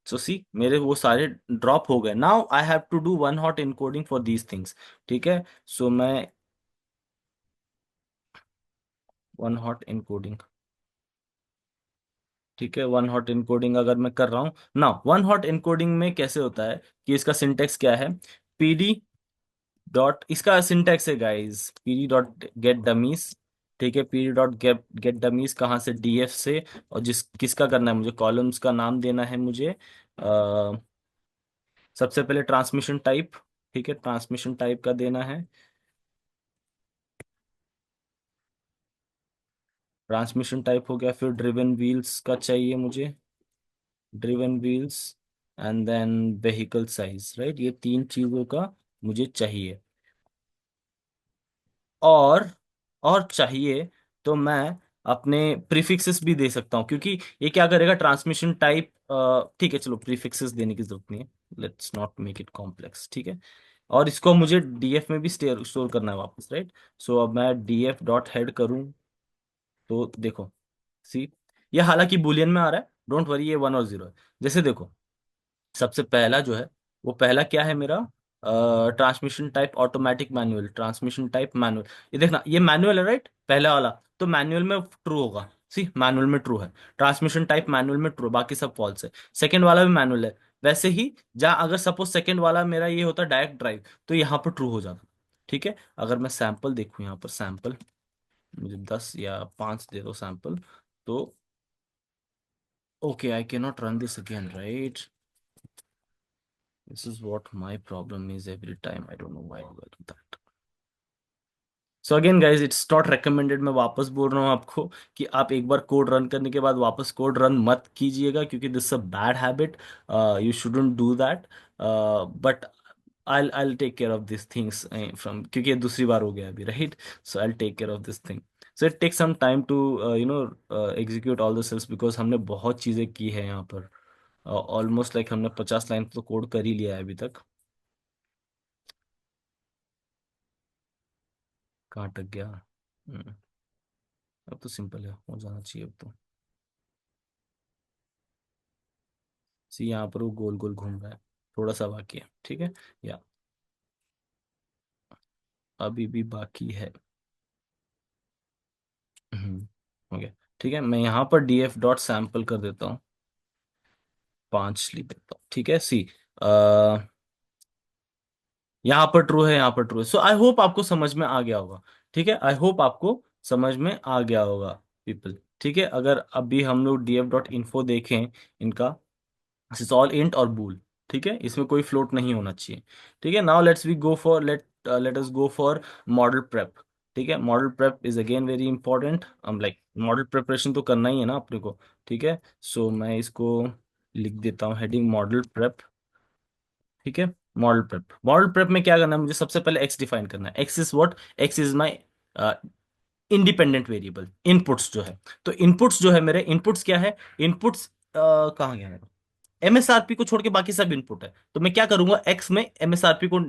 A: सो सी मेरे वो सारे ड्रॉप हो गए। Now I have to do one hot encoding for these things. ठीक है, सो मैं वन हॉट इनकोडिंग, ठीक है, वन हॉट इनकोडिंग अगर मैं कर रहा हूं ना, वन हॉट इनकोडिंग में कैसे होता है कि इसका सिंटेक्स क्या है, पीडी डॉट, इसका सिंटेक्स है guys, PD dot get dummies. ठीक है, PD dot get get dummies कहाँ से, डीएफ से। और जिस किसका करना है मुझे, कॉलम्स का नाम देना है मुझे। सबसे पहले ट्रांसमिशन टाइप, ठीक है, ट्रांसमिशन टाइप का देना है, ट्रांसमिशन टाइप हो गया। फिर ड्रिवन व्हील्स का चाहिए मुझे, driven wheels, and then vehicle size, right, ये तीन चीजों का मुझे चाहिए। और और चाहिए तो मैं अपने प्रीफिक्सेस भी दे सकता हूँ, क्योंकि ये क्या करेगा, ट्रांसमिशन टाइप, ठीक है चलो प्रीफिक्सेस देने की जरूरत नहीं है, let's not make it complex. ठीक है, और इसको मुझे डीएफ में भी स्टोर करना है वापस, राइट। सो अब मैं डीएफ डॉट हेड करूँ तो देखो, सी, ये हालांकि बुलियन में आ रहा है, डोंट वरी, ये 1 और 0 है। जैसे देखो, सबसे पहला जो है, वो पहला क्या है मेरा, transmission type automatic manual, transmission type manual. ये देखना, ये मैनुअल है राइट, पहला वाला। तो मैनुअल में ट्रू होगा, सी मैनुअल में ट्रू है, ट्रांसमिशन टाइप मैनुअल में ट्रू, बाकी सब फॉल्स है। सेकंड वाला भी मैनुअल है, वैसे ही जहाँ अगर सपोज सेकंड वाला मेरा ये होता डायरेक्ट ड्राइव, तो यहाँ पर ट्रू हो जाता। ठीक है, अगर मैं सैंपल देखूँ यहाँ पर, सैंपल मुझे 10 या 5 दे दो सैंपल, तो okay, I can not run this again, right. This is what my problem is every time. I don't know why do I do that. So again guys, it's not recommended. मैं वापस बोल रहा हूँ आपको कि आप एक बार कोड रन करने के बाद वापस कोड रन मत कीजिएगा, क्योंकि this a bad habit, you shouldn't do that. But I take care of this things from, क्योंकि ये दूसरी बार हो गया अभी, right. So I take care of this thing. So it take some time to you know execute all the cells, because हमने बहुत चीज़ें की है यहाँ पर। ऑलमोस्ट लाइक हमने 50 लाइन तो कोड कर ही लिया है अभी तक। कहाँ तक गया? अब तो सिंपल है, हो जाना चाहिए अब तो। सी, यहाँ पर वो गोल गोल घूम रहा है, थोड़ा सा बाकी है, ठीक है। या अभी भी बाकी है। हो गया। ठीक है, मैं यहाँ पर डीएफ डॉट सैंपल कर देता हूँ, 5 लिख देता हूँ, ठीक है। सी, यहाँ पर ट्रू है, यहाँ पर ट्रू है। सो आई होप आपको समझ में आ गया होगा, ठीक है। आई होप आपको समझ में आ गया होगा पीपल, ठीक है। अगर अभी हम लोग डीएफ डॉट इन्फो देखें इनका, इज ऑल इंट और बूल, ठीक है, इसमें कोई फ्लोट नहीं होना चाहिए। ठीक है, now let's we go for let us go for model prep. ठीक है, model prep is again very important, हम लाइक मॉडल प्रिपरेशन तो करना ही है ना अपने को, ठीक है। सो मैं इसको लिख देता हूँ हेडिंग मॉडल प्रेप, ठीक है। मॉडल प्रेप, मॉडल प्रेप में क्या करना है मुझे, सबसे पहले एक्स डिफाइन करना है। X is what, x is my independent variable, inputs जो है। तो इनपुट्स जो है मेरे, इनपुट्स क्या है, इनपुट्स कहाँ गया मेरा, एमएसआरपी को छोड़ के बाकी सब इनपुट है। तो मैं क्या करूंगा, एक्स में एमएसआरपी को,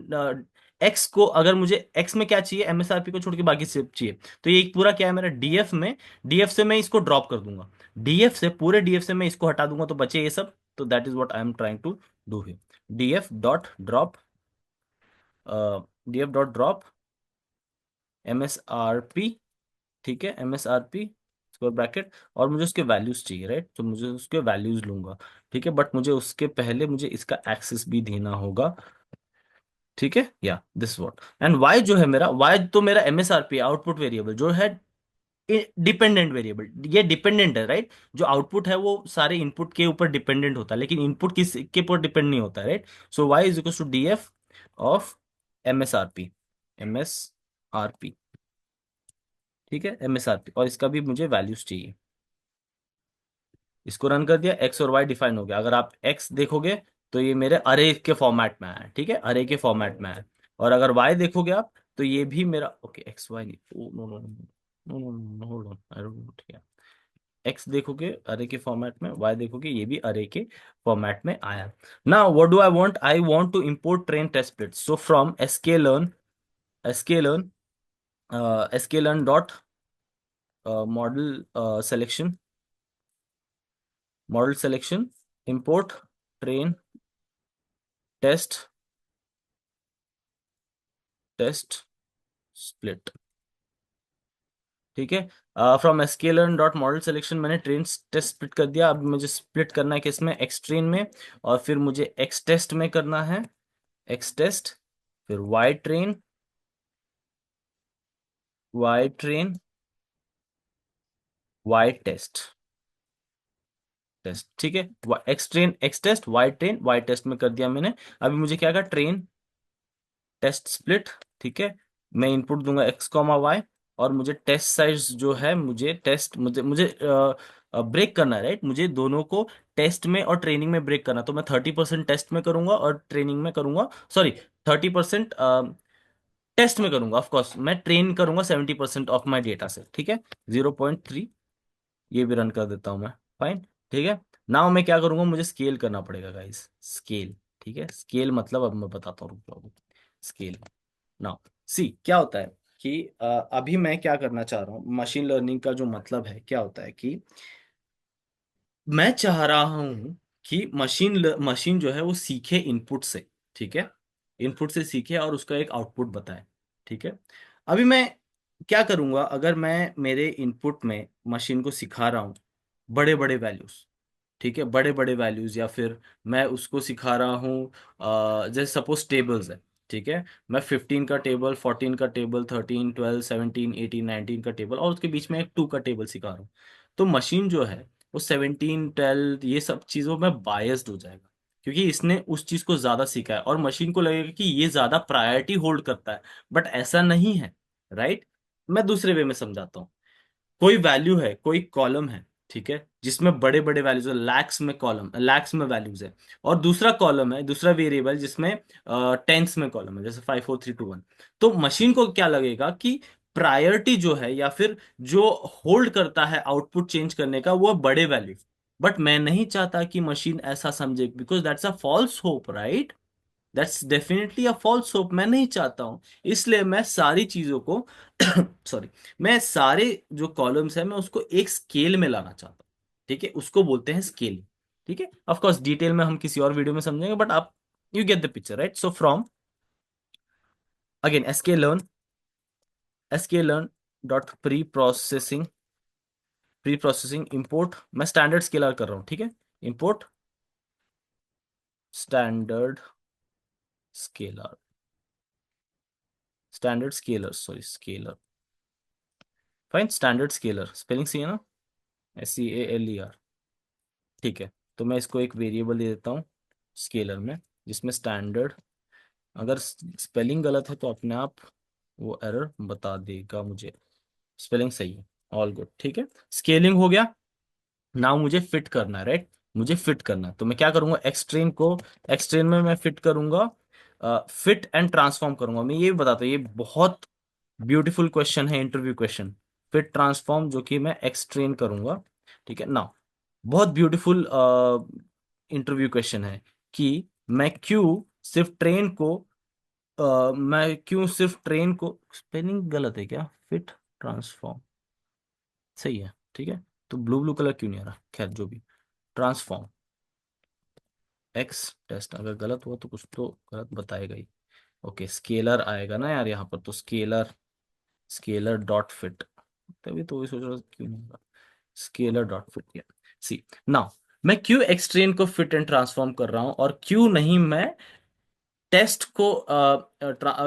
A: एक्स को अगर मुझे एक्स में क्या चाहिए, एमएसआरपी को छोड़ के बाकी सब चाहिए, तो ये पूरा क्या है मेरा डीएफ में, डीएफ से मैं इसको ड्रॉप कर दूंगा, डीएफ से, पूरे डीएफ से मैं इसको हटा दूंगा तो बचे ये सब। तो that is what I am trying to do here, df dot drop, df dot drop MSRP, ठीक है, एमएसआरपी स्क्वायर ब्रैकेट, और मुझे उसके वैल्यूज चाहिए, राइट। तो मुझे उसके वैल्यूज लूंगा, ठीक है। बट मुझे उसके पहले मुझे इसका एक्सेस भी देना होगा, ठीक है। या दिस व्हाट, एंड वाई जो है मेरा, वाई तो मेरा एमएसआरपी आउटपुट वेरिएबल जो है, डिपेंडेंट वेरिएबल, ये डिपेंडेंट है, राइट। जो आउटपुट है वो सारे इनपुट के ऊपर डिपेंडेंट होता है, लेकिन इनपुट किस के ऊपर डिपेंड नहीं होता है, right. So Y is equal to df of MSRP, MSRP, ठीक है, एमएसआरपी, और इसका भी मुझे वैल्यूज चाहिए। इसको रन कर दिया, एक्स और वाई डिफाइन हो गया। अगर आप एक्स देखोगे तो ये मेरे अरे के फॉर्मेट में आया है, ठीक है, अरे के फॉर्मेट में आया है। और अगर वाई देखोगे आप, तो ये भी मेरा, ओके, एक्स वाई नहीं, no no no no no, hold on, I don't know, ठीक है। एक्स देखोगे अरे के फॉर्मेट में, वाई देखोगे ये भी अरे के फॉर्मेट में आया। Now what do I want to import train test splits, so from sklearn, sklearn sklearn dot model selection, model selection, import train test, test split, ठीक है। From SQL dot model selection, मैंने train test split कर दिया। अब मुझे split करना है किसमें, एक्स ट्रेन में, और फिर मुझे एक्स टेस्ट में करना है, एक्स टेस्ट, फिर y train, y train, y test, test, ठीक है। X train, x test, y train, y test में कर दिया मैंने। अभी मुझे क्या करना, ट्रेन टेस्ट स्प्लिट, ठीक है। मैं इनपुट दूंगा एक्स कॉमा वाई, और मुझे टेस्ट साइज जो है, मुझे टेस्ट, मुझे मुझे ब्रेक करना है, राइट। मुझे दोनों को टेस्ट में और ट्रेनिंग में ब्रेक करना, तो मैं 30% टेस्ट में करूंगा और ट्रेनिंग में करूंगा, सॉरी, 30% टेस्ट में करूंगा, ऑफ कोर्स मैं ट्रेन करूंगा 70% ऑफ माई डेटा से, ठीक है। 0.3, ये भी रन कर देता हूं मैं, फाइन, ठीक है। नाउ मैं क्या करूंगा, मुझे स्केल करना पड़ेगा गाइस, स्केल, ठीक है। स्केल मतलब अब मैं बताता हूँ, रुक जाओ।
B: स्केल। नाउ सी क्या होता है कि अभी मैं क्या करना चाह रहा हूँ, मशीन लर्निंग का जो मतलब है क्या होता है कि मैं चाह रहा हूँ कि मशीन जो है वो सीखे इनपुट से। ठीक है, इनपुट से सीखे और उसका एक आउटपुट बताए। ठीक है, अभी मैं क्या करूंगा, अगर मैं मेरे इनपुट में मशीन को सिखा रहा हूँ बड़े बड़े वैल्यूज, ठीक है, बड़े बड़े वैल्यूज, या फिर मैं उसको सिखा रहा हूँ जैसे सपोज टेबल्स है। ठीक है, मैं 15 का टेबल, 14 का टेबल, 13, 12, 17, 18, 19 का टेबल और उसके बीच में एक 2 का टेबल सिखा रहा हूँ, तो मशीन जो है वो 17, 12 ये सब चीज़ों में बायस्ड हो जाएगा, क्योंकि इसने उस चीज़ को ज़्यादा सीखा है और मशीन को लगेगा कि ये ज़्यादा प्रायोरिटी होल्ड करता है। बट ऐसा नहीं है, राइट। मैं दूसरे वे में समझाता हूँ। कोई वैल्यू है, कोई कॉलम है, ठीक है, जिसमें बड़े बड़े वैल्यूज है, लैक्स में कॉलम, लैक्स में वैल्यूज है, और दूसरा कॉलम है, दूसरा वेरिएबल जिसमें टेंस में कॉलम है, जैसे 5 4 3 2 1। तो मशीन को क्या लगेगा कि प्रायोरिटी जो है या फिर जो होल्ड करता है आउटपुट चेंज करने का वो है बड़े वैल्यू। बट मैं नहीं चाहता कि मशीन ऐसा समझे, because that's a false hope, right. That's definitely a false hope, मैं नहीं चाहता हूं। इसलिए मैं सारी चीजों को सॉरी, मैं सारे जो कॉलम्स है मैं उसको एक स्केल में लाना चाहता हूँ। ठीक है, उसको बोलते हैं स्केल। ठीक है, ऑफ कोर्स डिटेल में हम किसी और वीडियो में समझेंगे, बट आप you get the picture, right. So from again sklearn dot preprocessing import, मैं स्टैंडर्ड स्केलर कर रहा हूँ। ठीक है, import standard scaler, standard scaler, sorry scaler, fine, standard scaler, spelling सही है ना, SCALER। ठीक है, तो मैं इसको एक वेरिएबल दे देता हूँ स्केलर में, जिसमें स्टैंडर्ड, अगर स्पेलिंग गलत है तो अपने आप वो एरर बता देगा मुझे। स्पेलिंग सही है, ऑल गुड। ठीक है, स्केलिंग हो गया। नाउ मुझे फिट करना है, राइट। मुझे फिट करना है तो मैं क्या करूंगा, एक्सट्रेन को, एक्सट्रेन में मैं फिट करूंगा, फिट एंड ट्रांसफॉर्म करूंगा। मैं ये भी बताता हूँ, ये बहुत ब्यूटीफुल क्वेश्चन है, इंटरव्यू क्वेश्चन। फिट ट्रांसफॉर्म जो कि मैं एक्सट्रेन करूंगा। ठीक है ना, बहुत ब्यूटीफुल इंटरव्यू क्वेश्चन है कि मैं क्यों सिर्फ ट्रेन को स्पेलिंग गलत है क्या, फिट ट्रांसफॉर्म सही है, ठीक है। तो ब्लू ब्लू कलर क्यों नहीं आ रहा, खैर जो भी। ट्रांसफॉर्म एक्स टेस्ट, अगर गलत हुआ तो कुछ तो गलत बताएगा ही। ओके, स्केलर आएगा ना यार यहाँ पर, तो स्केलर, स्केलर डॉट फिट, तभी तो वही सोच रहा था क्यों नहीं होगा। स्केलर डॉट फिट, सी नाउ मैं क्यों एक्सट्रेन को फिट एंड ट्रांसफॉर्म कर रहा हूं और क्यों नहीं मैं टेस्ट को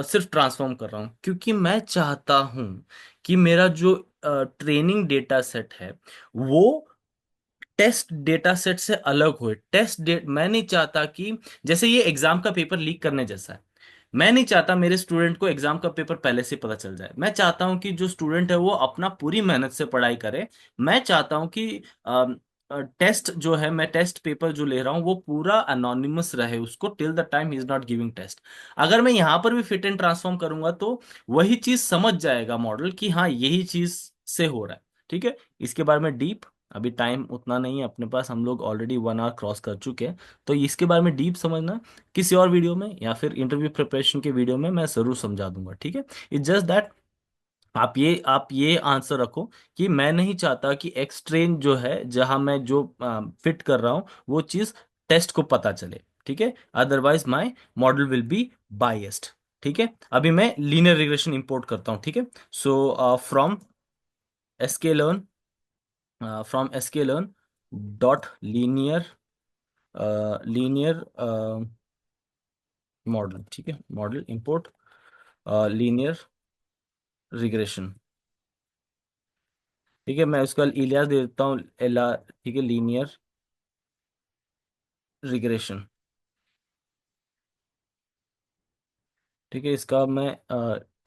B: सिर्फ ट्रांसफॉर्म कर रहा हूं, क्योंकि मैं चाहता हूं कि मेरा जो ट्रेनिंग डेटा सेट है वो टेस्ट डेटा सेट से अलग हो। टेस्ट डेट मैं नहीं चाहता कि, जैसे ये एग्जाम का पेपर लीक करने जैसा है, मैं नहीं चाहता मेरे स्टूडेंट को एग्जाम का पेपर पहले से पता चल जाए। मैं चाहता हूं कि जो स्टूडेंट है वो अपना पूरी मेहनत से पढ़ाई करे। मैं चाहता हूं कि टेस्ट जो है, मैं टेस्ट पेपर जो ले रहा हूं वो पूरा अनोनिमस रहे उसको, till the time he is not giving test. अगर मैं यहां पर भी फिट एंड ट्रांसफॉर्म करूंगा तो वही चीज समझ जाएगा मॉडल कि हाँ यही चीज से हो रहा है। ठीक है, इसके बारे में डीप, अभी टाइम उतना नहीं है अपने पास, हम लोग ऑलरेडी 1 आवर क्रॉस कर चुके हैं, तो इसके बारे में डीप समझना किसी और वीडियो में या फिर इंटरव्यू प्रिपरेशन के वीडियो में मैं जरूर समझा दूंगा। ठीक है, इट्स जस्ट दैट आप ये आंसर रखो कि मैं नहीं चाहता कि एक्सट्रेन जो है, जहां मैं जो फिट कर रहा हूं वो चीज टेस्ट को पता चले। ठीक है, otherwise my model will be biased. ठीक है, अभी मैं लीनियर रिग्रेशन इंपोर्ट करता हूं। ठीक है, सो sklearn from sklearn dot linear model. ठीक है, मॉडल इंपोर्ट लीनियर रिग्रेशन। ठीक है, मैं उसका इलियास दे देता हूँ, एला, ठीक है, लीनियर रिग्रेशन। ठीक है, इसका मैं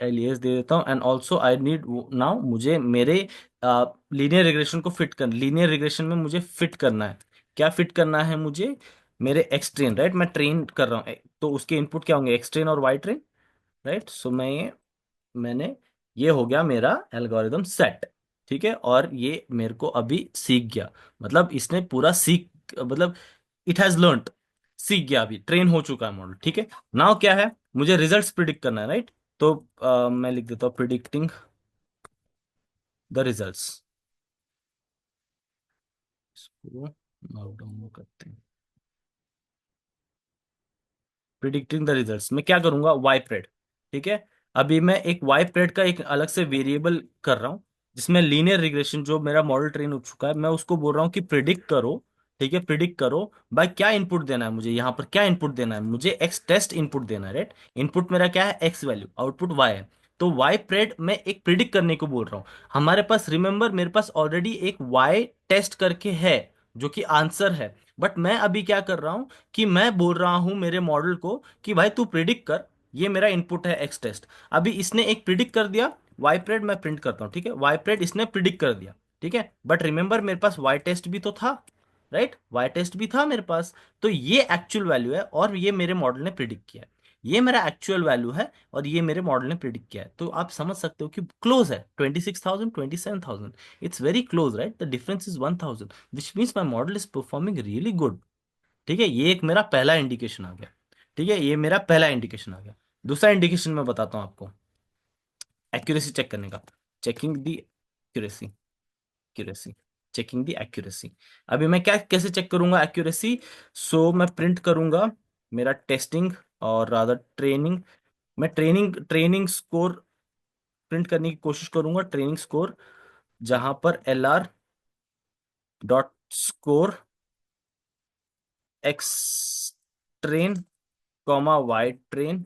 B: एलियास दे देता हूँ, and also I need now, मुझे मेरे लीनियर रिग्रेशन को फिट कर, लीनियर रिग्रेशन में मुझे फिट करना है। क्या फिट करना है मुझे, मेरे एक्स ट्रेन, राइट, मैं ट्रेन कर रहा हूँ, तो उसके इनपुट क्या होंगे, एक्स ट्रेन और वाई ट्रेन, राइट। सो मैंने ये हो गया मेरा एल्गोरिदम सेट। ठीक है, और ये मेरे को अभी सीख गया, मतलब इसने पूरा सीख, मतलब इट हैज लर्नड, सीख गया, अभी ट्रेन हो चुका है मॉडल। ठीक है, नाउ क्या है,
A: मुझे रिजल्ट्स प्रिडिक्ट करना है, राइट? तो मैं लिख देता हूँ प्रिडिक्टिंग द रिजल्ट्स। इसको नोट डाउन करते हैं। प्रिडिक्टिंग द रिजल्ट्स में क्या करूंगा, वाई प्रेड। ठीक है, अभी मैं एक वाई प्रेड का एक अलग से वेरिएबल कर रहा हूँ, जिसमें लीनियर रिग्रेशन जो मेरा मॉडल ट्रेन हो चुका है, मैं उसको बोल रहा हूँ कि प्रिडिक्ट करो। ठीक है, प्रिडिक्ट करो भाई, क्या इनपुट देना है मुझे, यहाँ पर क्या इनपुट देना है मुझे, एक्स टेस्ट इनपुट देना है, राइट? इनपुट मेरा क्या है, एक्स वैल्यू, आउटपुट वाई है। तो वाई प्रेड मैं एक प्रिडिक्ट करने को बोल रहा हूँ। हमारे पास रिमेंबर, मेरे पास ऑलरेडी एक वाई टेस्ट करके है, जो कि आंसर है। बट मैं अभी क्या कर रहा हूँ कि मैं बोल रहा हूं मेरे मॉडल को कि भाई तू प्रिडिक्ट कर, ये मेरा इनपुट है एक्स टेस्ट। अभी इसने एक प्रिडिक्ट कर दिया, वाई प्रेड मैं प्रिंट करता हूँ। ठीक है, वाई प्रेड इसने प्रिडिक्ट कर दिया। ठीक है, बट रिमेंबर मेरे पास वाई टेस्ट भी तो था, राइट? वाई टेस्ट भी था मेरे पास। तो ये एक्चुअल वैल्यू है और ये मेरे मॉडल ने प्रिडिक्ट किया है। ये मेरा एक्चुअल वैल्यू है और ये मेरे मॉडल ने प्रिडिक्ट किया है। तो आप समझ सकते हो कि क्लोज है, 26,000 27,000। It's very close, right? The difference is 1,000, which means my model is performing really good. ठीक है, ये एक मेरा पहला इंडिकेशन आ गया। ठीक है, ये मेरा पहला इंडिकेशन आ गया। दूसरा इंडिकेशन मैं बताता हूं आपको, एक्यूरेसी चेक करने का। Checking the accuracy, accuracy, checking the accuracy. अभी मैं क्या कैसे चेक करूंगा एक्यूरेसी? सो मैं प्रिंट करूंगा मेरा टेस्टिंग और रादर ट्रेनिंग। मैं ट्रेनिंग ट्रेनिंग स्कोर प्रिंट करने की कोशिश करूंगा, ट्रेनिंग स्कोर, जहां पर L R dot score x train comma y train.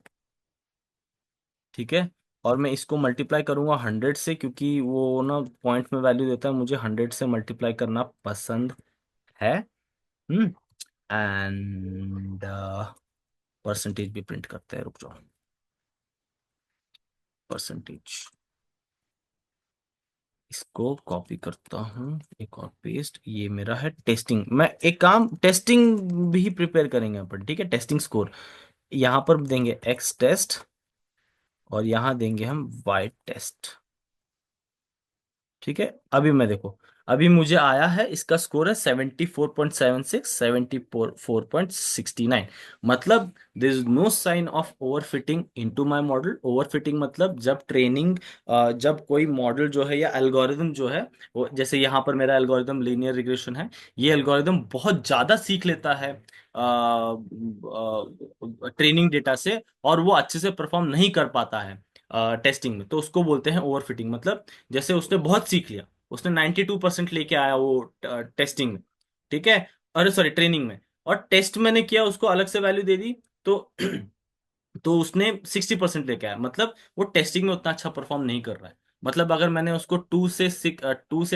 A: ठीक है, और मैं इसको मल्टीप्लाई करूंगा 100 से, क्योंकि वो ना पॉइंट में वैल्यू देता है, मुझे 100 से मल्टीप्लाई करना पसंद है। हम्म। एंड परसेंटेज भी प्रिंट करते हैं, रुक जाओ। परसेंटेज, इसको कॉपी करता हूँ, एक और पेस्ट। ये मेरा है टेस्टिंग। मैं एक काम, टेस्टिंग भी प्रिपेयर करेंगे अपन। ठीक है, टेस्टिंग स्कोर यहाँ पर देंगे एक्स टेस्ट और यहाँ देंगे हम वाई टेस्ट। ठीक है, अभी मैं देखो, अभी मुझे आया है, इसका स्कोर है 74.76, 74.69। मतलब there is no sign of overfitting into my model. Overfitting मतलब जब ट्रेनिंग, जब कोई मॉडल जो है या एल्गोरिदम जो है, वो जैसे यहाँ पर मेरा एल्गोरिदम लीनियर रिग्रेशन है, ये एल्गोरिदम बहुत ज्यादा सीख लेता है ट्रेनिंग डेटा से, और वो अच्छे से परफॉर्म नहीं कर पाता है टेस्टिंग में, तो उसको बोलते हैं ओवरफिटिंग। मतलब जैसे उसने बहुत सीख लिया, उसने 92% लेके आया वो टेस्टिंग में। ठीक है, अरे सॉरी, ट्रेनिंग में, और टेस्ट मैंने किया, उसको अलग से वैल्यू दे दी, तो तो उसने 60% लेके आया। मतलब वो टेस्टिंग में उतना अच्छा परफॉर्म नहीं कर रहा है। मतलब अगर मैंने उसको 2 से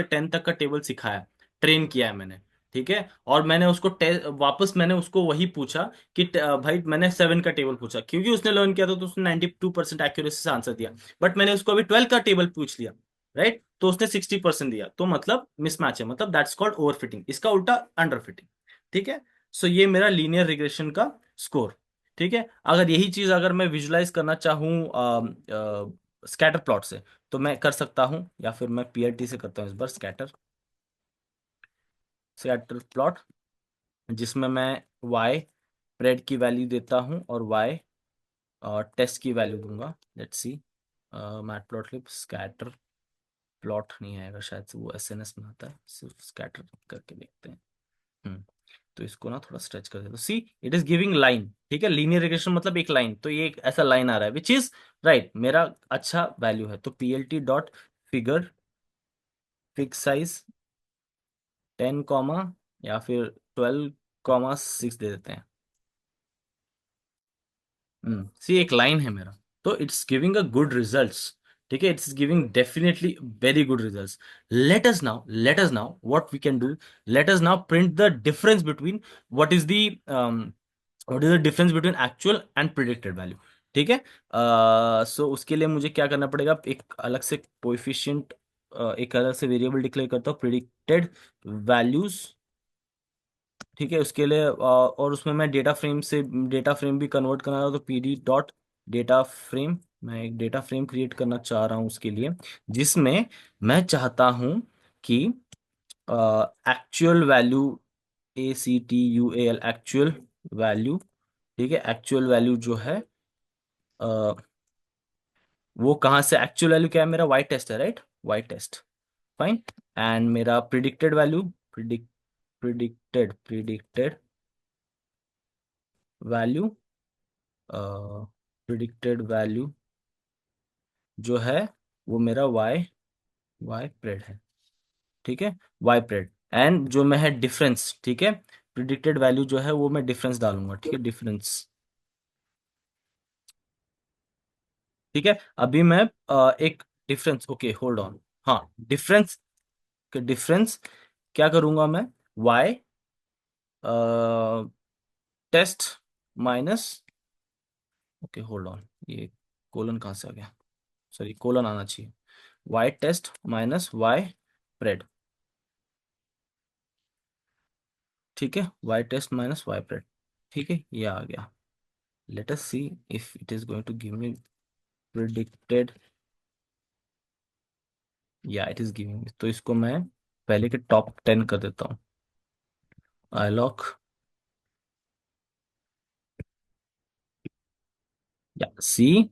A: 10 तक का टेबल सिखाया, ट्रेन किया है मैंने, ठीक है, और मैंने उसको वापस मैंने उसको वही पूछा कि भाई मैंने 7 का टेबल पूछा, क्योंकि उसने लर्न किया था, तो उसने 92% एक्यूरेसी से आंसर दिया। बट मैंने उसको अभी 12 का टेबल पूछ लिया, राइट? तो उसने 60% दिया, तो मतलब मिसमैच है, मतलब दैट्स कॉल्ड ओवरफिटिंग। इसका उल्टा अंडरफिटिंग। ठीक है, सो ये मेरा लीनियर रिग्रेशन का स्कोर। ठीक है, अगर यही चीज अगर मैं विजुलाइज करना चाहूँ स्कैटर प्लॉट से, तो मैं कर सकता हूँ, या फिर मैं पीआरटी से करता हूँ इस बार, स्कैटर स्कैटर प्लॉट, जिसमें मैं वाई प्रेड की वैल्यू देता हूँ और वाई टेस्ट की वैल्यू दूंगा। Let's see, matplotlib scatter plot नहीं आएगा शायद से, वो एसएनएस में आता है, सिर्फ स्कैटर करके देखते हैं। हम्म, तो इसको ना थोड़ा स्ट्रेच कर देता, see it is giving line. ठीक है, लीनियर रिग्रेशन मतलब एक लाइन, तो ये एक ऐसा लाइन आ रहा है, विच इज राइट, मेरा अच्छा वैल्यू है। तो PLT dot figure fix size 10 comma या फिर 12,6 दे देते हैं। सी एक लाइन है मेरा, तो it's giving a good results. ठीक है, it's giving definitely very good results. Let us now what we can do, let us now print the difference between what is the what is the difference between actual and predicted value. ठीक है, सो उसके लिए मुझे क्या करना पड़ेगा, एक अलग से कोएफिशिएंट, एक अलग से वेरिएबल डिक्लेयर करता हूँ, प्रिडिक्टेड वैल्यूज। ठीक है, उसके लिए और उसमें मैं डेटा फ्रेम से डेटा फ्रेम भी कन्वर्ट करना था, तो P D dot data frame, मैं एक डेटा फ्रेम क्रिएट करना चाह रहा हूँ उसके लिए, जिसमें मैं चाहता हूँ कि actual value, ACTUAL, actual value. ठीक है, एक्चुअल वैल्यू जो है वो कहाँ से, एक्चुअल वैल्यू क्या है मेरा, वाई टेस्ट है right, Y test, fine. And मेरा predicted value, predicted predicted value, predicted value जो है वो मेरा वाई, वाई प्रेड है, ठीक है, वाई प्रेड। एंड जो मैं है डिफरेंस, ठीक है, प्रिडिक्टेड वैल्यू जो है वो मैं डिफरेंस डालूंगा, ठीक है, डिफरेंस, ठीक है। अभी मैं एक डिफरेंस, ओके होल्ड ऑन, हाँ डिफरेंस, डिफरेंस क्या करूंगा मैं, y test minus, okay hold on, ये कोलन कहाँ से आ गया, सॉरी कोलन आना चाहिए, y test minus y pred, ठीक है, y test minus y pred, ठीक है, ये आ गया। Let us see if it is going to give me predicted, या इट इज गिविंग, तो इसको मैं पहले के टॉप 10 कर देता हूँ, आई लॉक, या सी,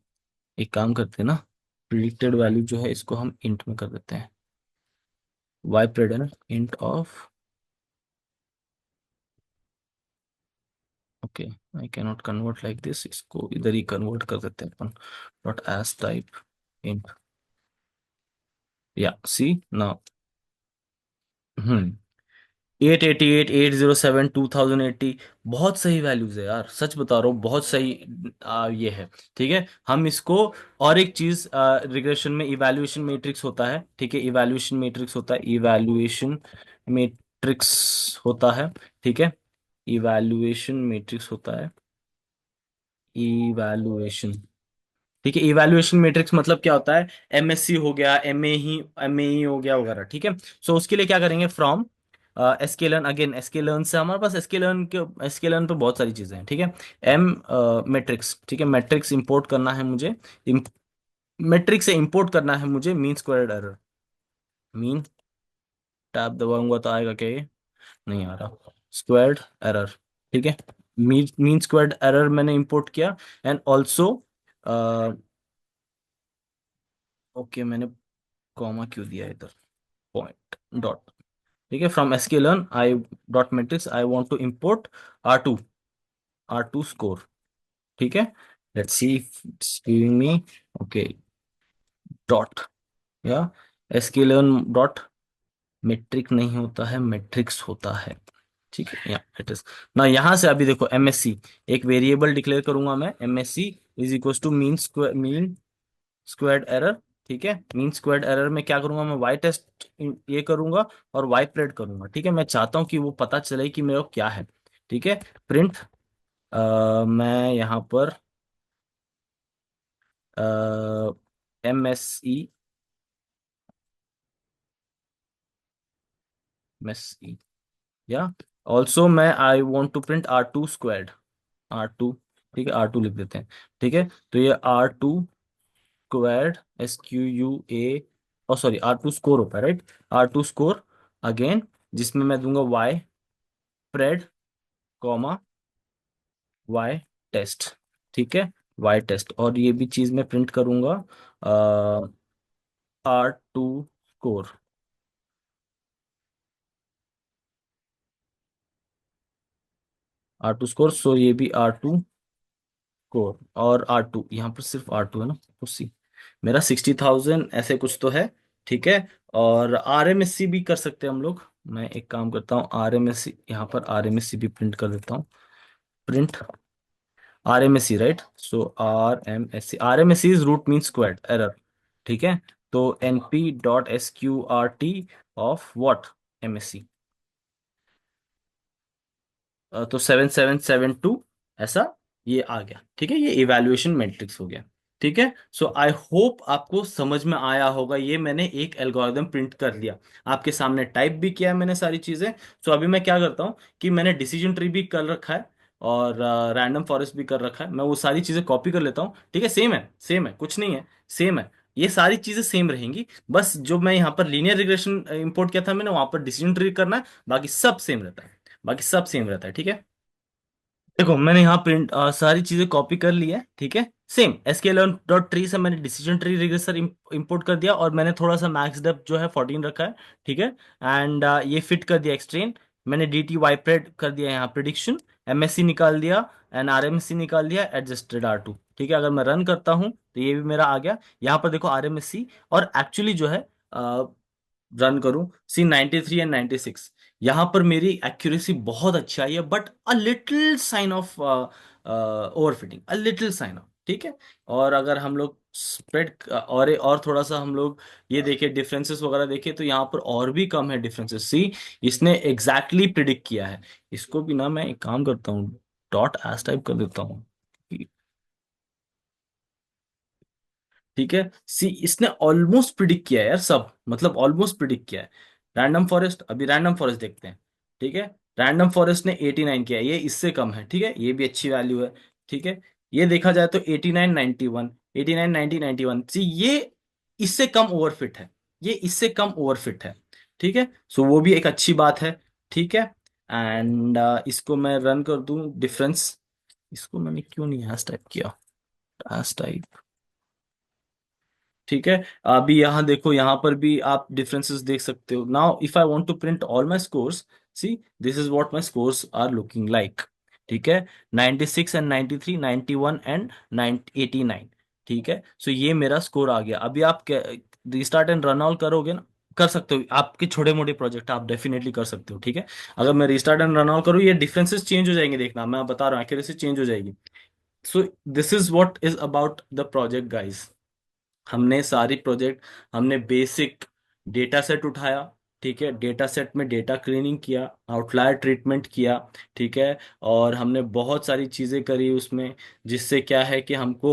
A: एक काम करते हैं ना, प्रिडिक्टेड वैल्यू जो है इसको हम इंट में कर देते हैं, वाई प्रेड है ना, int of, okay, I cannot convert like this, इसको इधर ही कन्वर्ट कर देते हैं अपन, डॉट एज टाइप इंट, या सी नाउ, हम्म, 888 807 2080, बहुत सही वैल्यूज है यार, सच बता रहा हूँ, बहुत सही। ये है, ठीक है, हम इसको, और एक चीज रिग्रेशन में इवैल्यूएशन मैट्रिक्स होता है, ठीक है, इवैल्यूएशन मैट्रिक्स होता है, इवैल्यूएशन मैट्रिक्स होता है, ठीक है, इवैल्यूएशन मैट्रिक्स होता है, इवैल्यूएशन, ठीक है, इवैल्यूएशन मैट्रिक्स मतलब क्या होता है, एमएससी हो गया, एमएई हो गया वगैरह, ठीक है। सो उसके लिए क्या करेंगे, फ्रॉम एसकेलर्न, अगेन एसकेलर्न से हमारे पास एसकेलर्न के, एसकेलर्न पे बहुत सारी चीजें हैं, ठीक है, एम मैट्रिक्स, ठीक है, मैट्रिक्स इंपोर्ट करना है मुझे, मैट्रिक्स से इंपोर्ट करना है मुझे mean squared error, mean, tab दबाऊंगा तो आएगा क्या ये, नहीं आ रहा, स्क्वायर्ड एरर, ठीक है, मीन स्क्वायर्ड एरर मैंने इंपोर्ट किया, एंड ऑल्सो, ओके मैंने कॉमा क्यों दिया इधर, पॉइंट डॉट, ठीक है, from sklearn I dot metrics I want to import R2, R2 score, ठीक है, let's see if it's giving me, okay dot, या sklearn डॉट मेट्रिक नहीं होता है, मैट्रिक्स होता है, ठीक है, या इट इज ना, यहां से अभी देखो MSC, एक वेरिएबल डिक्लेयर करूंगा मैं, MSC is equal to mean squared error, ठीक है, मीन स्क्वायर्ड एरर में क्या करूंगा मैं, वाई टेस्ट ये करूंगा और वाई प्रेड करूंगा, ठीक है, मैं चाहता हूं कि वो पता चले कि मेरा क्या है, ठीक है, प्रिंट, मैं यहाँ पर MSE, MSE, या ऑल्सो मैं I want to print R2 squared, R2, ठीक है, R2 लिख देते हैं, ठीक है, तो ये R2 स्क्वायर्ड, SQUA, और सॉरी R2 स्कोर होता है राइट, R2 स्कोर, अगेन जिसमें मैं दूंगा y pred comma y test, ठीक है, वाई टेस्ट, और ये भी चीज मैं प्रिंट करूंगा R2 स्कोर, R2 स्कोर, सो ये भी R2 स्कोर, और R2 यहाँ पर सिर्फ R2 है ना, तो सी, मेरा 60,000 ऐसे कुछ तो है, ठीक है, और RMSC भी कर सकते हैं हम लोग, मैं एक काम करता हूँ RMSC, यहाँ पर RMSC भी प्रिंट कर देता हूँ, print RMSC right, so RMSC is root mean squared error, ठीक है, तो np.sqrt ऑफ व्हाट, MSC, तो 7772 ऐसा ये आ गया, ठीक है, ये इवैल्यूएशन मैट्रिक्स हो गया, ठीक है। सो आई होप आपको समझ में आया होगा, ये मैंने एक एल्गोरिदम प्रिंट कर लिया, आपके सामने टाइप भी किया है मैंने सारी चीजें। सो अभी मैं क्या करता हूँ कि मैंने डिसीजन ट्री भी कर रखा है, और रैंडम फॉरेस्ट भी कर रखा है, मैं वो सारी चीजें कॉपी कर लेता हूँ, ठीक है, सेम है कुछ नहीं है, सेम है, ये सारी चीजें सेम रहेंगी, बस जो मैं यहाँ पर लीनियर रिग्रेशन इंपोर्ट किया था मैंने, वहां पर डिसीजन ट्री करना है, बाकी सब सेम रहता है, बाकी सब सेम रहता है, ठीक है। देखो मैंने यहाँ प्रिंट सारी चीजें कॉपी कर ली है, ठीक है, सेम SQL.tree से मैंने डिसीजन ट्री रिग्रेसर इंपोर्ट कर दिया, और मैंने थोड़ा सा मैक्स डेप्थ जो है 14 रखा है, ठीक है। एंड ये फिट कर दिया एक्सट्रेन, मैंने DT वाइपरेट कर दिया यहाँ प्रिडिक्शन, MSC निकाल दिया, एंड RMSC निकाल दिया, एडजस्टेड R2, ठीक है। अगर मैं रन करता हूँ तो ये भी मेरा आ गया। यहाँ पर देखो RMSC, और एक्चुअली जो है रन करूं, सी 93 एंड 96, यहाँ पर मेरी एक्यूरेसी बहुत अच्छी आई है, but a little sign of overfitting, a little sign of, ठीक है। और अगर हम लोग स्प्रेड और थोड़ा सा हम लोग ये देखें, डिफरेंसेस वगैरह देखें, तो यहाँ पर और भी कम है डिफरेंसेस। सी, इसने एग्जैक्टली प्रिडिक्ट किया है। इसको भी ना मैं एक काम करता हूँ, डॉट एस टाइप कर देता हूँ, ठीक है। सी, इसने ऑलमोस्ट प्रिडिक्ट किया है यार सब, मतलब ऑलमोस्ट प्रिडिक्ट किया है। रैंडम फॉरेस्ट, अभी रैंडम फॉरेस्ट देखते हैं, ठीक है। रैंडम फॉरेस्ट ने 89 किया है, ये इससे कम है, ठीक है, ये भी अच्छी वैल्यू है, ठीक है। ये देखा जाए तो 89 91, 89 90 91, सी ये इससे कम ओवरफिट है, ये इससे कम ओवरफिट है, ठीक है। सो वो भी एक अच्छी बात है, ठीक है। एंड इसको मैं रन कर दूं डिफरेंस, इसको मैंने क्यों नहीं हैश टाइप किया, हैश टाइप, ठीक है। अभी यहाँ देखो, यहाँ पर भी आप डिफरेंसेस देख सकते हो। Now if I want to print all my scores, see this is what my scores are looking like, ठीक है। 96 एंड 93, 91 एंड 89, ठीक है। सो ये मेरा स्कोर आ गया। अभी आप रिस्टार्ट एंड रन ऑल करोगे ना, कर सकते हो, आपके छोटे मोटे प्रोजेक्ट आप डेफिनेटली कर सकते हो, ठीक है। अगर मैं रिस्टार्ट एंड रन ऑल करूँ, ये डिफरेंसेस चेंज हो जाएंगे, देखना मैं बता रहा हूँ, एक्यूरेसी चेंज हो जाएगी। सो this is what is about the project guys. हमने सारी प्रोजेक्ट, हमने बेसिक डेटा सेट उठाया, ठीक है, डेटा सेट में डेटा क्लीनिंग किया, आउटलायर ट्रीटमेंट किया, ठीक है। और हमने बहुत सारी चीज़ें करी उसमें, जिससे क्या है कि हमको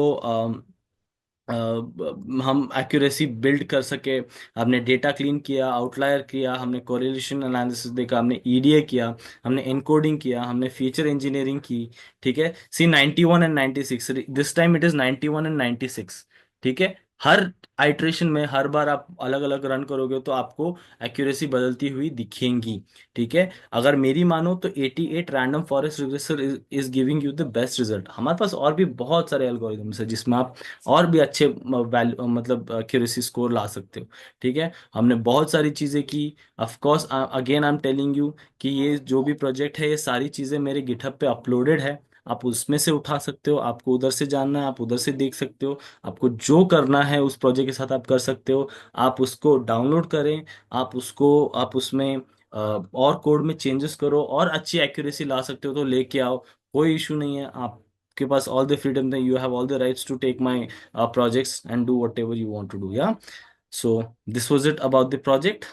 A: हम एक्यूरेसी बिल्ड कर सके। हमने डेटा क्लीन किया, आउटलायर किया, हमने कोरिलेशन एनालिसिस देखा, हमने EDA किया, हमने एनकोडिंग किया, हमने फीचर इंजीनियरिंग की, ठीक है। सी 91 and 96, this time it is 91 and 96, ठीक है। हर आइट्रेशन में हर बार आप अलग अलग रन करोगे तो आपको एक्यूरेसी बदलती हुई दिखेंगी, ठीक है। अगर मेरी मानो तो 88 random forest regressor is giving you the best result. हमारे पास और भी बहुत सारे एल्गोरिदम्स है जिसमें आप और भी अच्छे वैल्यू, मतलब एक्यूरेसी स्कोर ला सकते हो, ठीक है। हमने बहुत सारी चीज़ें की। Of course again I am telling you कि ये जो भी प्रोजेक्ट है, ये सारी चीज़ें मेरे गिटहब पे अपलोडेड है, आप उसमें से उठा सकते हो, आपको उधर से जानना है आप उधर से देख सकते हो, आपको जो करना है उस प्रोजेक्ट के साथ आप कर सकते हो। आप उसको डाउनलोड करें, आप उसमें और कोड में चेंजेस करो, और अच्छी एक्यूरेसी ला सकते हो तो लेके आओ, कोई इशू नहीं है। आपके पास ऑल द फ्रीडम है, you have all the rights to take my projects and do whatever you want to do, yeah. So this was it about the project.